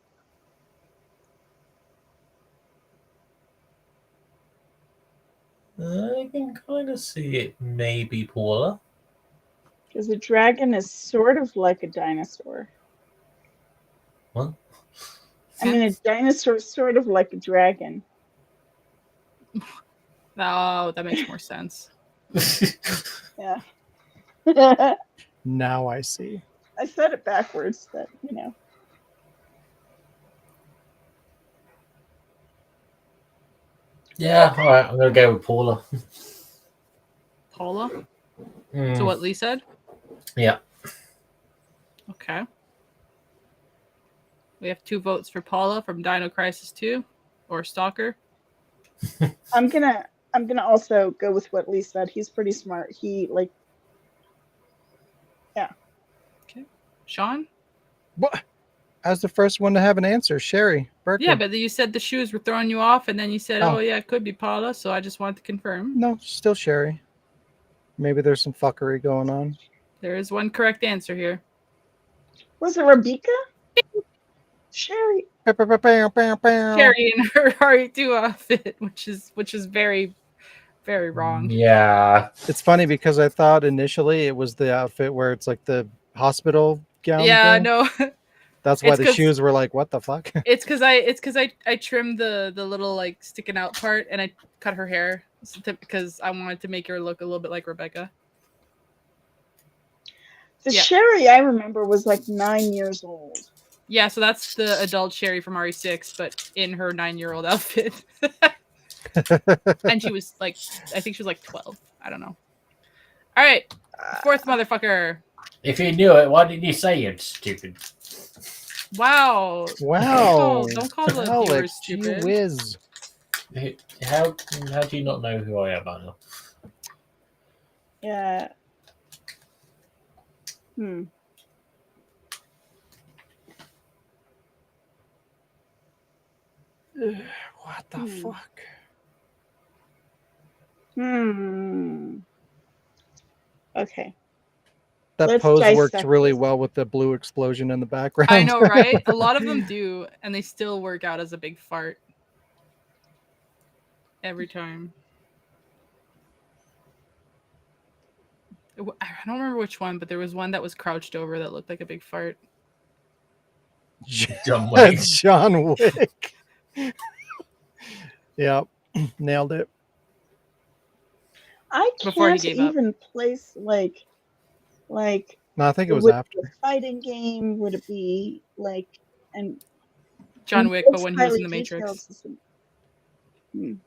I can kind of see it maybe Paula. Because a dragon is sort of like a dinosaur. What? I mean, a dinosaur is sort of like a dragon. Oh, that makes more sense. Yeah. Now I see. I said it backwards, but you know. Yeah, all right. I'm gonna go with Paula. Paula? Mm, So what Lee said? Yeah. Okay. We have 2 votes for Paula from Dino Crisis 2 or Stalker. I'm gonna also go with what Lee said. He's pretty smart. He like Sean? What? I was the first one to have an answer. Sherry Berkeley. Yeah, but you said the shoes were throwing you off, and then you said, Oh. "Oh yeah, it could be Paula." So I just wanted to confirm. No, still Sherry. Maybe there's some fuckery going on. There is one correct answer here. was it Rebecca? Sherry. Sherry in her RE2 outfit, which is very, very wrong. Yeah. It's funny because I thought initially it was the outfit where it's like the hospital gown. Yeah, thing. no. That's why It's the 'cause- shoes were like, what the fuck? It's because I trimmed the little like sticking out part, and I cut her hair because I wanted to make her look a little bit like Rebecca. The Yeah. Sherry I remember was like 9 years old. Yeah, so that's the adult Sherry from RE6, but in her 9-year-old outfit. And she was like, I think she was like 12. I don't know. All right, 4th motherfucker. If you knew it, why didn't you say it, stupid? Wow. Wow. Don't call the Alex, viewers gee stupid. whiz. How do you not know who I am, Anna? Yeah. What the fuck? Okay. That Let's pose works dissect really this. well with the blue explosion in the background. I know, right? A lot of them do, and they still work out as a big fart. Every time. I don't remember which one, but there was one that was crouched over that looked like a big fart. John Wick. John Wick. Yep. Nailed it. I Before he can't gave up. even place like No, I think it was would it after. be a fighting game? Would it be like and John Wick, but it's when he was in highly the Matrix. detailed.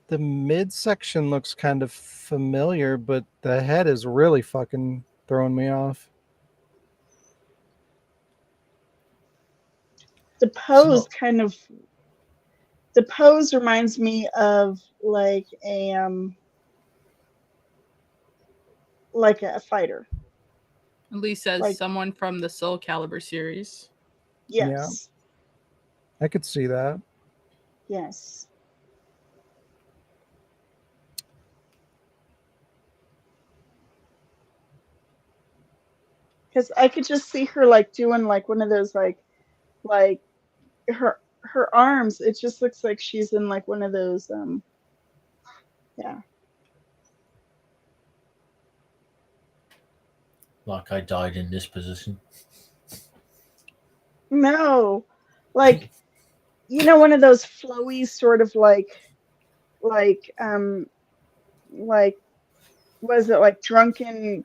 The midsection looks kind of familiar, but the head is really fucking throwing me off. The pose the pose reminds me of like a fighter. Lee says Like- someone from the Soul Calibur series. Yes. I could see that. Yes. Because I could just see her like doing like one of those like her arms. It just looks like she's in like one of those yeah. Like I died in this position. No, like one of those flowy sort of like was it like drunken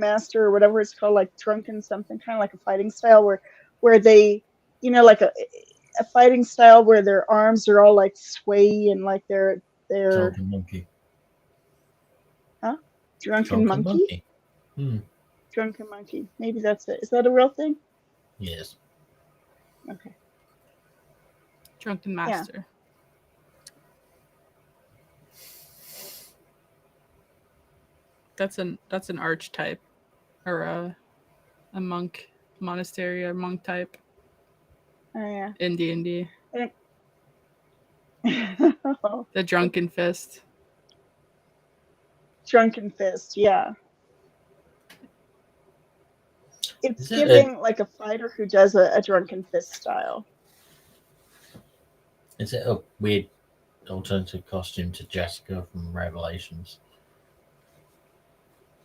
master or whatever it's called, like drunken something, kind of like a fighting style where they like a fighting style where their arms are all like sway and like they're Drunken monkey. drunken monkey. Drunken monkey. Maybe that's it. Is that a real thing? Yes. Okay. Drunken master. That's an archetype, or a monk monastery or monk type Oh yeah. in D&D. The drunken fist. Drunken fist. Yeah. It's Is it giving like a fighter who does a drunken fist style. Is it a weird alternative costume to Jessica from Revelations?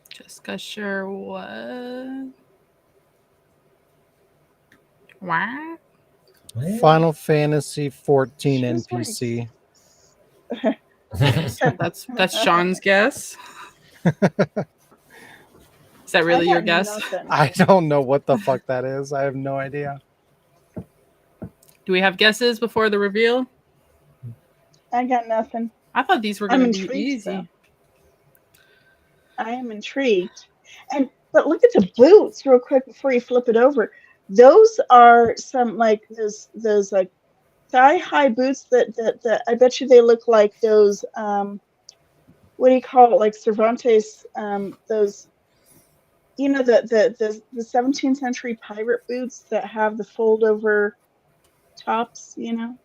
Jessica sure what? What? Final Fantasy 14 She was NPC. That's Sean's guess. Is that really I your got guess? nothing. I don't know what the fuck that is. I have no idea. Do we have guesses before the reveal? I got nothing. I thought these were I'm going to be intrigued, easy. though. I am intrigued. But look at the boots real quick before you flip it over. Those are some like those like thigh-high boots that I bet you they look like those what do you call it, like Cervantes, those, you know, the 17th century pirate boots that have the fold over tops, you know?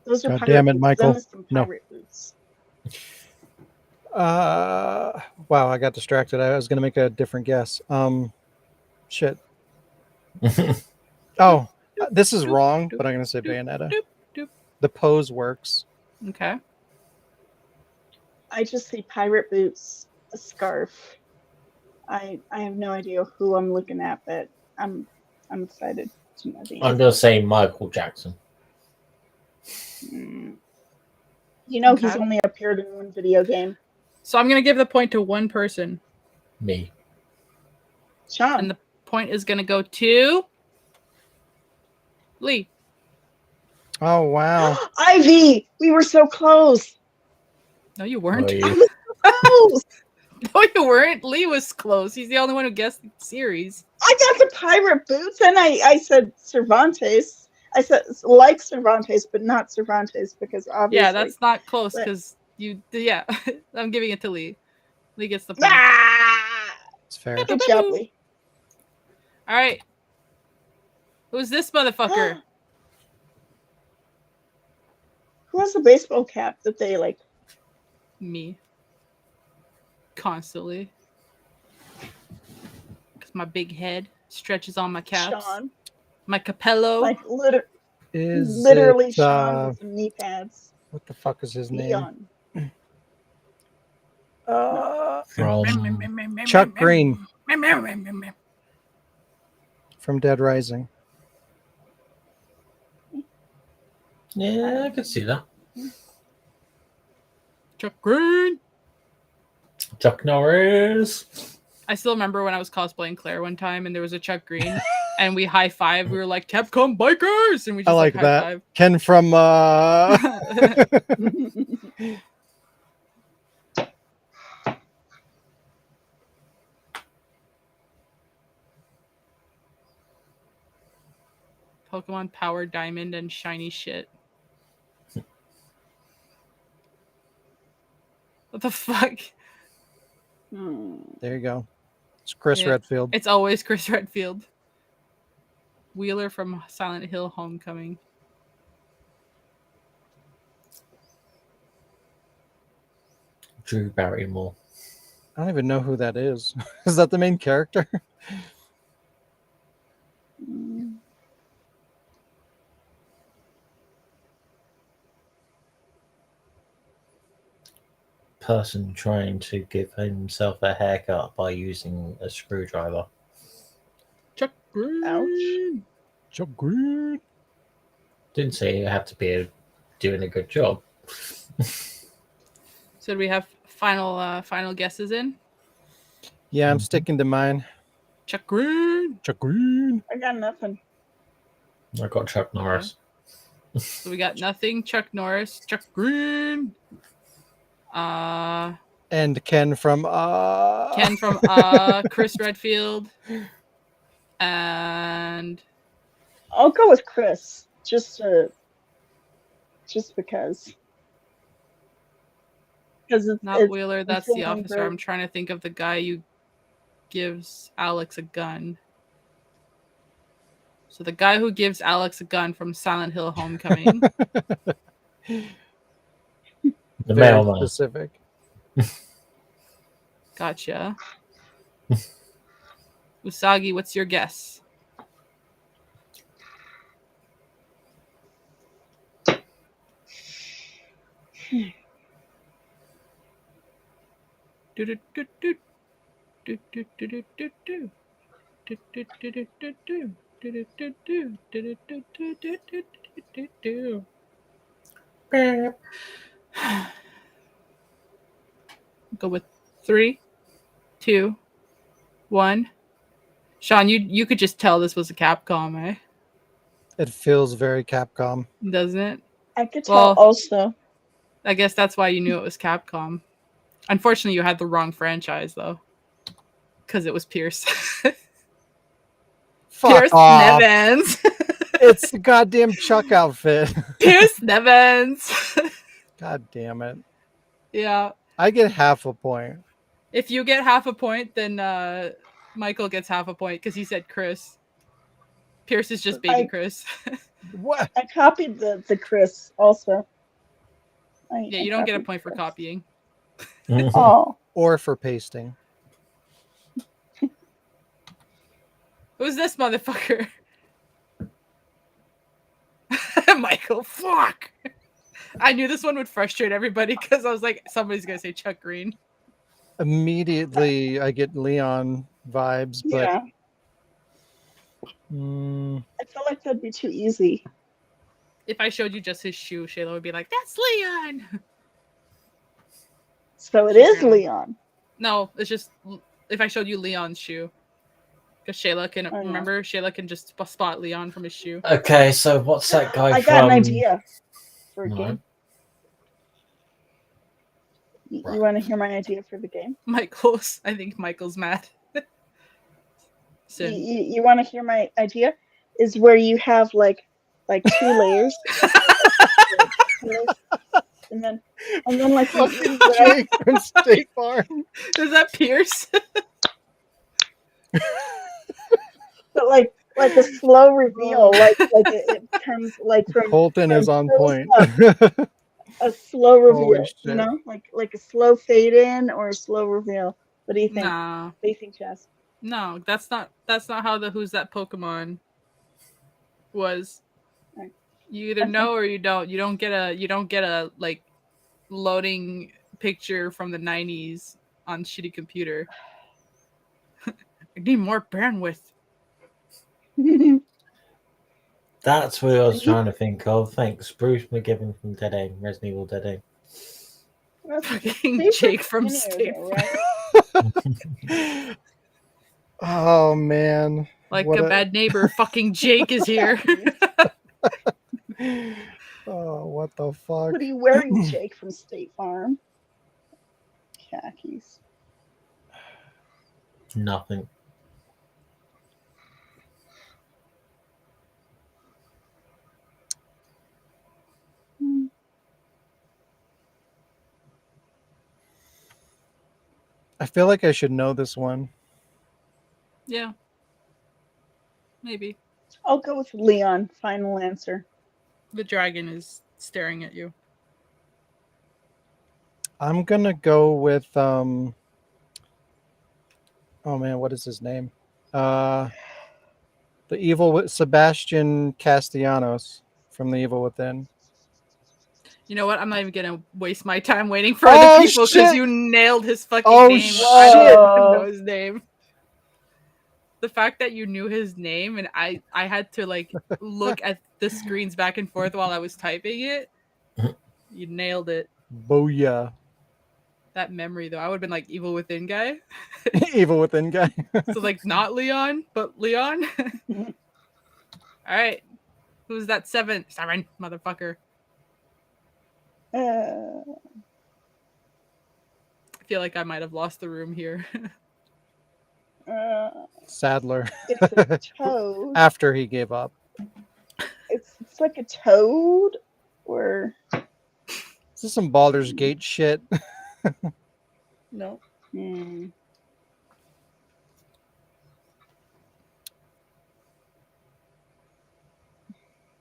Those are God pirate damn it, boots. Michael. Them is some No. pirate boots. Wow, I got distracted. I was gonna make a different guess. Shit. Oh, this is wrong, but I'm gonna say Bayonetta. Doop, doop. The pose works. Okay. I just see pirate boots, a scarf. I have no idea who I'm looking at, but I'm excited to know the I'm answer. gonna say Michael Jackson. You know, Okay. he's only appeared in one video game. So I'm going to give the point to one person. Me. Sean. And the point is going to go to Lee. Oh wow. Ivy! We were so close. No, you weren't. Were you? Close. No, you weren't. Lee was close. He's the only one who guessed the series. I got the pirate boots, and I said Cervantes. I said like Cervantes, but not Cervantes because obviously. Yeah, that's not close But- because you. Yeah, I'm giving it to Lee. Lee gets the point. Ah! It's fair. Good job, Lee. All right. Who's this motherfucker? Who has a baseball cap that they like? Me. Constantly. Because my big head stretches on my caps. Sean. My capello. Like Is literally it, Sean with some knee pads. what the fuck is his name? Leon. From Chuck Green from Dead Rising. Yeah, I could see that. Chuck Green. Chuck Norris. I still remember when I was cosplaying Claire one time and there was a Chuck Green and we high-fived. We were like, Capcom bikers! And we just I like that. high-fived. Ken from Pokemon Power Diamond and shiny shit. What the fuck? There you go. It's Chris Yeah. Redfield. It's always Chris Redfield. Wheeler from Silent Hill Homecoming. Drew Barrymore. I don't even know who that is. Is that the main character? Person trying to give himself a haircut by using a screwdriver. Chuck Green. Ouch. Chuck Green. Didn't say you have to be doing a good job. So do we have final guesses in? Yeah, I'm sticking to mine. Chuck Green. Chuck Green. I got nothing. I got Chuck Norris. So we got nothing. Chuck Norris. Chuck Green. And Ken from Ken from Chris Redfield, and I'll go with Chris, just because not it's Wheeler. That's the feeling officer. very. I'm trying to think of the guy who gives Alex a gun. So the guy who gives Alex a gun from Silent Hill Homecoming. The very mailman. specific. Gotcha. Usagi, what's your guess? Go with 3, 2, 1. Sean, you could just tell this was a Capcom, eh? It feels very Capcom. Doesn't it? I could tell Well, also. I guess that's why you knew it was Capcom. Unfortunately, you had the wrong franchise though, because it was Pierce. Fuck Pierce off. Nevins. It's the goddamn Chuck outfit. Pierce Nevins. God damn it. Yeah. I get half a point. If you get half a point, then Michael gets half a point because he said Chris. Pierce is just baby Chris. What? I copied the Chris also. Yeah, you don't get a point for copying. Oh. Or for pasting. Who's this motherfucker? Michael, fuck! I knew this one would frustrate everybody because I was like, somebody's gonna say Chuck Green. Immediately, I get Leon vibes, but Yeah. I feel like that'd be too easy. If I showed you just his shoe, Shayla would be like, "That's Leon." So it is Leon. No, it's just if I showed you Leon's shoe, because Shayla can remember. Shayla can just spot Leon from his shoe. Okay, so what's that guy I from? got an idea for a No. game. You want to hear my idea for the game? I think Michael's mad. You want to hear my idea? Is where you have like 2 layers, and then like fucking Jake from State Farm. Is that Pierce? But like a slow reveal, like it comes like from Colton is on point. A slow reveal, shit. you know, like a slow fade in or a slow reveal. What do you think? Nah. What do you think, Chaz? No, that's not how the Who's That Pokemon was. Right. You either know or you don't. You don't get a like loading picture from the 90s on shitty computer. I need more bandwidth. That's what I was trying to think of. Thanks, Bruce McGivern from Dead Aim, Resident Evil Dead Aim. Fucking Jake from State Farm. Oh man! Like a bad neighbor, fucking Jake is here. Oh, what the fuck? What are you wearing, Jake from State Farm? Khakis. Nothing. I feel like I should know this one. Yeah. Maybe. I'll go with Leon. Final answer. The dragon is staring at you. I'm gonna go with oh man, what is his name? The evil Sebastian Castellanos from The Evil Within. You know what? I'm not even gonna waste my time waiting for other people because you nailed his fucking name. Shit. I don't even know his name. The fact that you knew his name and I had to like look at the screens back and forth while I was typing it. You nailed it. Booyah. That memory though, I would have been like Evil Within guy. Evil Within guy. So like not Leon, but Leon. All right. Who's that 7 motherfucker? I I feel like I might have lost the room here. Sadler. It's a toad. After he gave up. It's like a toad, or Is this some Baldur's Gate shit? No. hmm.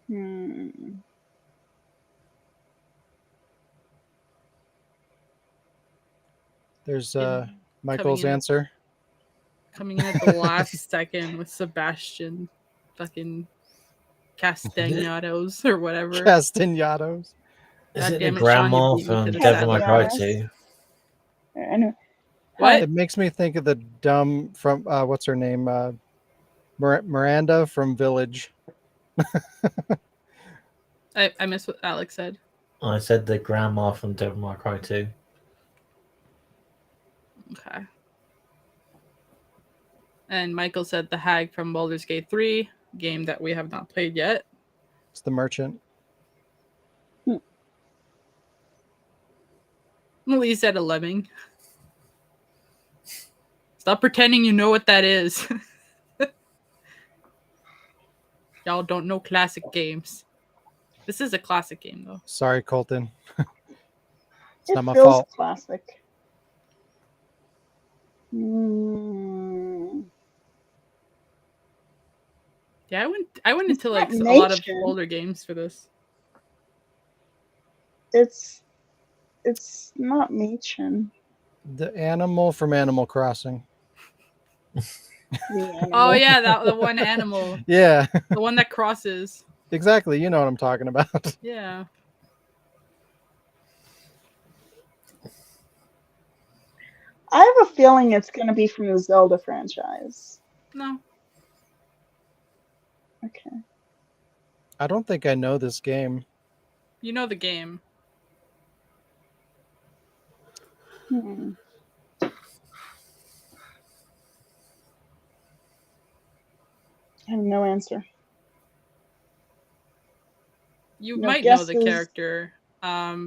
Hmm. There's In- Michael's in- answer. Coming in at the last second with Sebastian fucking Castellanos or whatever. Castellanos. Is God it the damn it, Sean, you grandma beat me to from the Devil May Cry Castellanos. 2? I know. What? It makes me think of the dumb from what's her name? Miranda from Village. I missed what Alex said. I said the grandma from Devil May Cry 2. Okay. And Michael said the hag from Baldur's Gate 3, game that we have not played yet. It's the merchant. Lee said a lemming. Stop pretending you know what that is. Y'all don't know classic games. This is a classic game, though. Sorry, Colton. It's It not my feels fault. classic. Hmm. Yeah, I went into like not a lot of nature. older games for this. It's not Machen. The animal from Animal Crossing. The animal. Oh yeah, the one animal, Yeah, the one that crosses. exactly. You know what I'm talking about. Yeah. I have a feeling it's going to be from the Zelda franchise. No. Okay. I don't think I know this game. You know the game. Hmm. I have no answer. You No might know the guesses. character,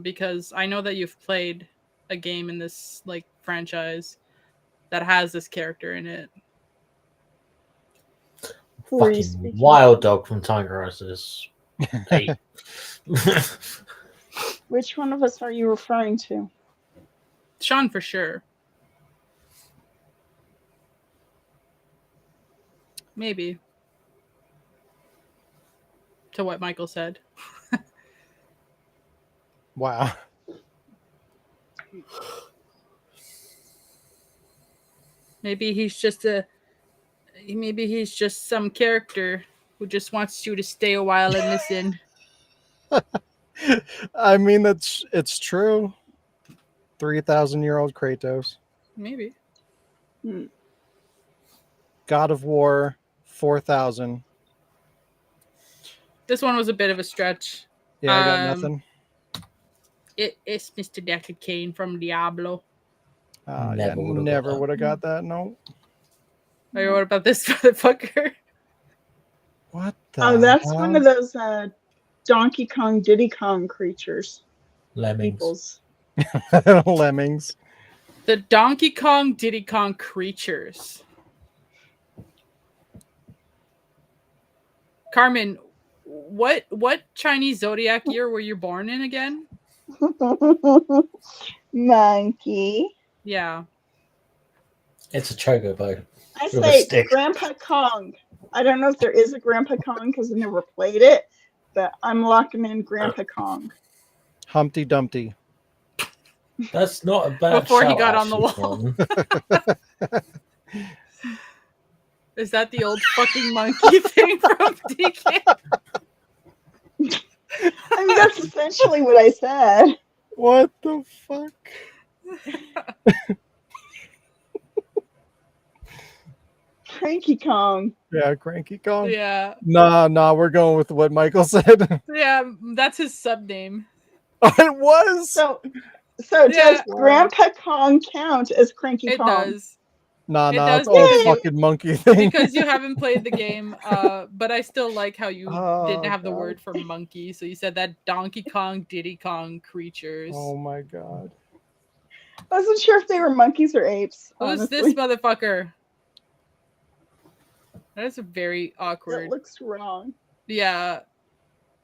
because I know that you've played a game in this like franchise that has this character in it. Who are you Fucking speaking? Wild Dog from Tiger Isis 8. Which one of us are you referring to? Sean for sure. Maybe. To what Michael said. Wow. Maybe he's just some character who just wants you to stay a while and listen. I mean, it's true. 3,000-year-old Kratos. Maybe. Hmm. God of War 4,000. This one was a bit of a stretch. Yeah, I got nothing. It's Mr. Deckard Cain from Diablo. Never would have got that. No. Wait, what about this motherfucker? What the Oh, that's hell? one of those Donkey Kong, Diddy Kong creatures. Lemmings. Peoples. Lemmings. The Donkey Kong Diddy Kong creatures. Carmen, what Chinese zodiac year were you born in again? Monkey. Yeah. It's a chocobo. I With a say stick. Grandpa Kong. I don't know if there is a Grandpa Kong because I never played it, but I'm locking in Grandpa Kong. Humpty Dumpty. That's not a bad Before he shout, got on the actually, wall. Sean. Is that the old fucking monkey thing from DK? I mean, that's essentially what I said. What the fuck? Cranky Kong. Yeah, Cranky Kong. Yeah. Nah, we're going with what Michael said. Yeah, that's his sub name. It was. So Yeah. does Grandpa Kong count as Cranky It Kong? does. Nah, It it's does old because you- fucking monkey thing. Because you haven't played the game, but I still like how you Oh, didn't have the God. word for monkey, so you said that Donkey Kong, Diddy Kong creatures. Oh my god. I wasn't sure if they were monkeys or apes. Who's Honestly. this motherfucker? That is very It awkward. looks wrong. Yeah.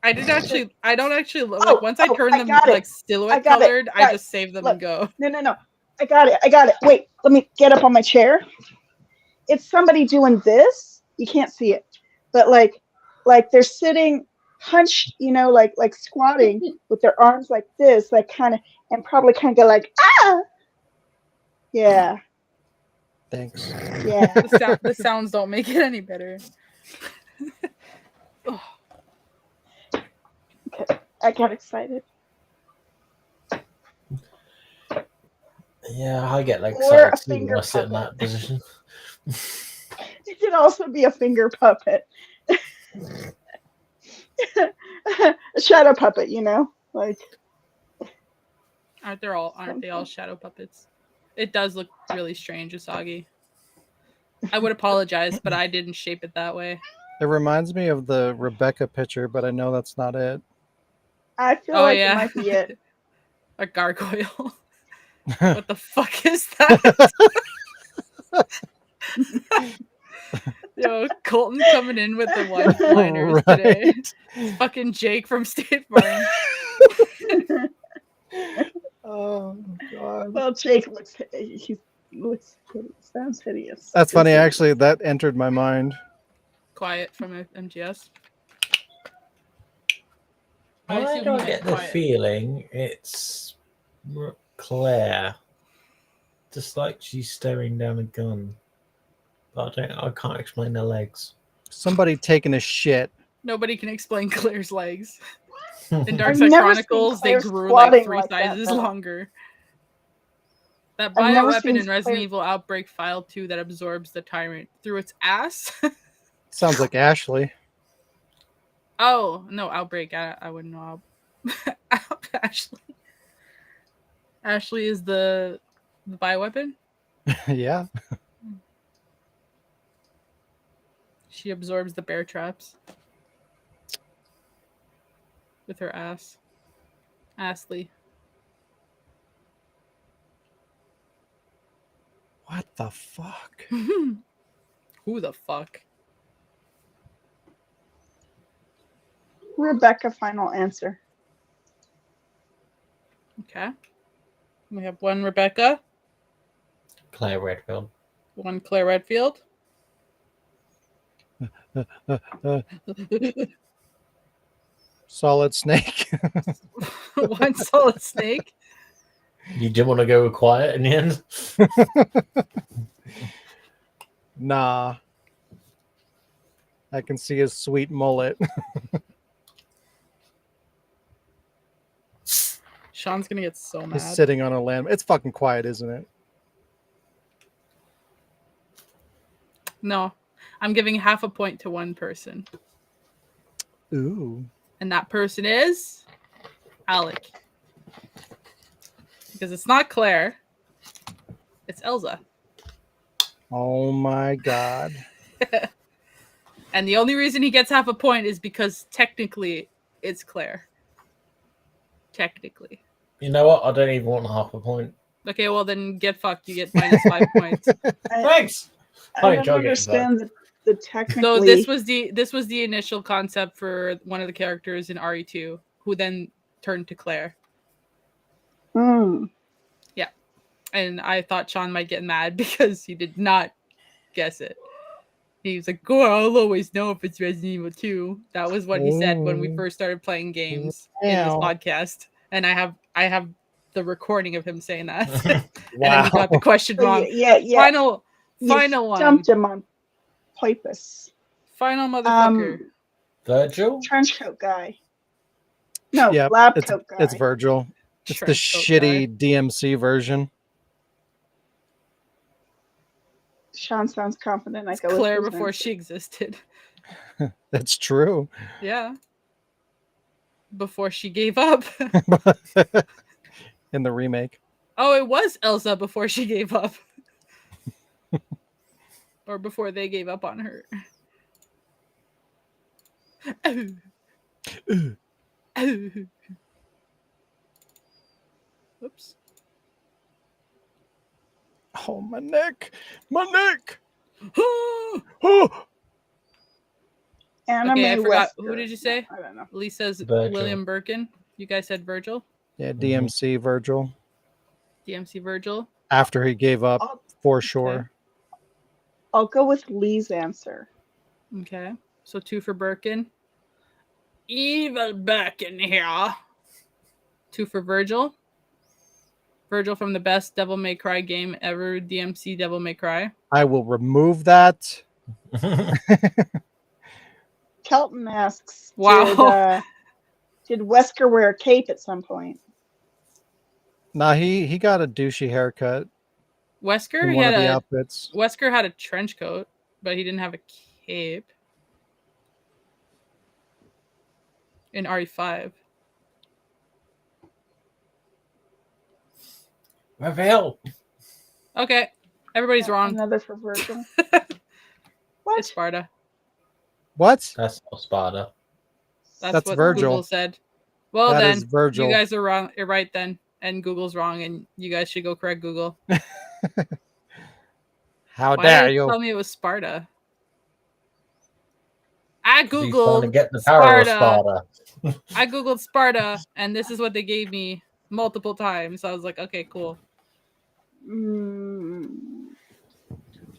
I don't actually like Oh, once I turn I them got it. like silhouette I got it. colored, I Guys, just save them look. and go. No. I got it. Wait, let me get up on my chair. It's somebody doing this. You can't see it, but like they're sitting hunched, like squatting with their arms like this, like kind of, and probably kind of like yeah. Thanks. Yeah. The sounds don't make it any better. Okay. I got excited. Yeah, I get like Or a excited too when finger I sit in puppet. that position. It could also be a finger puppet. A shadow puppet, like. Aren't they all shadow puppets? It does look really strange, Usagi. I would apologize, but I didn't shape it that way. It reminds me of the Rebecca picture, but I know that's not it. I feel Oh, like yeah. it might be it. A gargoyle. What the fuck is that? Yo, Colton coming in with the one-liners today. Fucking Jake from State Farm. Oh God. Well, Jake sounds hideous. That's funny. Actually, that entered my mind. Quiet from MGS. Why assume do he I meant get the quiet. feeling it's Claire? Just like she's staring down a gun. But I can't explain her legs. Somebody taking a shit. Nobody can explain Claire's legs. In I've Dark Side never seen Chronicles, they Claire grew like squatting 3 like that, sizes though. longer. That I've never bioweapon seen in Resident Claire- Evil Outbreak File 2 that absorbs the tyrant through its ass. Sounds like Ashley. Oh, no, Outbreak. I wouldn't know. Ashley. Ashley is the bioweapon. Yeah. She absorbs the bear traps with her ass. Ashley. What the fuck? Who the fuck? Rebecca, final answer. Okay. We have one Rebecca, Claire Redfield. one Claire Redfield. Solid Snake. One Solid Snake. You didn't want to go with quiet in the end? Nah. I can see his sweet mullet. Sean's gonna get so mad. He's sitting on a land. It's fucking quiet, isn't it? No, I'm giving half a point to one person. Ooh. And that person is Alec. Because it's not Claire. It's Elsa. Oh my God. And the only reason he gets half a point is because technically it's Claire. Technically. You know what? I don't even want half a point. Okay, well then get fucked. You get minus 5 points. Thanks. I I don't enjoy getting understand the technically. So this was the initial concept for one of the characters in RE2, who then turned to Claire. Mm. Yeah. And I thought Sean might get mad because he did not guess it. He was like, "Oh, I'll always know if it's Resident Evil 2." That was what he said when we first started playing games in this Wow. podcast. And I have the recording of him saying that. And Wow. then he got the question So wrong. yeah. Final You one. Dumped him on purpose. Final motherfucker. Virgil? Trench coat guy. No, Yep, lab it's, coat guy. it's Virgil. It's the Trench coat shitty DMC version. Sean sounds confident. I It's go with Claire his before answer. she existed. That's true. Yeah. Before she gave up. In the remake. Oh, it was Elsa before she gave up. Or before they gave up on her. Oh. Oh. Oops. Oh, my neck. My neck. Oh. Anime Okay, I forgot. Wesker. Who did you say? I don't know. Lee says Virgil. William Birkin. You guys said Virgil. Yeah, DMC Virgil. DMC Virgil. After he gave up I'll, for sure. I'll go with Lee's answer. Okay. So 2 for Birkin. Evil Birkin here. 2 for Virgil. Virgil from the best Devil May Cry game ever, DMC Devil May Cry. I will remove that. Kelton asks, Wow. did Wesker wear a cape at some point? Nah, he got a douchey haircut Wesker, in he one had of the a outfits. Wesker had a trench coat, but he didn't have a cape. In RE5. Reveal. Okay. Everybody's wrong. Another for Virgil. It's What? Sparta. What? That's not Sparta. That's what Virgil. Google said. Well, That then is Virgil. you guys are wrong. You're right then, and Google's wrong, and you guys should go correct Google. How Why dare did you you? tell me it was Sparta? I He's trying to googled get the power Sparta. of Sparta. I googled Sparta, and this is what they gave me multiple times. So I was like, okay, cool.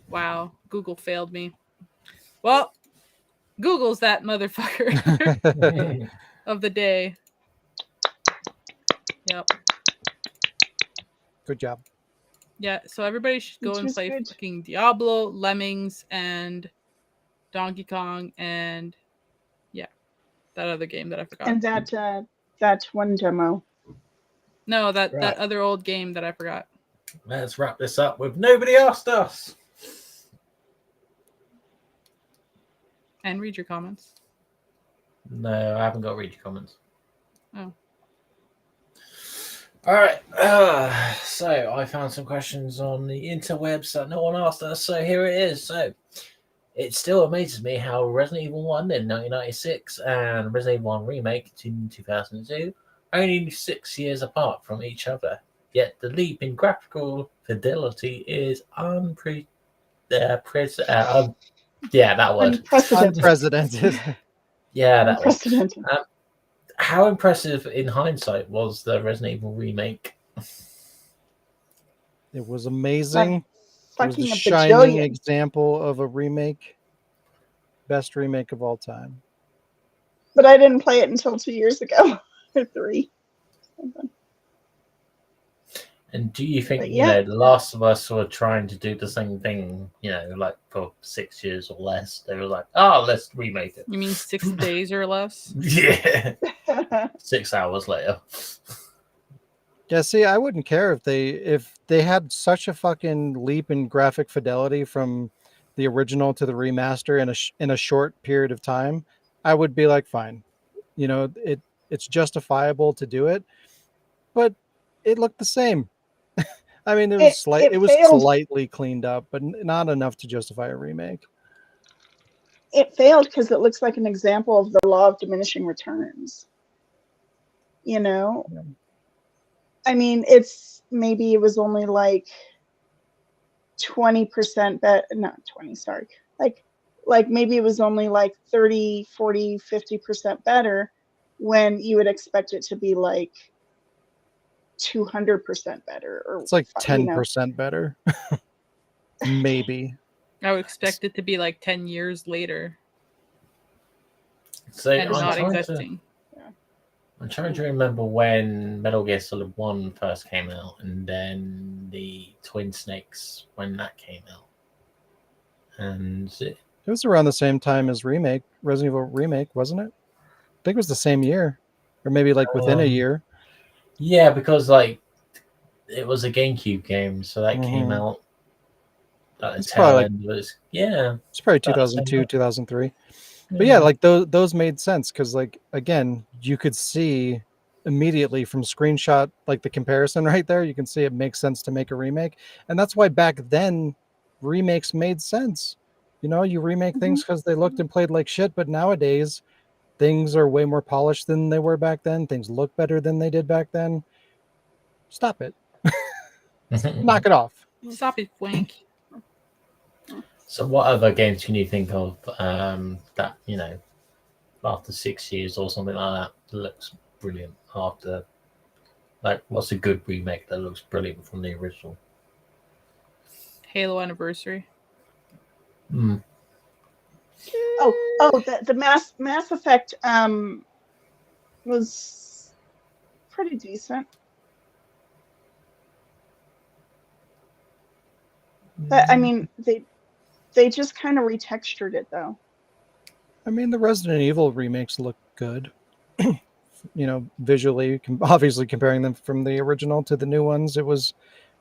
Wow, Google failed me. Well, Google's that motherfucker of the day. Yep. Good job. Yeah, so everybody should go Which and was play good. fucking Diablo, Lemmings, and Donkey Kong, and yeah, that other game that I forgot. And that one demo. No, that Right. other old game that I forgot. Let's wrap this up with nobody asked us. And read your comments. No, I haven't got to read your comments. Oh. All right. So I found some questions on the interwebs that no one asked us. So here it is. So it still amazes me how Resident Evil 1 in 1996 and Resident Evil 1 Remake in 2002 are only 6 years apart from each other. Yet the leap in graphical fidelity is that word. Unprecedented. Unprecedented. Yeah, that word. Unprecedented. How impressive in hindsight was the Resident Evil remake? It was amazing. It was Fucking the a shining bajillion. example of a remake. Best remake of all time. But I didn't play it until 2 years ago. Or 3. And do you think, But yeah. you know, The Last of Us were trying to do the same thing, you know, like for 6 years or less? They were like, oh, let's remake it. You mean 6 days or less? Yeah. 6 hours later. Yeah, see, I wouldn't care if they had such a fucking leap in graphic fidelity from the original to the remaster in a short period of time. I would be like, fine, you know, it's justifiable to do it, but it looked the same. I mean, it was failed. slightly cleaned up, but not enough to justify a remake. It failed because it looks like an example of the law of diminishing returns. You know? Yeah. I mean, maybe it was only like 20% better. Not 20, sorry. Like maybe it was only like 30, 40, 50% better when you would expect it to be like 200% better. Or It's like you know. 10% better. Maybe. I would expect it to be like 10 years later So and not existing. I'm trying to remember when Metal Gear Solid 1 first came out, and then the Twin Snakes when that came out. And It was around the same time as Resident Evil Remake, wasn't it? I think it was the same year. Or maybe like within a year. yeah, because like it was a GameCube game, so that came out at the It's tail probably end. It's probably 2002, 2003. But yeah, like those made sense because, like, again, you could see immediately from screenshot, like the comparison right there, you can see it makes sense to make a remake. And that's why back then remakes made sense. You know, you remake things because they looked and played like shit. But nowadays, things are way more polished than they were back then. Things look better than they did back then. Stop it. Knock it off. Stop it, Wank. So, what other games can you think of that after 6 years or something like that looks brilliant? After, like, what's a good remake that looks brilliant from the original? Halo Anniversary. Mm. Oh, the Mass Effect was pretty decent. But I mean, they just kind of retextured it though. I mean, the Resident Evil remakes look good. Visually, obviously comparing them from the original to the new ones, it was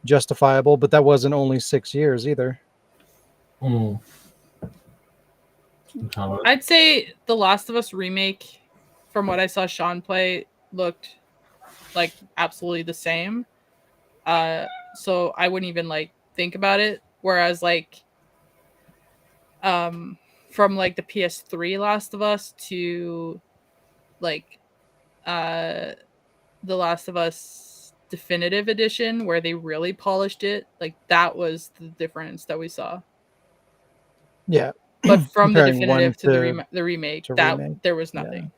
justifiable, but that wasn't only 6 years either. Mm. I'd say the Last of Us remake, from what I saw Sean play, looked like absolutely the same. So I wouldn't even like think about it. Whereas like from like the PS3 Last of Us to like the Last of Us Definitive Edition, where they really polished it, like that was the difference that we saw. Yeah. But from the Comparing one definitive to the remake, to that remake, there was yeah. nothing.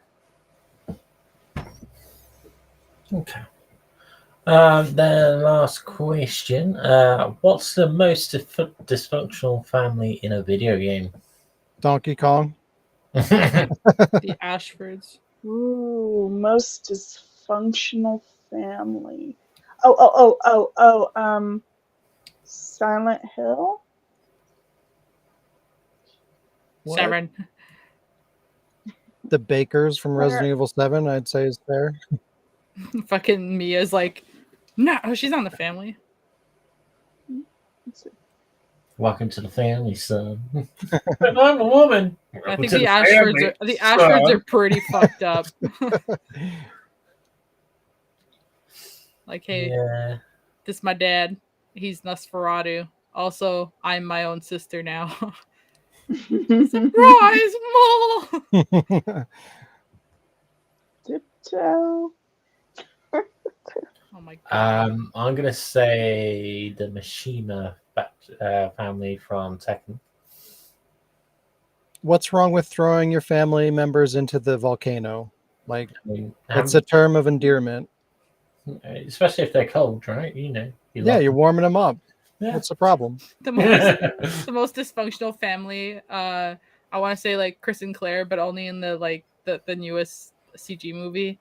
Okay. Then last question. What's the most dysfunctional family in a video game? Donkey Kong. The Ashfords. Ooh, most dysfunctional family. Silent Hill. What? 7. The Bakers from Where- Resident Evil 7, I'd say, is there. Fucking Mia's like, no, she's on the family. Welcome to the family, son. But I'm a woman. I think the Ashfords are pretty fucked up. Like, hey, Yeah. this is my dad. He's Nosferatu. Also, I'm my own sister now. Surprise, Mole! Tiptoe. Oh my god. I'm gonna say the Mishima family from Tekken. What's wrong with throwing your family members into the volcano? Like, I mean, it's a term of endearment. especially if they're cold, right? You're warming them up. Yeah. What's the problem? The most dysfunctional family. I want to say like Chris and Claire, but only in the newest CG movie,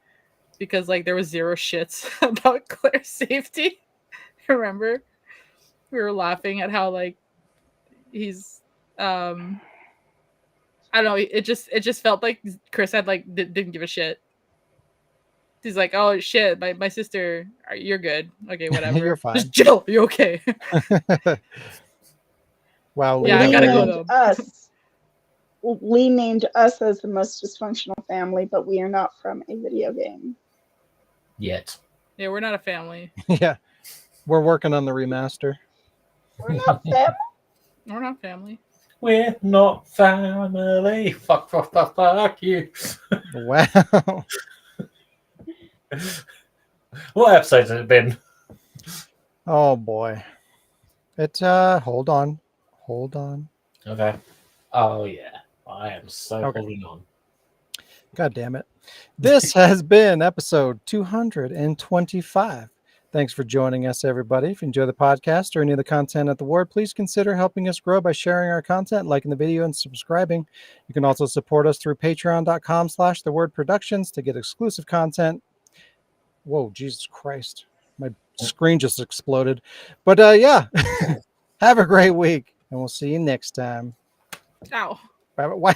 because like there was zero shits about Claire's safety. Remember, we were laughing at how like he's I don't know. It just felt like Chris had like didn't give a shit. He's like, oh shit, my sister, you're good. Okay, whatever. You're fine. Just Jill, you okay? Wow. Yeah, I Lee gotta go named though. us. Lee named us as the most dysfunctional family, but we are not from a video game. Yet. Yeah, we're not a family. Yeah. We're working on the remaster. We're not family. We're not family. We're not family. Fuck you. Wow. What episode has it been? Oh boy. Hold on. Okay. Oh yeah. I am so Okay. holding on. God damn it. This has been episode 225. Thanks for joining us, everybody. If you enjoy the podcast or any of the content at the Ward, please consider helping us grow by sharing our content, liking the video, and subscribing. You can also support us through patreon.com/thewordproductions to get exclusive content. Whoa, Jesus Christ. My screen just exploded. But yeah, have a great week, and we'll see you next time. Ow. Bye. Wow.